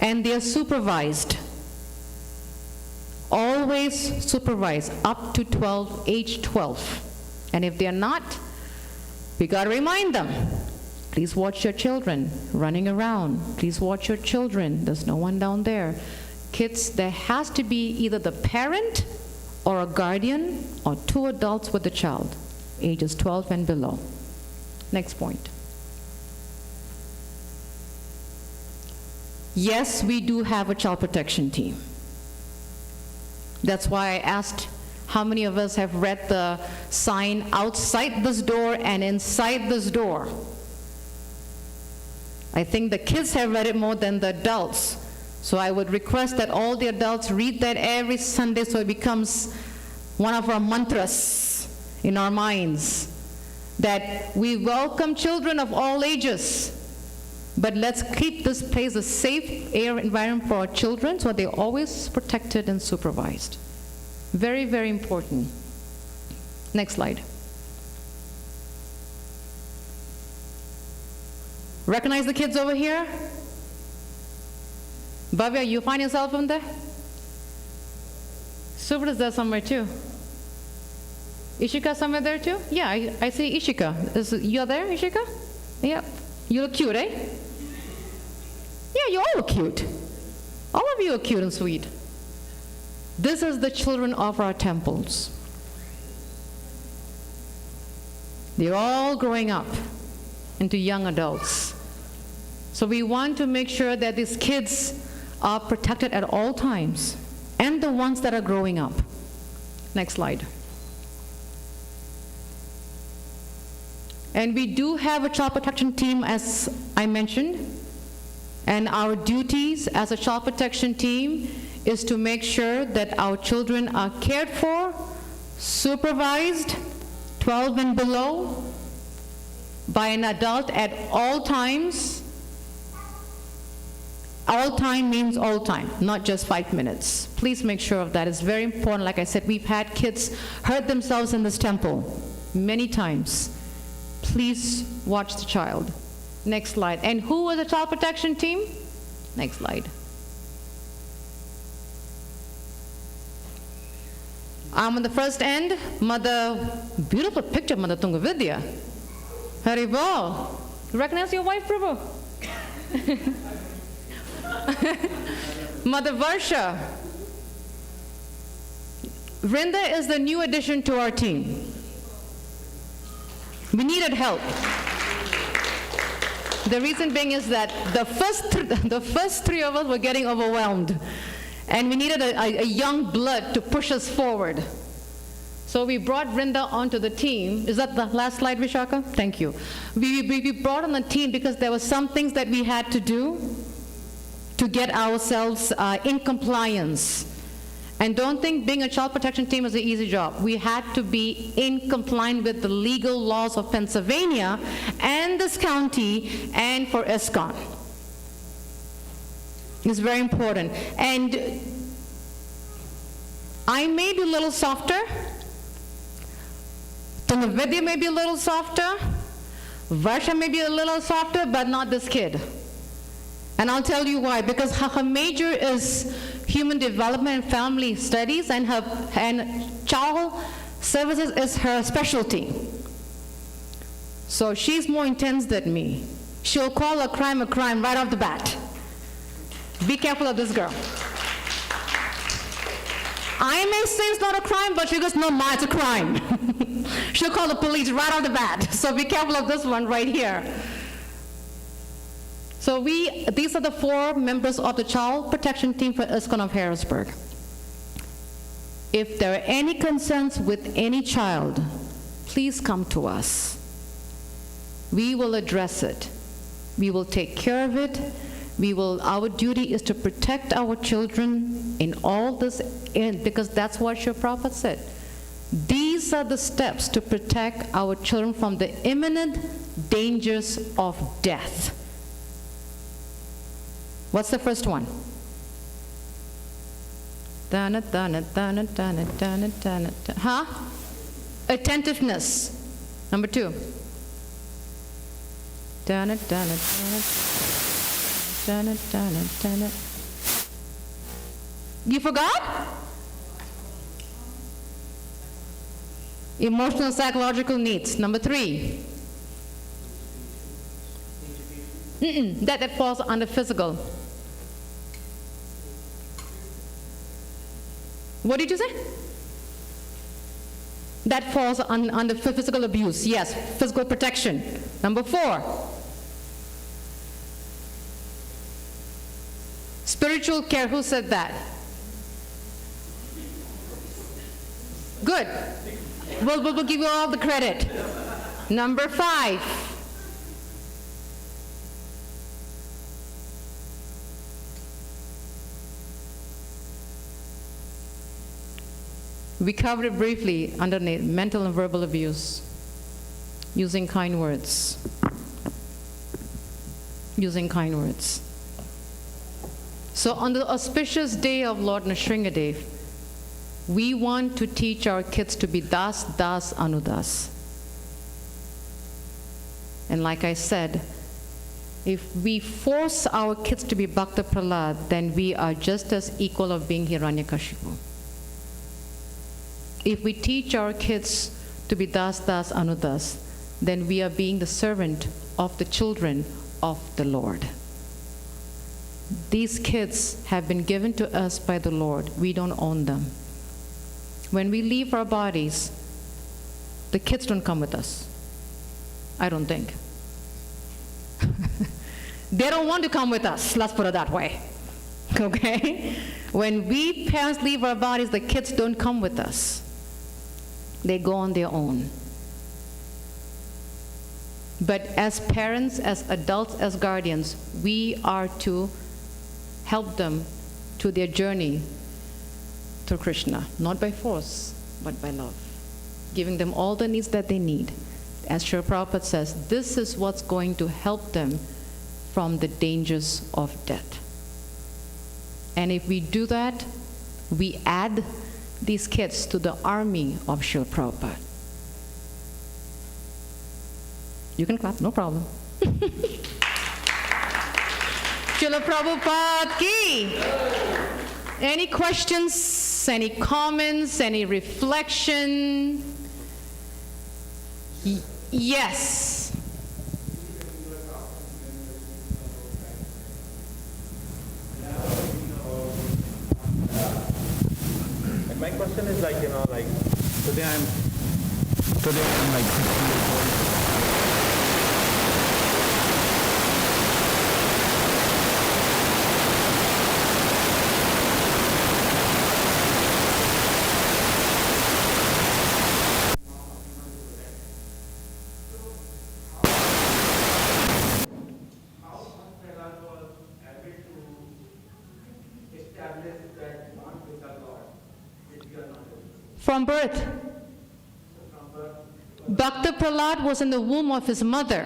And they are supervised. Always supervised up to 12, age 12. And if they're not, we got to remind them, please watch your children running around. Please watch your children. There's no one down there. Kids, there has to be either the parent or a guardian or two adults with the child, ages 12 and below. Next point. Yes, we do have a child protection team. That's why I asked how many of us have read the sign outside this door and inside this door. I think the kids have read it more than the adults. So I would request that all the adults read that every Sunday so it becomes one of our mantras in our minds. That we welcome children of all ages, but let's keep this place a safe air environment for our children so they're always protected and supervised. Very, very important. Next slide. Recognize the kids over here? Bhavya, you find yourself in there? Subra is there somewhere too. Ishika somewhere there too? Yeah, I see Ishika. You're there, Ishika? Yeah. You look cute, eh? Yeah, you all look cute. All of you are cute and sweet. This is the children of our temples. They're all growing up into young adults. So we want to make sure that these kids are protected at all times, and the ones that are growing up. Next slide. And we do have a child protection team, as I mentioned, and our duties as a child protection team is to make sure that our children are cared for, supervised, 12 and below, by an adult at all times. All time means all time, not just 5 minutes. Please make sure of that. It's very important. Like I said, we've had kids hurt themselves in this temple many times. Please watch the child. Next slide. And who was the child protection team? Next slide. I'm on the first end. Mother, beautiful picture, Mother Tungavidya. Haribol. Recognize your wife, Prabhu? Mother Varsha. Vrinda is the new addition to our team. We needed help. The reason being is that the first three of us were getting overwhelmed, and we needed a young blood to push us forward. So we brought Vrinda onto the team. Is that the last slide, Vishaka? Thank you. We brought on the team because there were some things that we had to do to get ourselves in compliance. And don't think being a child protection team is an easy job. We had to be in compliance with the legal laws of Pennsylvania and this county and for ISKCON. It's very important. And I may be a little softer. Vidya may be a little softer. Varsha may be a little softer, but not this kid. And I'll tell you why. Because her major is human development and family studies, and child services is her specialty. So she's more intense than me. She'll call a crime right off the bat. Be careful of this girl. I may say it's not a crime, but she goes, no, ma, it's a crime. She'll call the police right off the bat. So be careful of this one right here. So these are the 4 members of the child protection team for ISKCON of Harrisburg. If there are any concerns with any child, please come to us. We will address it. We will take care of it. Our duty is to protect our children in all this, because that's what your prophet said. These are the steps to protect our children from the imminent dangers of death. What's the first one? Huh? Attentiveness. Number 2. You forgot? Emotional psychological needs. Number 3. That falls under physical. What did you say? That falls under physical abuse. Yes, physical protection. Number 4. Spiritual care. Who said that? Good. We'll give you all the credit. Number 5. We covered it briefly underneath mental and verbal abuse, using kind words. Using kind words. So on the auspicious day of Lord Nrsimhadev, we want to teach our kids to be das, das, anudas. And like I said, if we force our kids to be Bhakta Prahlad, then we are just as equal of being Hiranyakashipu. If we teach our kids to be das, das, anudas, then we are being the servant of the children of the Lord. These kids have been given to us by the Lord. We don't own them. When we leave our bodies, the kids don't come with us. I don't think. They don't want to come with us, let's put it that way. Okay? When we parents leave our bodies, the kids don't come with us. They go on their own. But as parents, as adults, as guardians, we are to help them to their journey through Krishna, not by force, but by love, giving them all the needs that they need. As Srila Prabhupada says, this is what's going to help them from the dangers of death. And if we do that, we add these kids to the army of Srila Prabhupada. You can clap, no problem. Srila Prabhupada ki. Any questions, any comments, any reflection? Yes. My question question is like, today I'm like 60 years old. From birth. Bhakta Prahlad was in the womb of his mother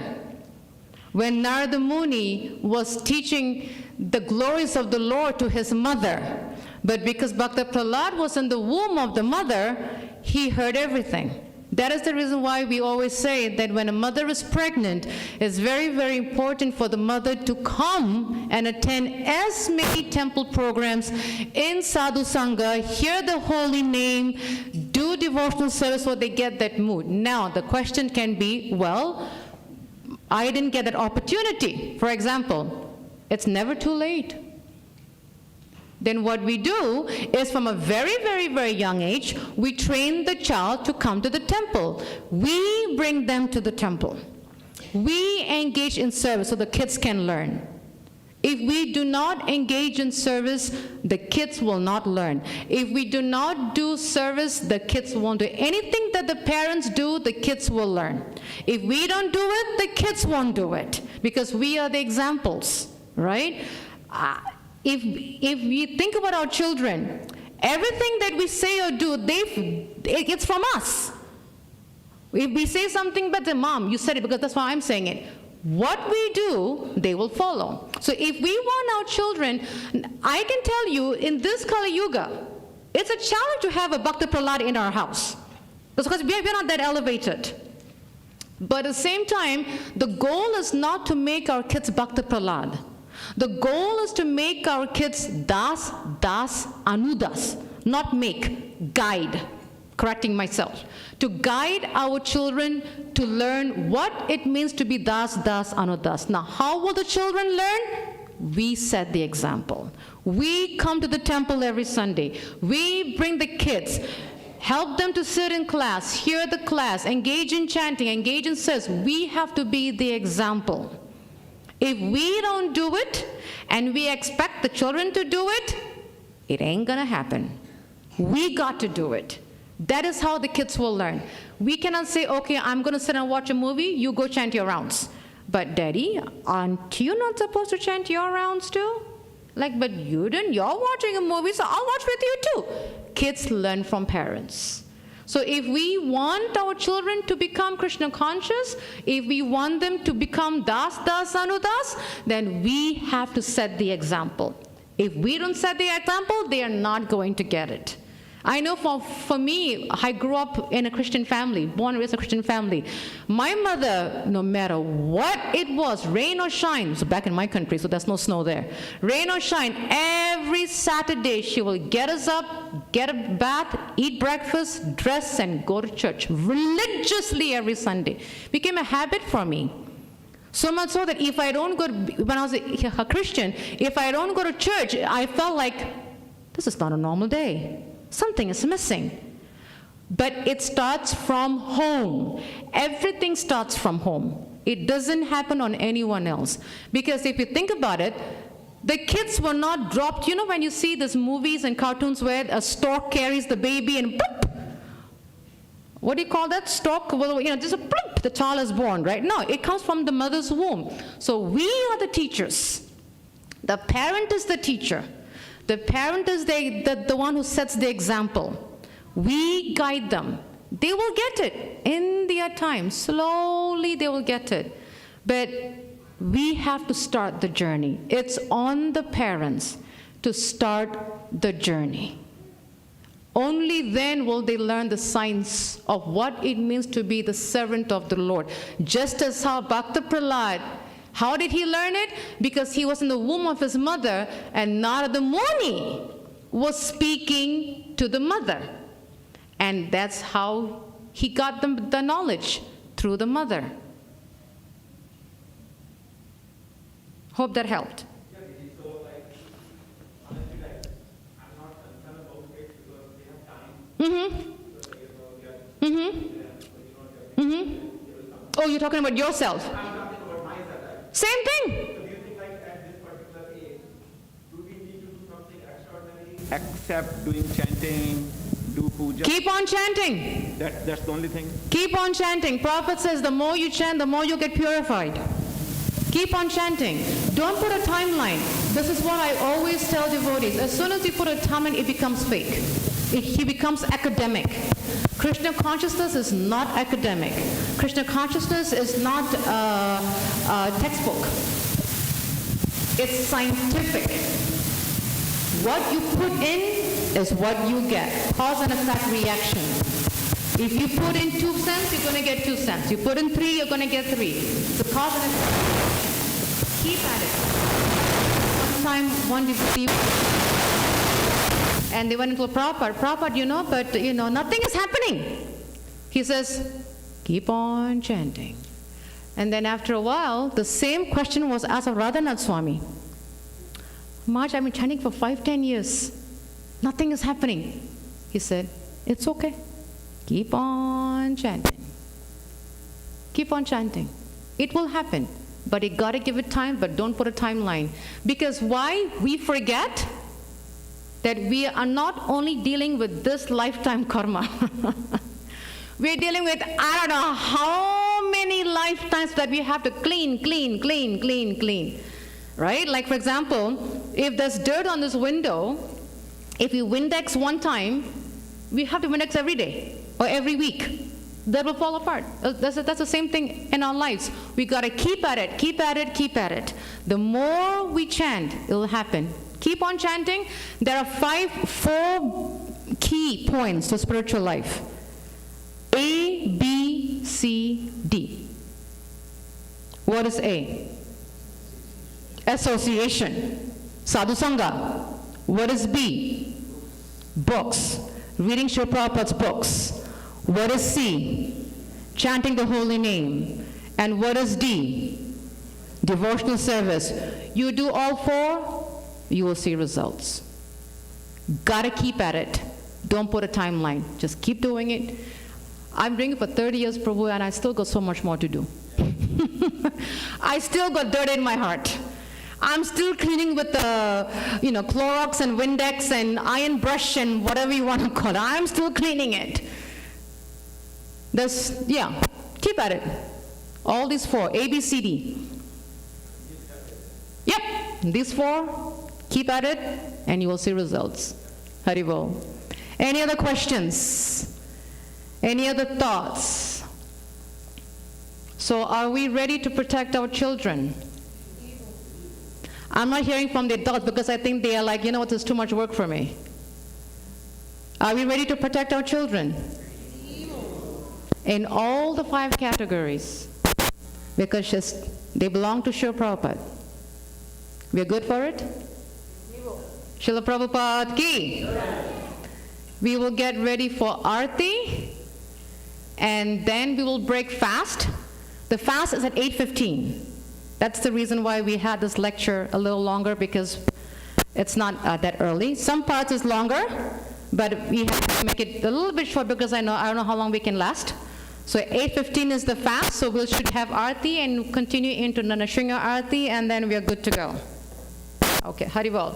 when Narada Muni was teaching the glories of the Lord to his mother. But because Bhakta Prahlad was in the womb of the mother, he heard everything. That is the reason why we always say that when a mother is pregnant, it's very, very important for the mother to come and attend as many temple programs in Sadhu Sangha, hear the holy name, do devotional service so they get that mood. Now, the question can be, well, I didn't get that opportunity. For example, it's never too late. Then what we do is from a very, very, very young age, we train the child to come to the temple. We bring them to the temple. We engage in service so the kids can learn. If we do not engage in service, the kids will not learn. If we do not do service, the kids won't do anything that the parents do, the kids will learn. If we don't do it, the kids won't do it because we are the examples, right? If we think about our children, everything that we say or do, it's from us. If we say something, but the mom, you said it because that's why I'm saying it. What we do, they will follow. So if we want our children, I can tell you, in this Kali Yuga, it's a challenge to have a Bhakta Prahlad in our house. Because we're not that elevated. But at the same time, the goal is not to make our kids Bhakta Prahlad. The goal is to make our kids das, anudas, not make, guide. Correcting myself. To guide our children to learn what it means to be das, anudas. Now, how will the children learn? We set the example. We come to the temple every Sunday. We bring the kids. Help them to sit in class, hear the class, engage in chanting, engage in service. We have to be the example. If we don't do it, and we expect the children to do it, it ain't gonna happen. We got to do it. That is how the kids will learn. We cannot say, okay, I'm gonna sit and watch a movie, you go chant your rounds. But Daddy, aren't you not supposed to chant your rounds too? Like, but you didn't, you're watching a movie, so I'll watch with you too. Kids learn from parents. So if we want our children to become Krishna conscious, if we want them to become das, anudas, then we have to set the example. If we don't set the example, they are not going to get it. I know for me, I grew up in a Christian family, born and raised in a Christian family. My mother, no matter what it was, rain or shine, so back in my country, so there's no snow there. Rain or shine, every Saturday she will get us up, get a bath, eat breakfast, dress, and go to church religiously every Sunday. Became a habit for me. So much so that if I don't go, when I was a Christian, if I don't go to church, I felt like, this is not a normal day. Something is missing. But it starts from home. Everything starts from home. It doesn't happen on anyone else. Because if you think about it, the kids were not dropped. You know when you see these movies and cartoons where a stork carries the baby and bloop, what do you call that? Stork, well, just a bloop, the child is born, right? No, it comes from the mother's womb. So we are the teachers. The parent is the teacher. The parent is the one who sets the example. We guide them. They will get it in their time. Slowly they will get it. But we have to start the journey. It's on the parents to start the journey. Only then will they learn the science of what it means to be the servant of the Lord. Just as how Bhakta Prahlad, how did he learn it? Because he was in the womb of his mother, and Narada Muni was speaking to the mother. And that's how he got the knowledge, through the mother. Hope that helped. Oh, you're talking about yourself. Same thing. Except doing chanting, do puja. Keep on chanting. That's the only thing. Keep on chanting. Prophet says the more you chant, the more you get purified. Keep on chanting. Don't put a timeline. This is what I always tell devotees. As soon as you put a timeline, it becomes fake. He becomes academic. Krishna consciousness is not academic. Krishna consciousness is not a textbook. It's scientific. What you put in is what you get. Cause and effect reaction. If you put in 2 cents, you're going to get 2 cents. You put in 3, you're going to get 3. The cause and effect. Keep at it. One time, one devotee, and they went into a Prabhupada, but nothing is happening. He says, keep on chanting. And then after a while, the same question was asked of Radhanath Swami. Maharaj, I've been chanting for 5-10 years. Nothing is happening. He said, it's okay. Keep on chanting. Keep on chanting. It will happen. But you got to give it time, but don't put a timeline. Because why? We forget that we are not only dealing with this lifetime karma. We're dealing with, I don't know how many lifetimes that we have to clean. Right? Like, for example, if there's dirt on this window, if you Windex one time, we have to Windex every day or every week. That will fall apart. That's the same thing in our lives. We got to keep at it. The more we chant, it will happen. Keep on chanting. There are 4 key points to spiritual life. A, B, C, D. What is A? Association. Sadhu Sangha. What is B? Books. Reading Srila Prabhupada's books. What is C? Chanting the holy name. And what is D? Devotional service. You do all 4, you will see results. Gotta keep at it. Don't put a timeline. Just keep doing it. I'm doing it for 30 years, Prabhu, and I still got so much more to do. I still got dirt in my heart. I'm still cleaning with the, Clorox and Windex and iron brush and whatever you want to call it. I'm still cleaning it. Keep at it. All these 4, A, B, C, D. Yep, these 4, keep at it, and you will see results. Haribol. Any other questions? Any other thoughts? So are we ready to protect our children? I'm not hearing from the adults because I think they are like, this is too much work for me. Are we ready to protect our children? In all the 5 categories, because they belong to Srila Prabhupada. We're good for it? Srila Prabhupada ki. We will get ready for Aarti, and then we will break fast. The fast is at 8:15. That's the reason why we had this lecture a little longer, because it's not that early. Some parts is longer, but we have to make it a little bit short because I don't know how long we can last. So 8:15 is the fast, so we should have Aarti and continue into Nanashinga Aarti, and then we are good to go. Okay, Haribol.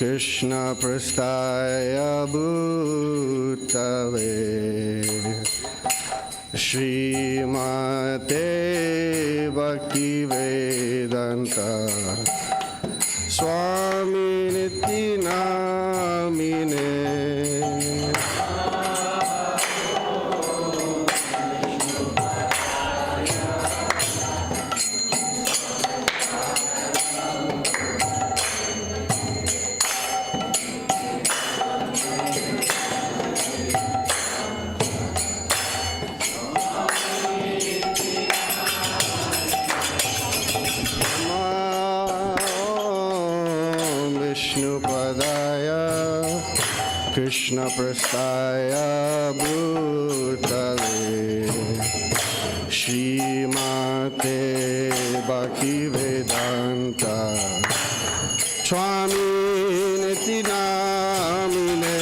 Krishna Prastaya Bhutave Srimate Bhakti Vedanta Swami Niti Namine Krishna Prastaya Bhutale Srimate Bhakti Vedanta Swami Niti Namine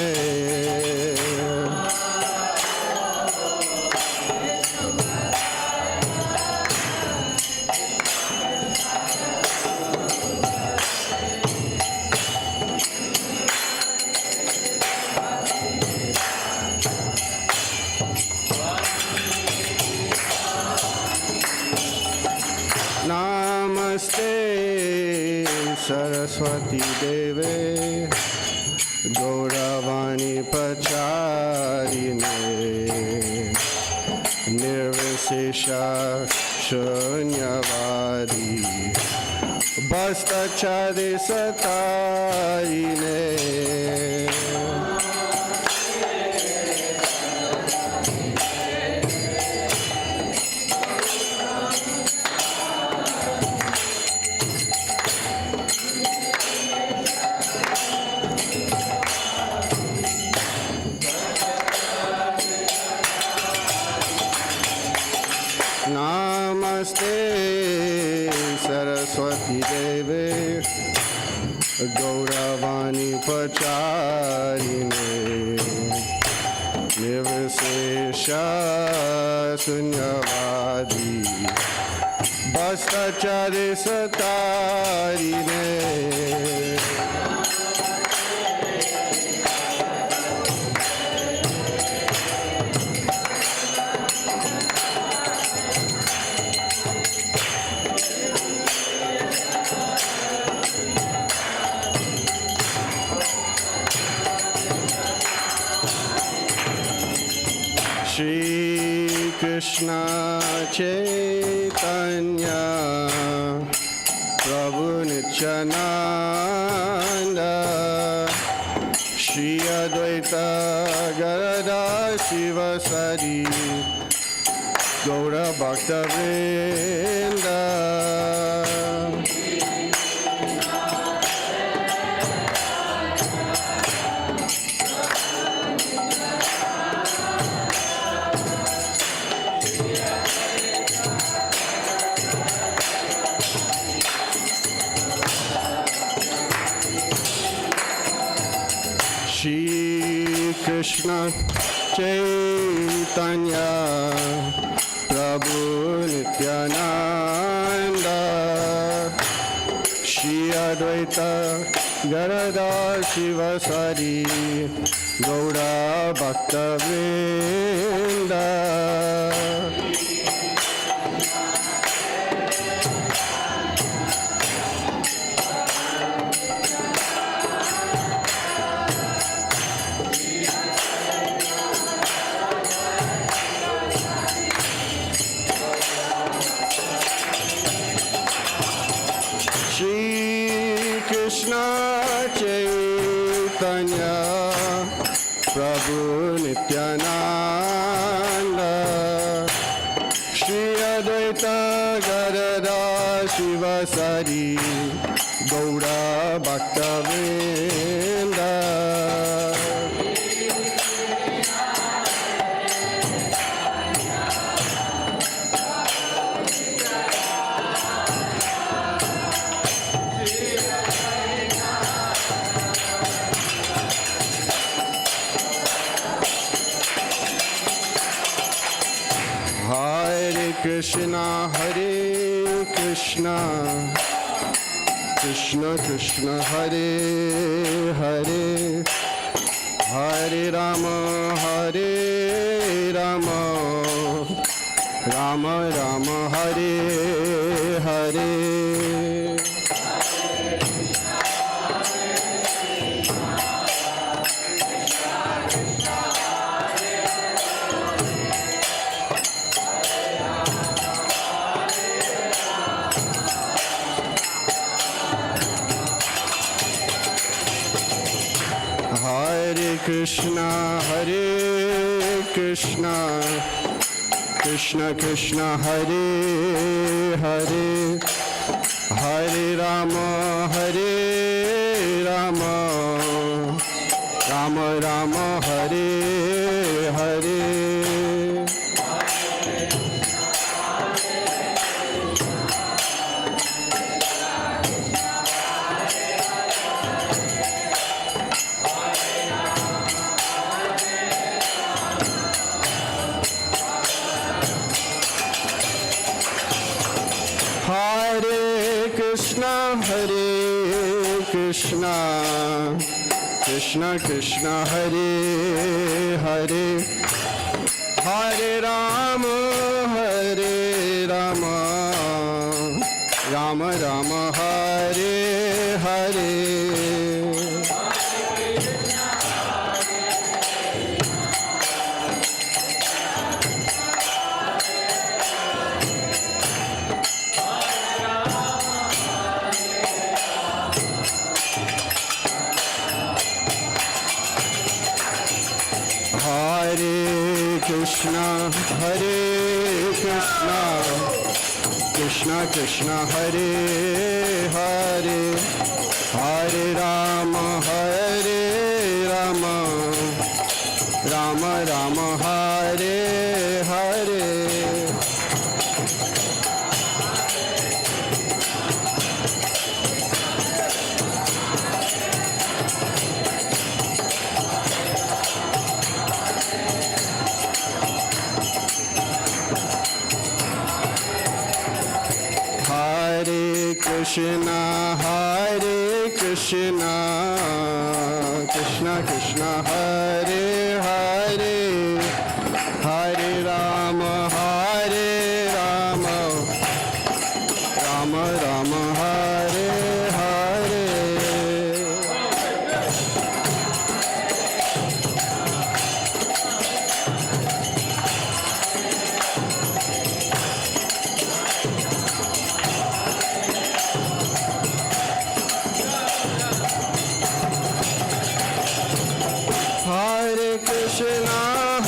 Saraswati Deve Gauravani Pacharine Nirvisesha Shunyavadi Bastachari Satarine Saraswati Deve Gauravani Pacharine Nirvisesha Sunyavadi Bastachari Satarine Shri Krishna Chaitanya Prabhu Nityananda Shri Advaita Gadadhar Shivasari Gaura Bhakta Vrinda Shri Krishna Chaitanya Prabhu Nityananda Shri Advaita Gadadhar Shivasari Gaura Bhakta Vrinda Krishna Chaitanya Prabhu Nityananda Shri Advaita Gadadhar Shivasari Gaura Bhakta Vrinda Hare Krishna, Hare Krishna, Krishna Krishna, Hare Hare, Hare Rama, Hare Rama, Rama Rama, Hare Hare. Hare Krishna, Hare Krishna, Krishna Krishna, Hare Hare, Hare Rama, Hare Rama, Rama Rama, Hare Hare. Hare Krishna, Hare Krishna, Krishna Krishna, Hare Hare, Hare Rama, Hare Rama, Rama Rama, Hare Hare. Hare Krishna, Hare Krishna, Krishna Krishna, Hare Hare, Hare Rama, Hare Rama, Rama Rama, Hare Hare. Hare Krishna, Hare Krishna, Krishna Krishna, Hare Hare, Hare Rama, Hare Rama, Rama Rama, Hare Hare. Hare Krishna,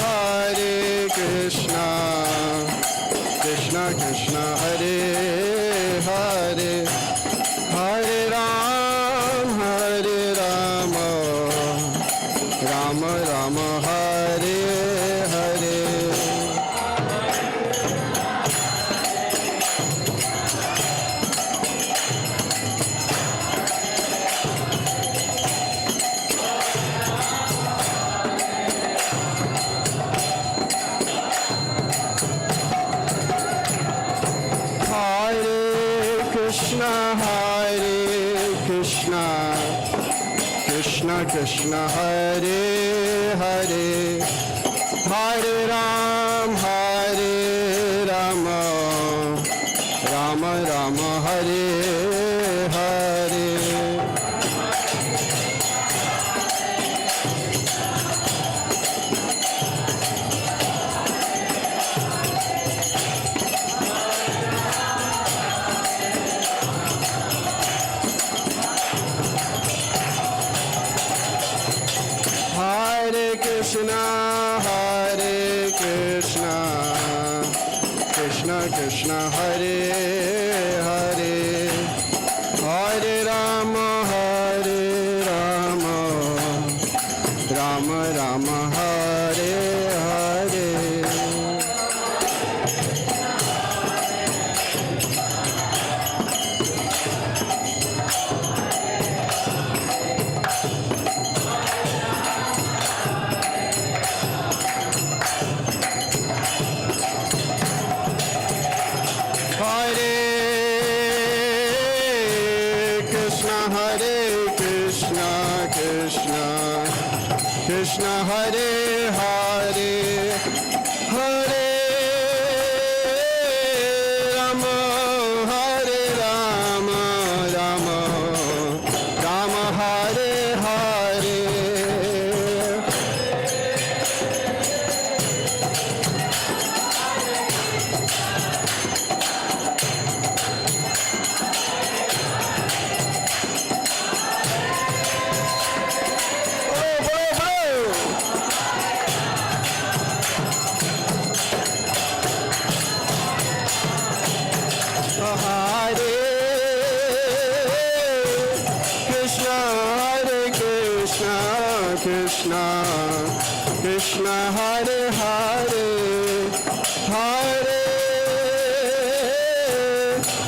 Hare Krishna, Krishna Krishna, Hare Hare, Hare Rama, Hare Rama, Rama Rama, Hare Hare. Krishna, Hare Krishna, Krishna Krishna, Hare Hare, Hare Rama, Hare Rama, Rama Rama, Hare Hare. Hare Krishna, Hare Krishna, Krishna Krishna Hare Hare, Hare Rama, Rama Rama, Hare Hare. Krishna Hare Hare, Hare Rama, Rama Rama, Hare Hare. Krishna Krishna Hare Hare, Hare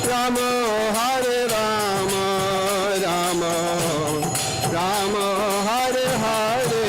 Rama, Rama Rama, Hare Hare.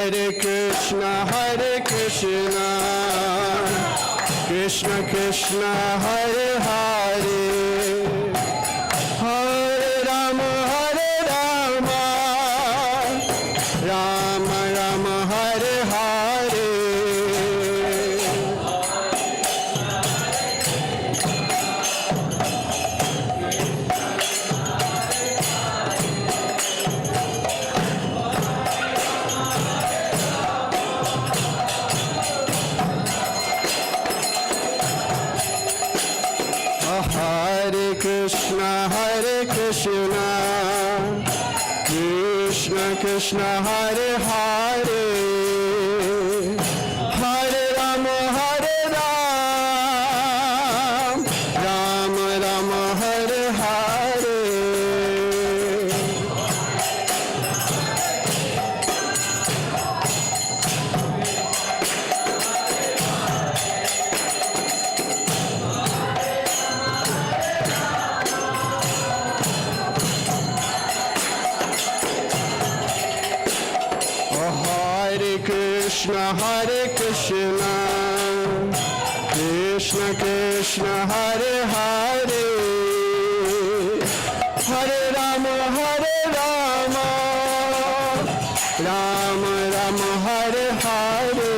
Hare Krishna, Krishna Krishna Hare Hare, Hare Rama, Rama Rama, Hare Hare. Hare Krishna, Krishna Krishna Hare Hare, Hare Rama, Rama Rama, Hare Hare. Hare Krishna, Krishna Krishna Hare Hare, Hare Rama, Rama Rama, Hare Hare.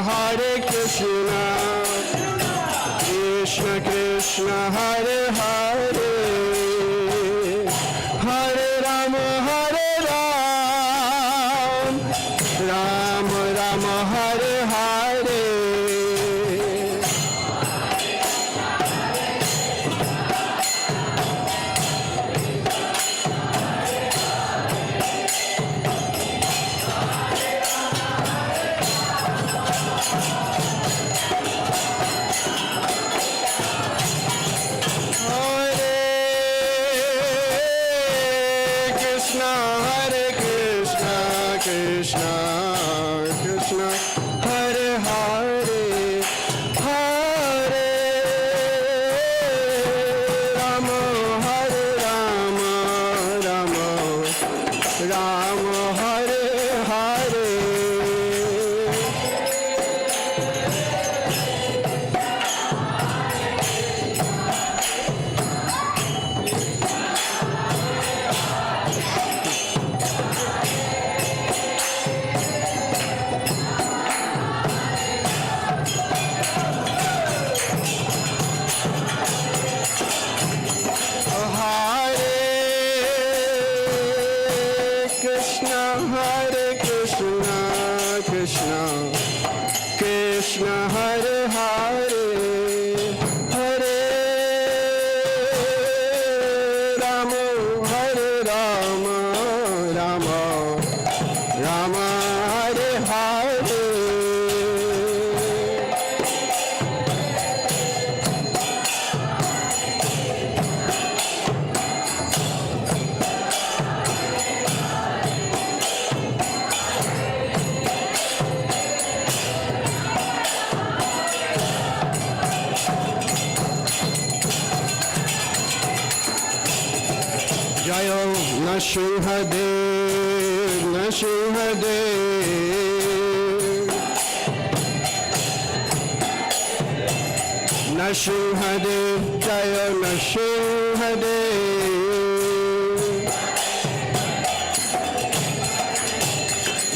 Hare Krishna, Krishna Krishna Hare Hare, Hare Rama, Rama Rama, Hare Hare. Krishna Krishna Hare Hare, Hare Rama, Rama Rama, Hare Hare. Narasimhadev, Narasimhadev, Narasimhadev, Jaya Narasimhadev,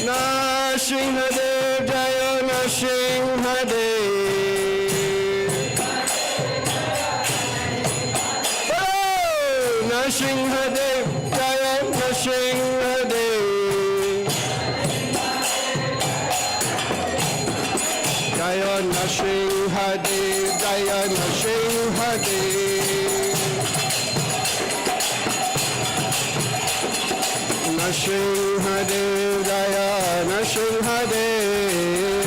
Narasimhadev, Jaya Narasimhadev. Narasimhadev, Jaya Narasimhadev, Jaya Narasimhadev, Jaya Narasimhadev, Narasimhadev, Jaya Narasimhadev,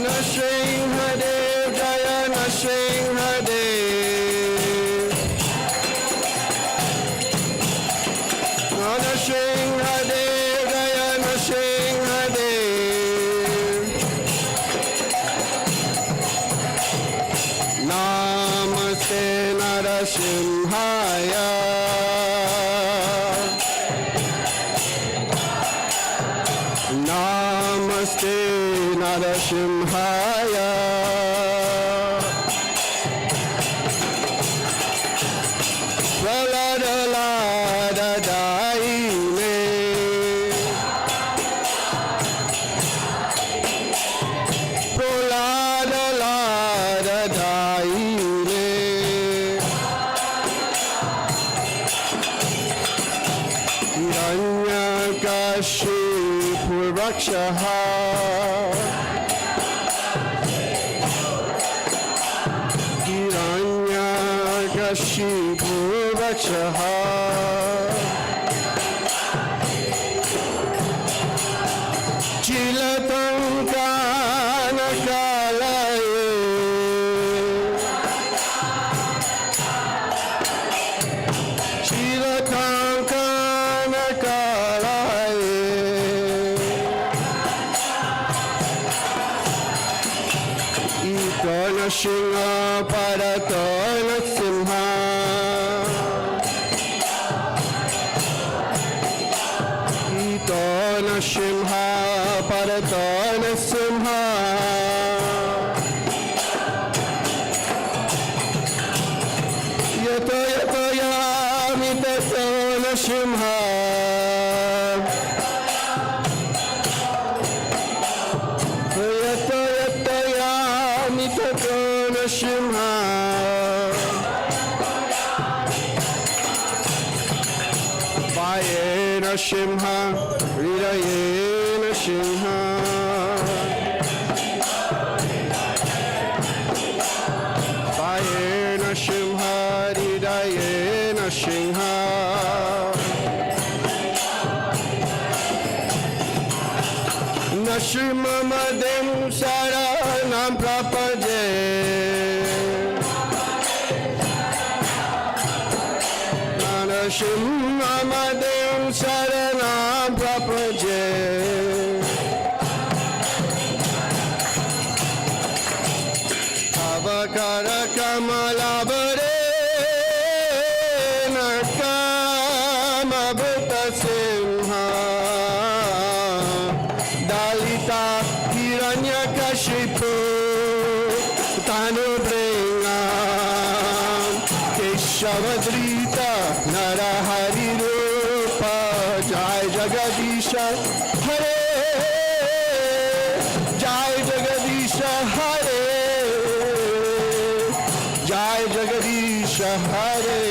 Narasimhadev, Jaya Narasimhadev, Narasimhadev, Jaya Narasimhadev, Namaste Narasimhaya, Namaste Narasimhaya, Praladalada Daine, Praladalada Daine, Hiranyakashipu Rakshaha, Hiranyakashipu Rakshaha, Chilatankanakalaye, Chilatankanakalaye, Itana Shinha Paratana Simha, Itana Simha Paratana Simha, Yato Yato Yamita Tana Simha, Yato Yato Yamita Tana Simha, Vayena Simha, Hridayena Simha, Vayena Simha, Hridayena Simha, Narasimhadev Saranam Prapaje, Narasimhadev Saranam Prapaje, Avakara Kamalabare Nakama Bhuta Simha, Dalita Hiranyakashipu Tanu Bringam, Keshavadrita Narahari Rupa, Jai Jagadisha Hare, Jai Jagadisha Hare, Jai Jagadisha Hare.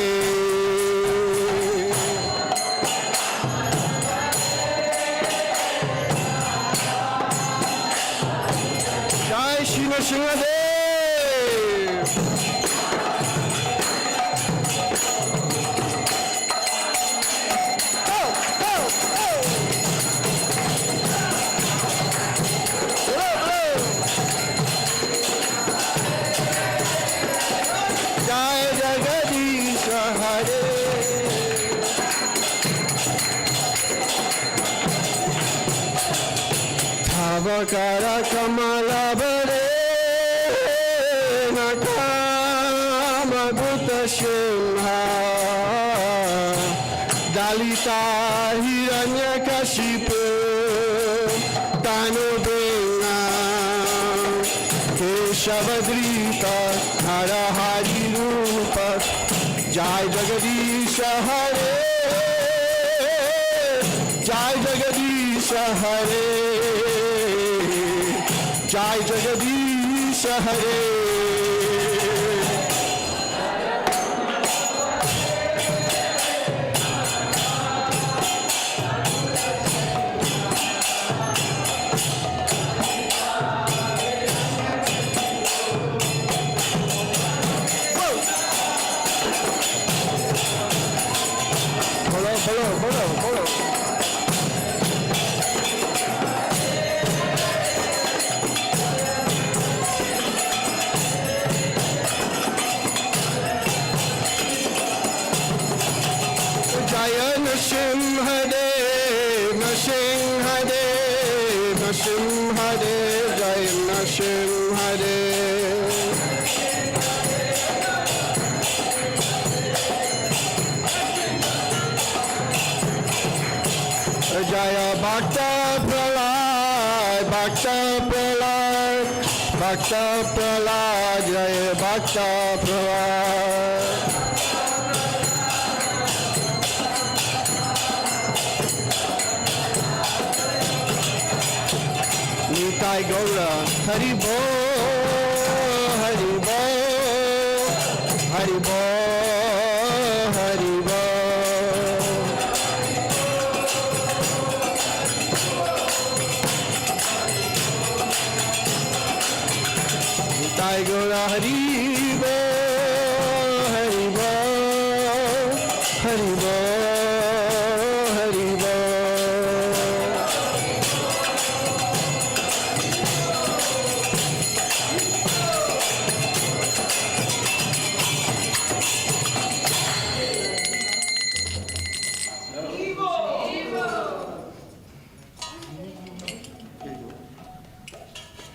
Jai Shri Narasimhadev. Jai Jagadisha Hare, Avakara Kamalabare Nakama Bhuta Simha, Vrishabhadrita Narahari Rupa Jai Jagadisha Hare Jai Jagadisha Hare Jai Jagadisha Hare Jaya Narasimhadev, Narasimhadev, Narasimhadev, Jaya Narasimhadev. Jaya Bhakta Pralad, Bhakta Pralad, Bhakta Pralad, Jaya Bhakta Pralad. Nitai Gaura, Hari Bo, Hari Bo, Hari Bo, Hari Bo. Nitai Gaura, Hari Bo, Hari Bo, Hari Bo, Hari Bo.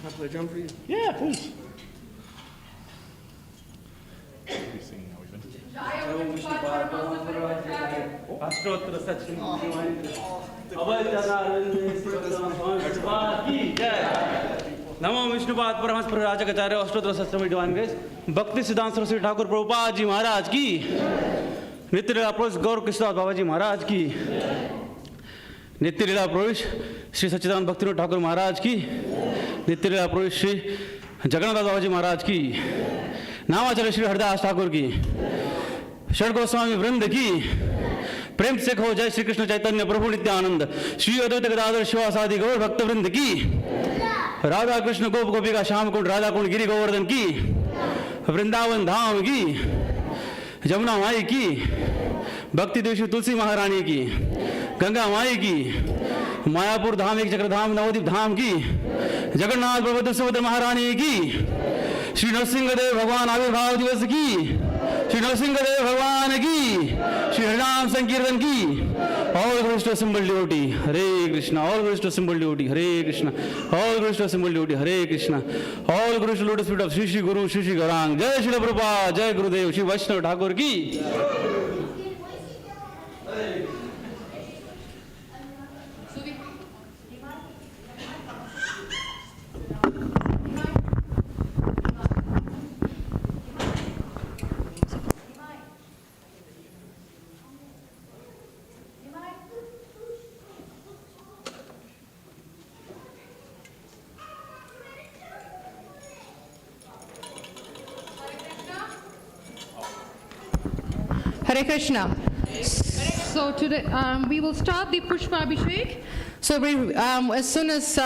Can I play a drum for you? Yeah, please. Namo Vishnupad Paramahansa Prarajakacarya Ashtotra Sastram Divine Grace Bhakti Siddhanta Saraswati Thakur Prabhupada Ji Maharaj ki Nitya Leela Purush Gaur Krishna Baba Ji Maharaj ki Nitya Leela Purush Shri Sachidanand Bhaktivinoda Thakur Maharaj ki Nitya Leela Purush Shri Jagannath Baba Ji Maharaj ki Namacharya Shri Haridas Thakur ki Shad Goswami Vrinda ki प्रेम से हो जय श्री कृष्ण चैतन्य प्रभु नित्यानंद श्री अद्वैत गदाधर शिवासादि गौर भक्त वृंद की राधा कृष्ण गोप गोपिका श्याम कुंड राधा कुंड गिरि गोवर्धन की वृंदावन धाम की जमुना माई की भक्ति देवी तुलसी महारानी की गंगा माई की मायापुर धाम एक चक्रधाम नवदीप धाम की जगन्नाथ बलभद्र सुभद्रा महारानी की श्री नरसिंहदेव भगवान आविर्भाव दिवस की श्री नरसिंहदेव भगवान की श्री हरिनाम संकीर्तन की all glories to assembled devotee Hare Krishna all glories to assembled devotee Hare Krishna all glories to assembled devotee Hare Krishna all glories to lotus feet of Shri Shri Guru Shri Shri Gaurang Jai Shri Prabhupada Jai Gurudev Shri Vaishnava Thakur ki Hare Krishna. So today we will start the Pushpa Abhishek. So as soon as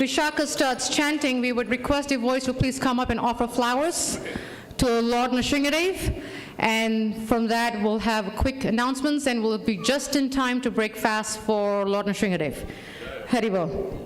Vishaka starts chanting, we would request devotees to please come up and offer flowers to Lord Nrsimhadev. And from that, we'll have quick announcements and we'll be just in time to break fast for Lord Nrsimhadev. Haribo.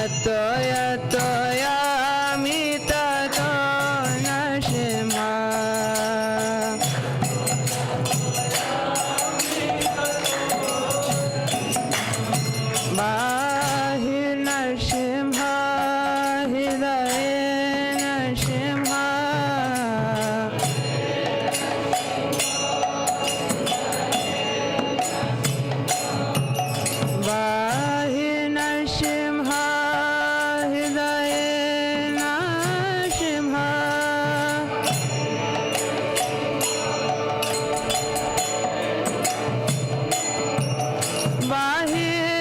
यतो यतो यामि ततो नरसिंहा बाहिर्नरसिंहा हृदये नरसिंहा बाहिर्नरसिंहा हृदये नरसिंहा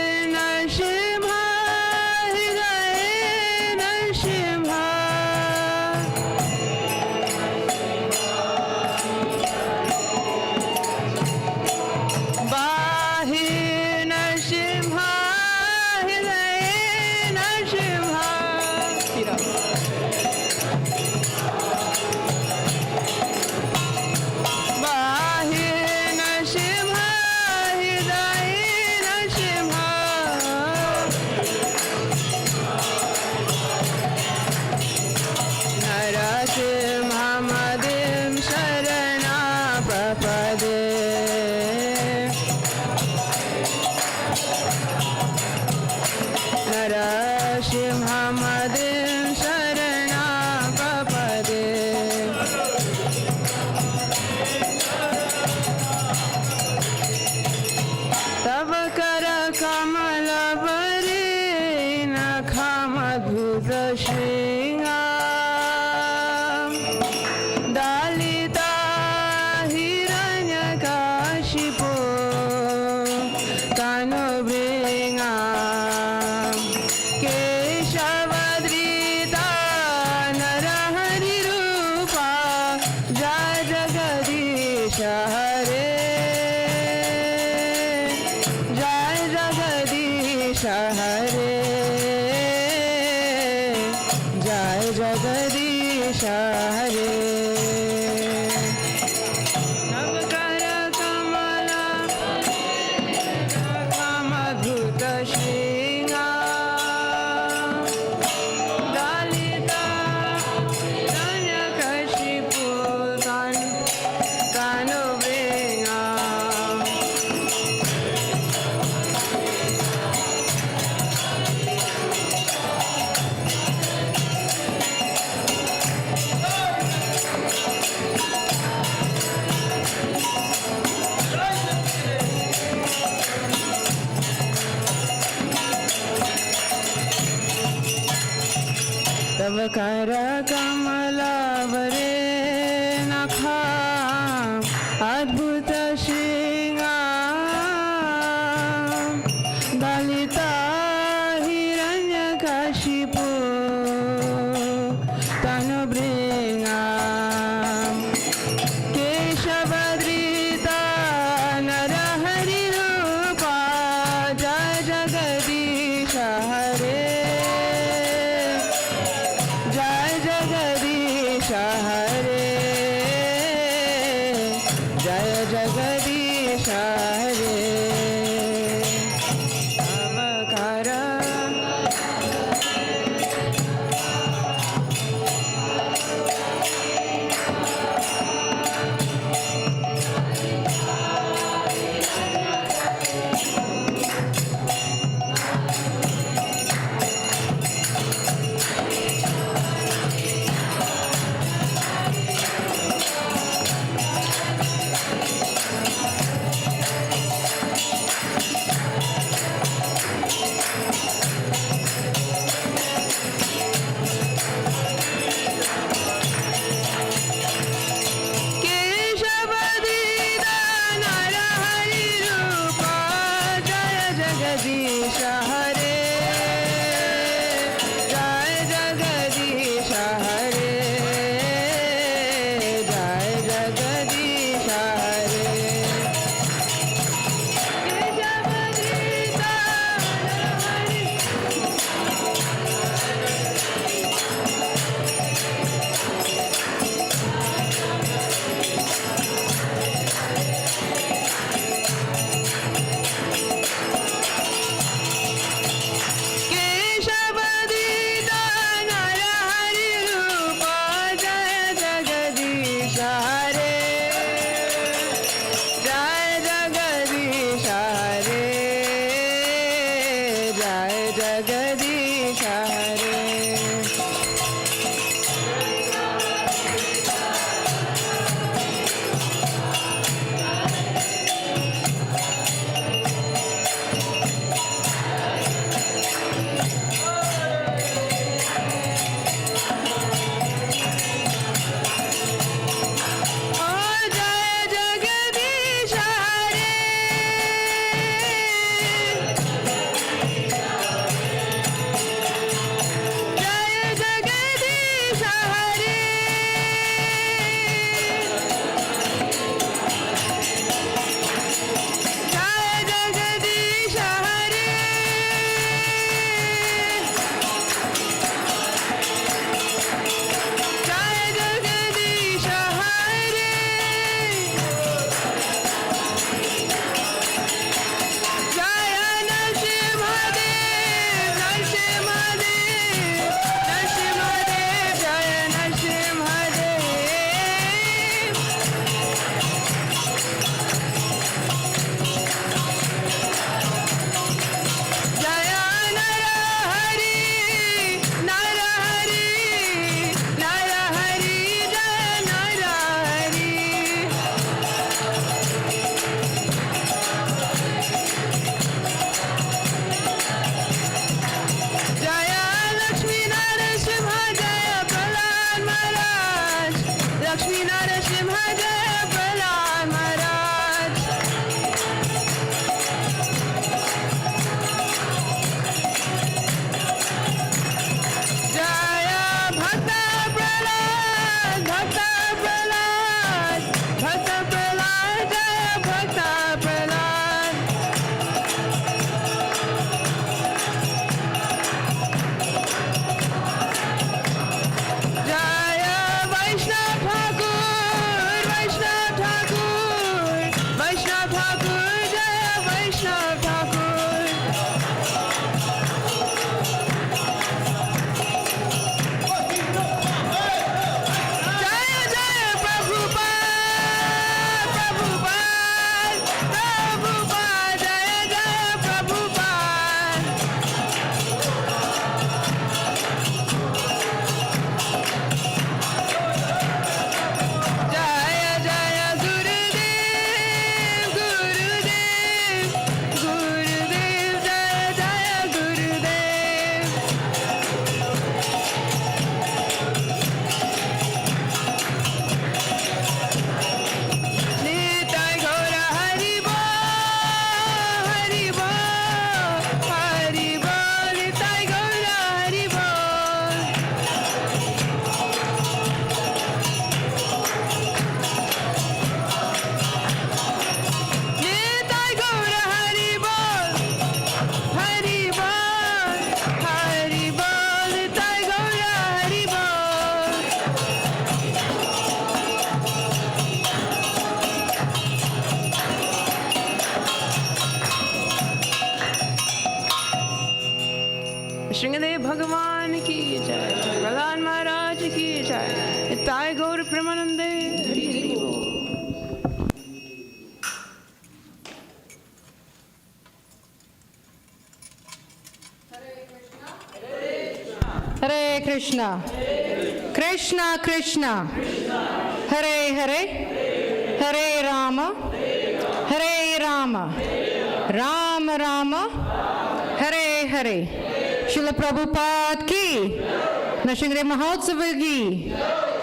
बाहिर्नरसिंहा हृदये नरसिंहा बाहिर्नरसिंहा हृदये नरसिंहा बाहिर्नरसिंहा हृदये नरसिंहा नरसिंहमदिं शरणा प्रपदे नरसिंहमदिं शरणा प्रपदे तव कर कमल बरे नखमद्भुत श्रृंगा दलिता हिरण्यकशिपो तनुभृङ्गा केशवद्रिता नरहरिरूपा जय जगदीश हरे जय जगदीश हरे जय जगदीश हरे नवकर कमल नखमद्भुत श्रृंगा दलिता हिरण्यकशिपो तनुभृङ्गा तव कर कमलावरे नखा अद्भुत श्रृंगा दलिता हिरण्यकशिपो तनुभृङ्गा केशवद्रिता नरहरिरूपा जय जगदीश हरे जय जगदीश हरे Nrsimhadev Bhagavan ki jai, Prahlad Maharaj ki jai, Nitai Gaur Premanande, Hari Hari Bol. Hare Krishna. Krishna Krishna. Hare Hare. Hare Rama. Hare Rama. Rama Rama. Hare Hare. Srila Prabhupada ki. Nrsimhadev Mahotsava ki.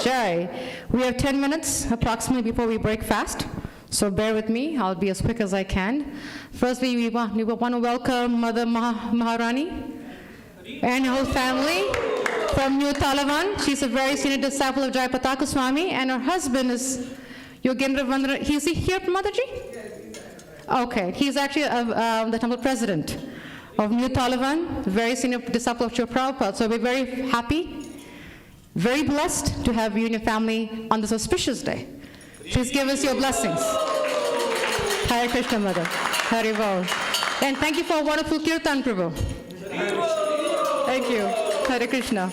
Jai. We have 10 minutes approximately before we break fast. So bear with me. I'll be as quick as I can. Firstly, we want to welcome Mother Maharani and her whole family from New Talavan. She's a very senior disciple of Jayapataka Swami, and her husband is Yogendra Vandana. Is he here, Mataji? Okay, he's actually the temple president of New Talavan, very senior disciple of Srila Prabhupada. So we're very happy, very blessed to have you and your family on this auspicious day. Please give us your blessings. Hare Krishna, Mother. Hare Bol. And thank you for a wonderful kirtan, Prabhu. Thank you. Hare Krishna.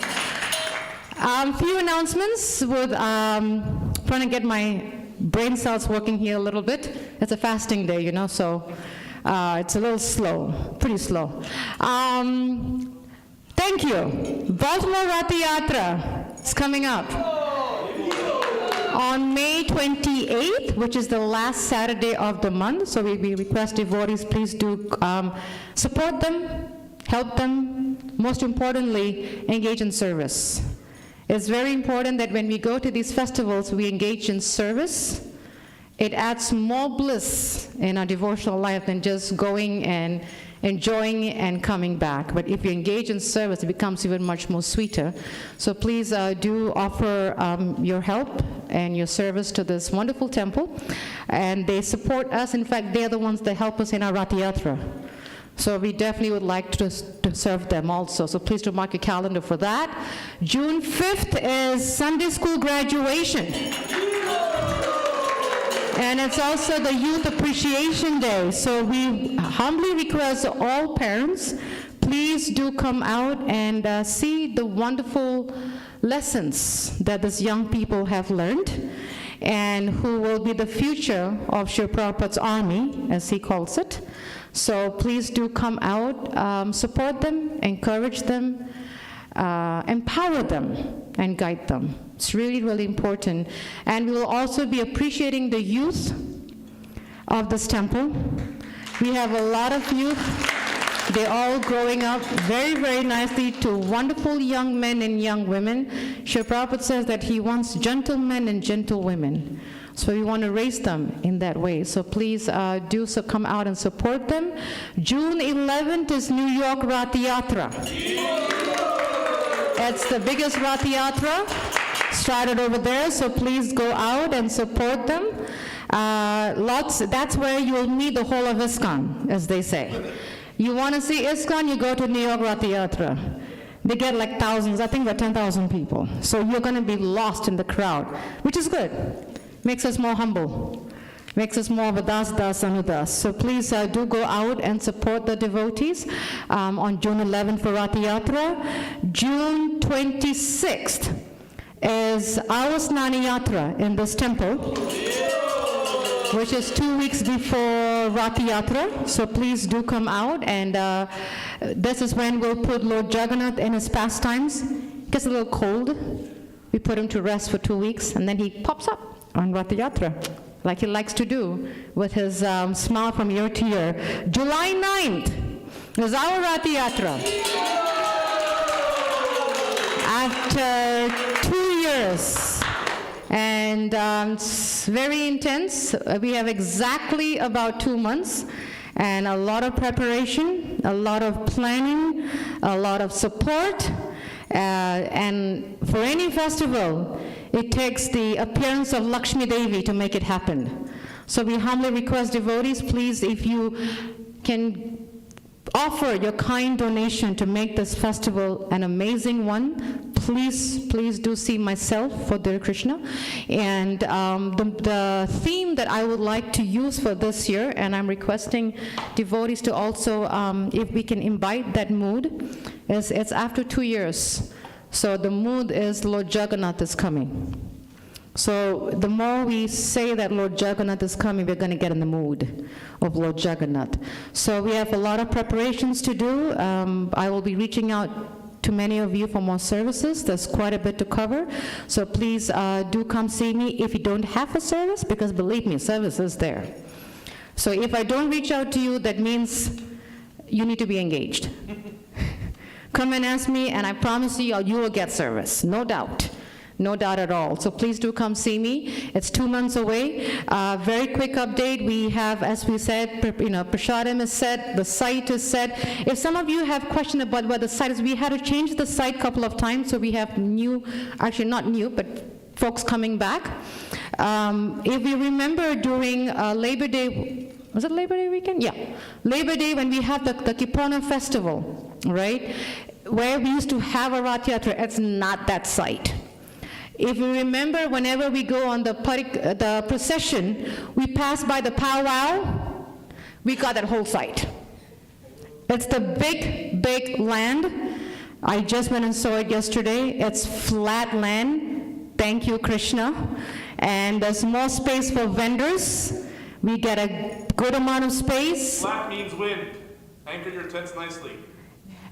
Few announcements. Trying to get my brain cells working here a little bit. It's a fasting day, you know, so it's a little slow, pretty slow. Thank you. Baltimore Ratha Yatra is coming up on May 28th, which is the last Saturday of the month. So we request devotees, please do support them, help them, most importantly, engage in service. It's very important that when we go to these festivals, we engage in service. It adds more bliss in our devotional life than just going and enjoying and coming back. But if you engage in service, it becomes even much more sweeter. So please do offer your help and your service to this wonderful temple. And they support us. In fact, they're the ones that help us in our Ratha Yatra. So we definitely would like to serve them also. So please do mark your calendar for that. June 5th is Sunday school graduation. And it's also the Youth Appreciation Day. So we humbly request all parents, please do come out and see the wonderful lessons that these young people have learned and who will be the future of Srila Prabhupada's army, as he calls it. So please do come out, support them, encourage them, empower them, and guide them. It's really, really important. And we will also be appreciating the youth of this temple. We have a lot of youth. They're all growing up very, very nicely to wonderful young men and young women. Srila Prabhupada says that he wants gentlemen and gentlewomen. So we want to raise them in that way. So please do so come out and support them. June 11th is New York Ratha Yatra. It's the biggest Ratha Yatra started over there, so please go out and support them. That's where you'll meet the whole of ISKCON, as they say. You want to see ISKCON, you go to New York Ratha Yatra. They get like thousands, I think about 10,000 people. So you're going to be lost in the crowd, which is good. Makes us more humble. Makes us more of a das anudas. So please do go out and support the devotees on June 11th for Ratha Yatra. June 26th is our Snani Yatra in this temple, which is 2 weeks before Ratha Yatra. So please do come out, and this is when we'll put Lord Jagannath in his pastimes. It gets a little cold. We put him to rest for 2 weeks, and then he pops up on Ratha Yatra, like he likes to do, with his smile from ear to ear. July 9th is our Ratha Yatra. After 2 years, and it's very intense. We have exactly about 2 months, and a lot of preparation, a lot of planning, a lot of support, and for any festival, it takes the appearance of Lakshmi Devi to make it happen. So we humbly request devotees, please, if you can offer your kind donation to make this festival an amazing one, please do see myself for Hare Krishna. And the theme that I would like to use for this year, and I'm requesting devotees to also, if we can imbibe that mood, is it's after 2 years. So the mood is Lord Jagannath is coming. So the more we say that Lord Jagannath is coming, we're going to get in the mood of Lord Jagannath. So we have a lot of preparations to do. I will be reaching out to many of you for more services. There's quite a bit to cover. So please do come see me if you don't have a service, because believe me, service is there. So if I don't reach out to you, that means you need to be engaged. Come and ask me, and I promise you, you will get service, no doubt. No doubt at all. So please do come see me. It's 2 months away. Very quick update. We have, as we said, Prashadam is set, the site is set. If some of you have questions about where the site is, we had to change the site a couple of times, so we have new, actually not new, but folks coming back. If you remember during Labor Day, was it Labor Day weekend? Yeah. Labor Day, when we have the Kipona festival, right? Where we used to have a Rath Yatra, it's not that site. If you remember, whenever we go on the procession, we pass by the powwow, we got that whole site. It's the big land. I just went and saw it yesterday. It's flat land. Thank you, Krishna. And there's more space for vendors. We get a good amount of space. Flat means wind. Anchor your tents nicely.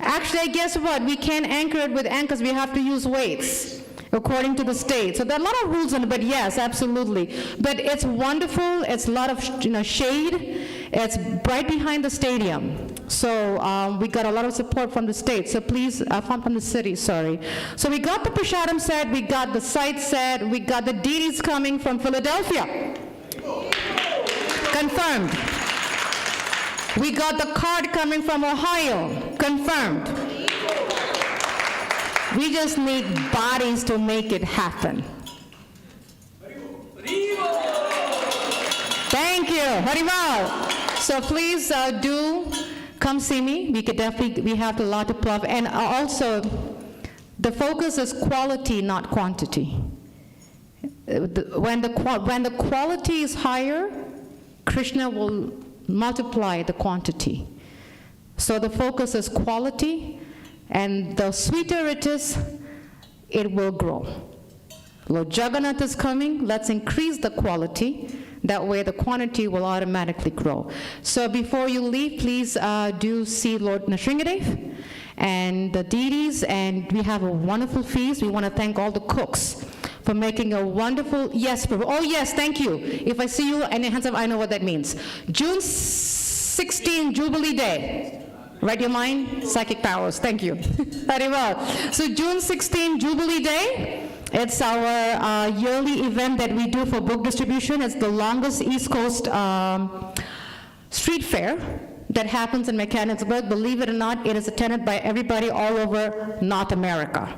Actually, guess what? We can't anchor it with anchors. We have to use weights, according to the state. So there are a lot of rules on it, but yes, absolutely. But it's wonderful. It's a lot of shade. It's right behind the stadium. So we got a lot of support from the state. So please, from the city, sorry. So we got the Prashadam set, we got the site set, we got the deities coming from Philadelphia. Confirmed. We got the card coming from Ohio. Confirmed. We just need bodies to make it happen. Thank you. Haribol. So please do come see me. We have a lot to plug. And also, the focus is quality, not quantity. When the quality is higher, Krishna will multiply the quantity. So the focus is quality, and the sweeter it is, it will grow. Lord Jagannath is coming. Let's increase the quality. That way the quantity will automatically grow. So before you leave, please do see Lord Narasimha and the deities, and we have a wonderful feast. We want to thank all the cooks for making a wonderful, yes, Prabhu. Oh yes, thank you. If I see you and your hands up, I know what that means. June 16, Jubilee Day. Read your mind? Psychic powers, thank you. Very well. So June 16, Jubilee Day. It's our yearly event that we do for book distribution. It's the longest East Coast street fair that happens in Mechanicsburg. Believe it or not, it is attended by everybody all over North America.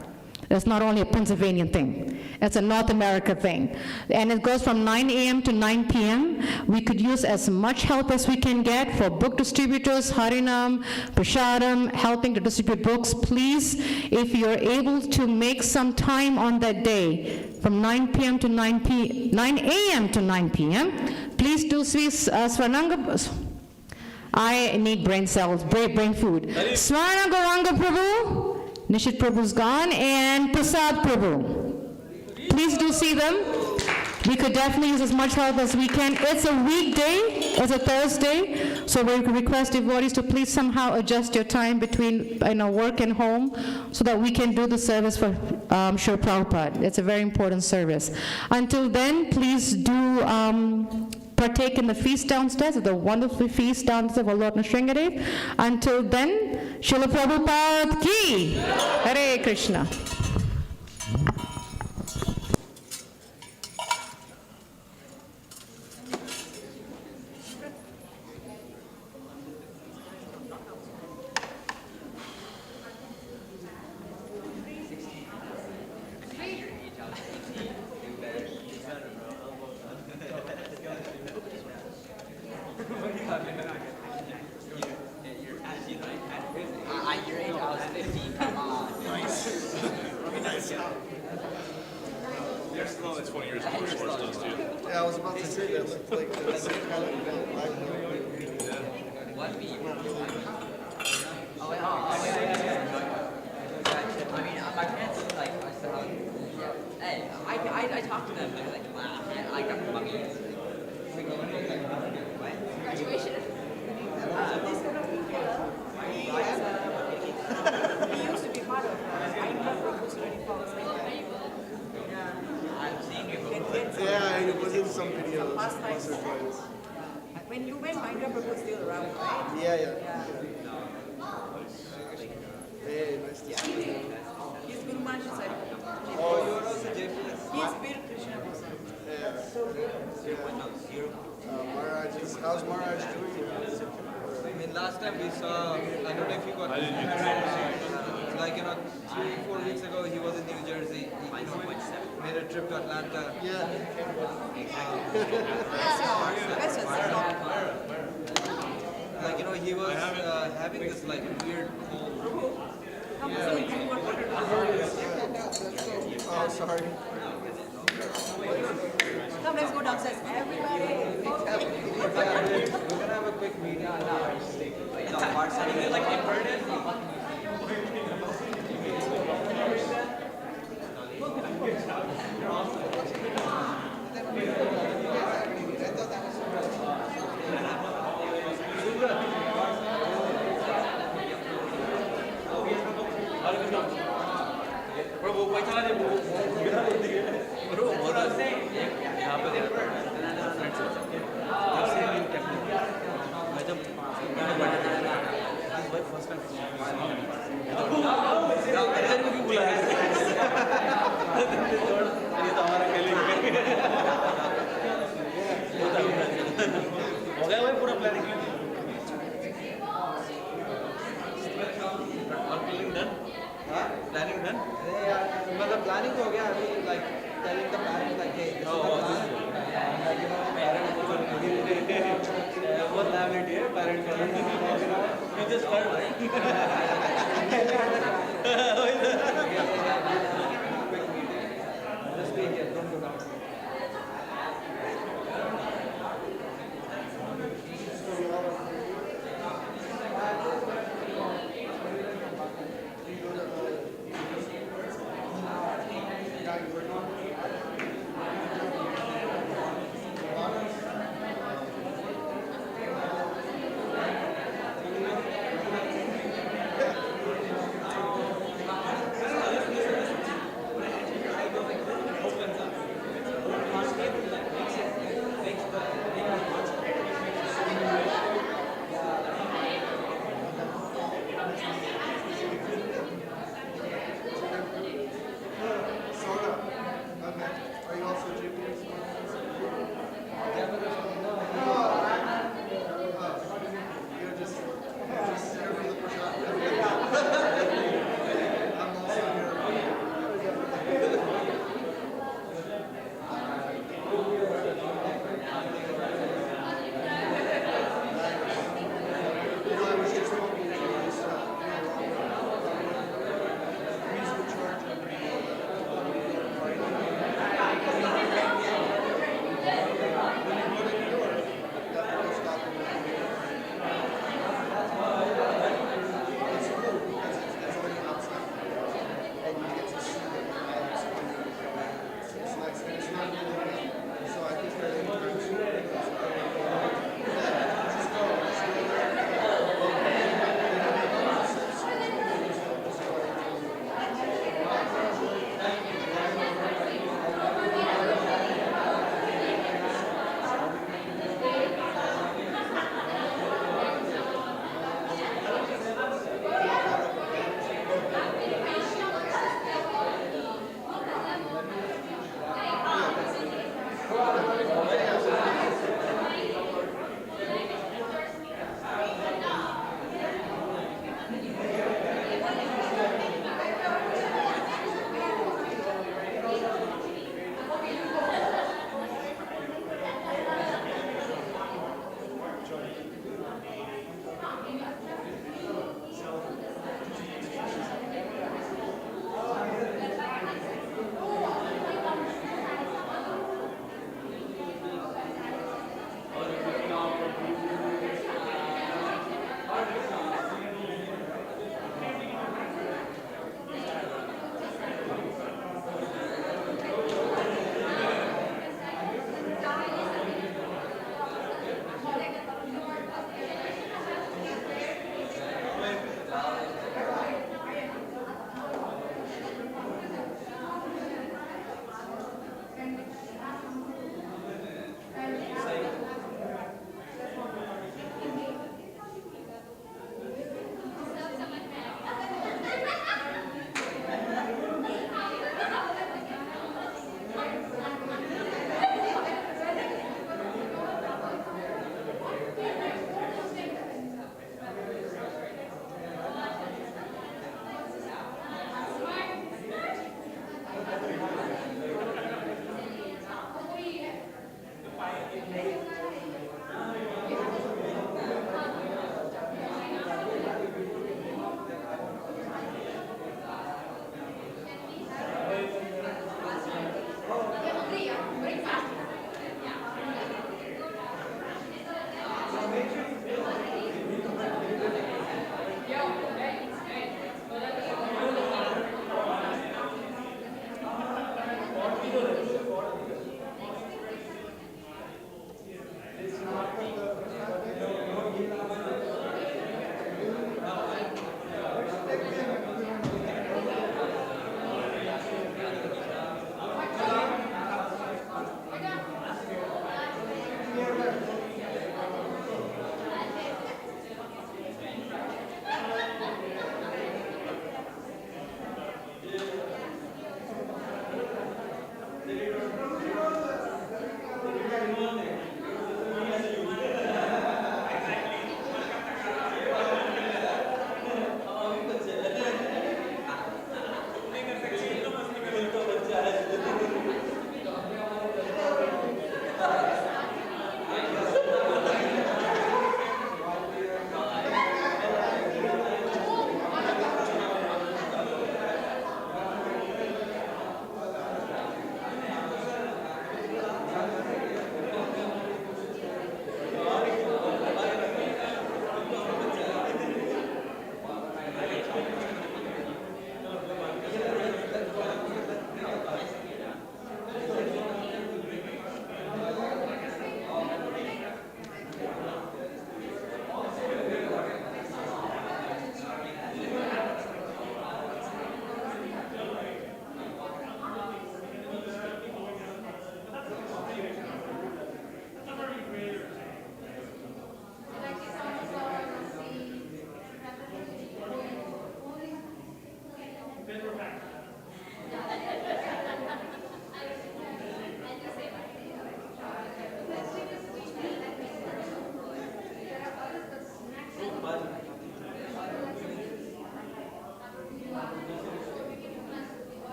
It's not only a Pennsylvania thing. It's a North America thing. And it goes from 9 a.m. to 9 p.m. We could use as much help as we can get for book distributors, Harinam, Prashadam, helping to distribute books. Please, if you're able to make some time on that day, from 9 p.m. to 9 a.m. to 9 p.m., please do Swananga. I need brain cells, brain food. Swananga Prabhu. Nishit Prabhu's gone, and Prasad Prabhu. Please do see them. We could definitely use as much help as we can. It's a weekday, it's a Thursday, so we request devotees to please somehow adjust your time between work and home so that we can do the service for Srila Prabhupada. It's a very important service. Until then, please do partake in the feast downstairs, the wonderful feast downstairs of Lord Narasimha. Until then, Srila Prabhupada ki, Hare Krishna. Your age, I was 15, come on. Nice. Yes, it's like the same kind of event. My parents like, hey, I talked to them, they were like, wow, yeah, I got puppies. Graduation. This kind of people, he used to be part of ISKCON Proposed 24 I'm seeing you. Yeah, and it was in some videos Last time. once or twice. When you went, ISKCON Proposed still around, right? Yeah. Hey, nice to see you. He's Guru Maharaj Sari. Oh, you are also JP? He's Hare Krishna. Yeah. Maharaj, how's Maharaj doing? I mean, last time we saw, I don't know if you got like, 3-4 weeks ago, he was in New Jersey. He made a trip to Atlanta. Yeah. Like, he was having this like weird cold. Oh, sorry. Come, let's go downstairs. Everybody. We're gonna have a quick meeting. Like inverted? हो गया भाई पूरा planning Planning done? Yeah, but the planning हो गया अभी like telling the parents like hey this is the plan. बहुत liability है parents का you just heard right Just stay here, don't go down.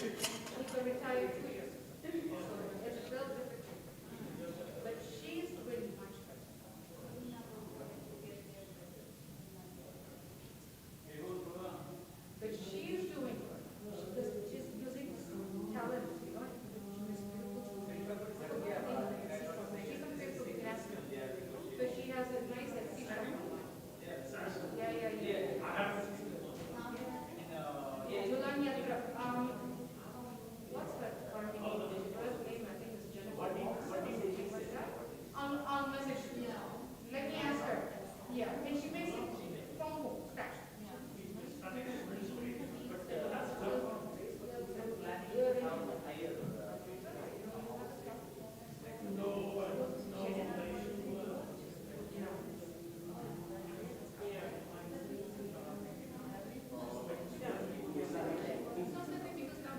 He's a retired 2 years. So it's a little different. But she's really much better. But she's doing good. She's using talent, you know. She's a beautiful master. So she has a nice empty shop. Yeah. Julan Yatra. What's that farming name? First name, I think, is Jennifer. What's that? I'll message you. Let me ask her. Yeah, and she makes it from home, scratch. Because now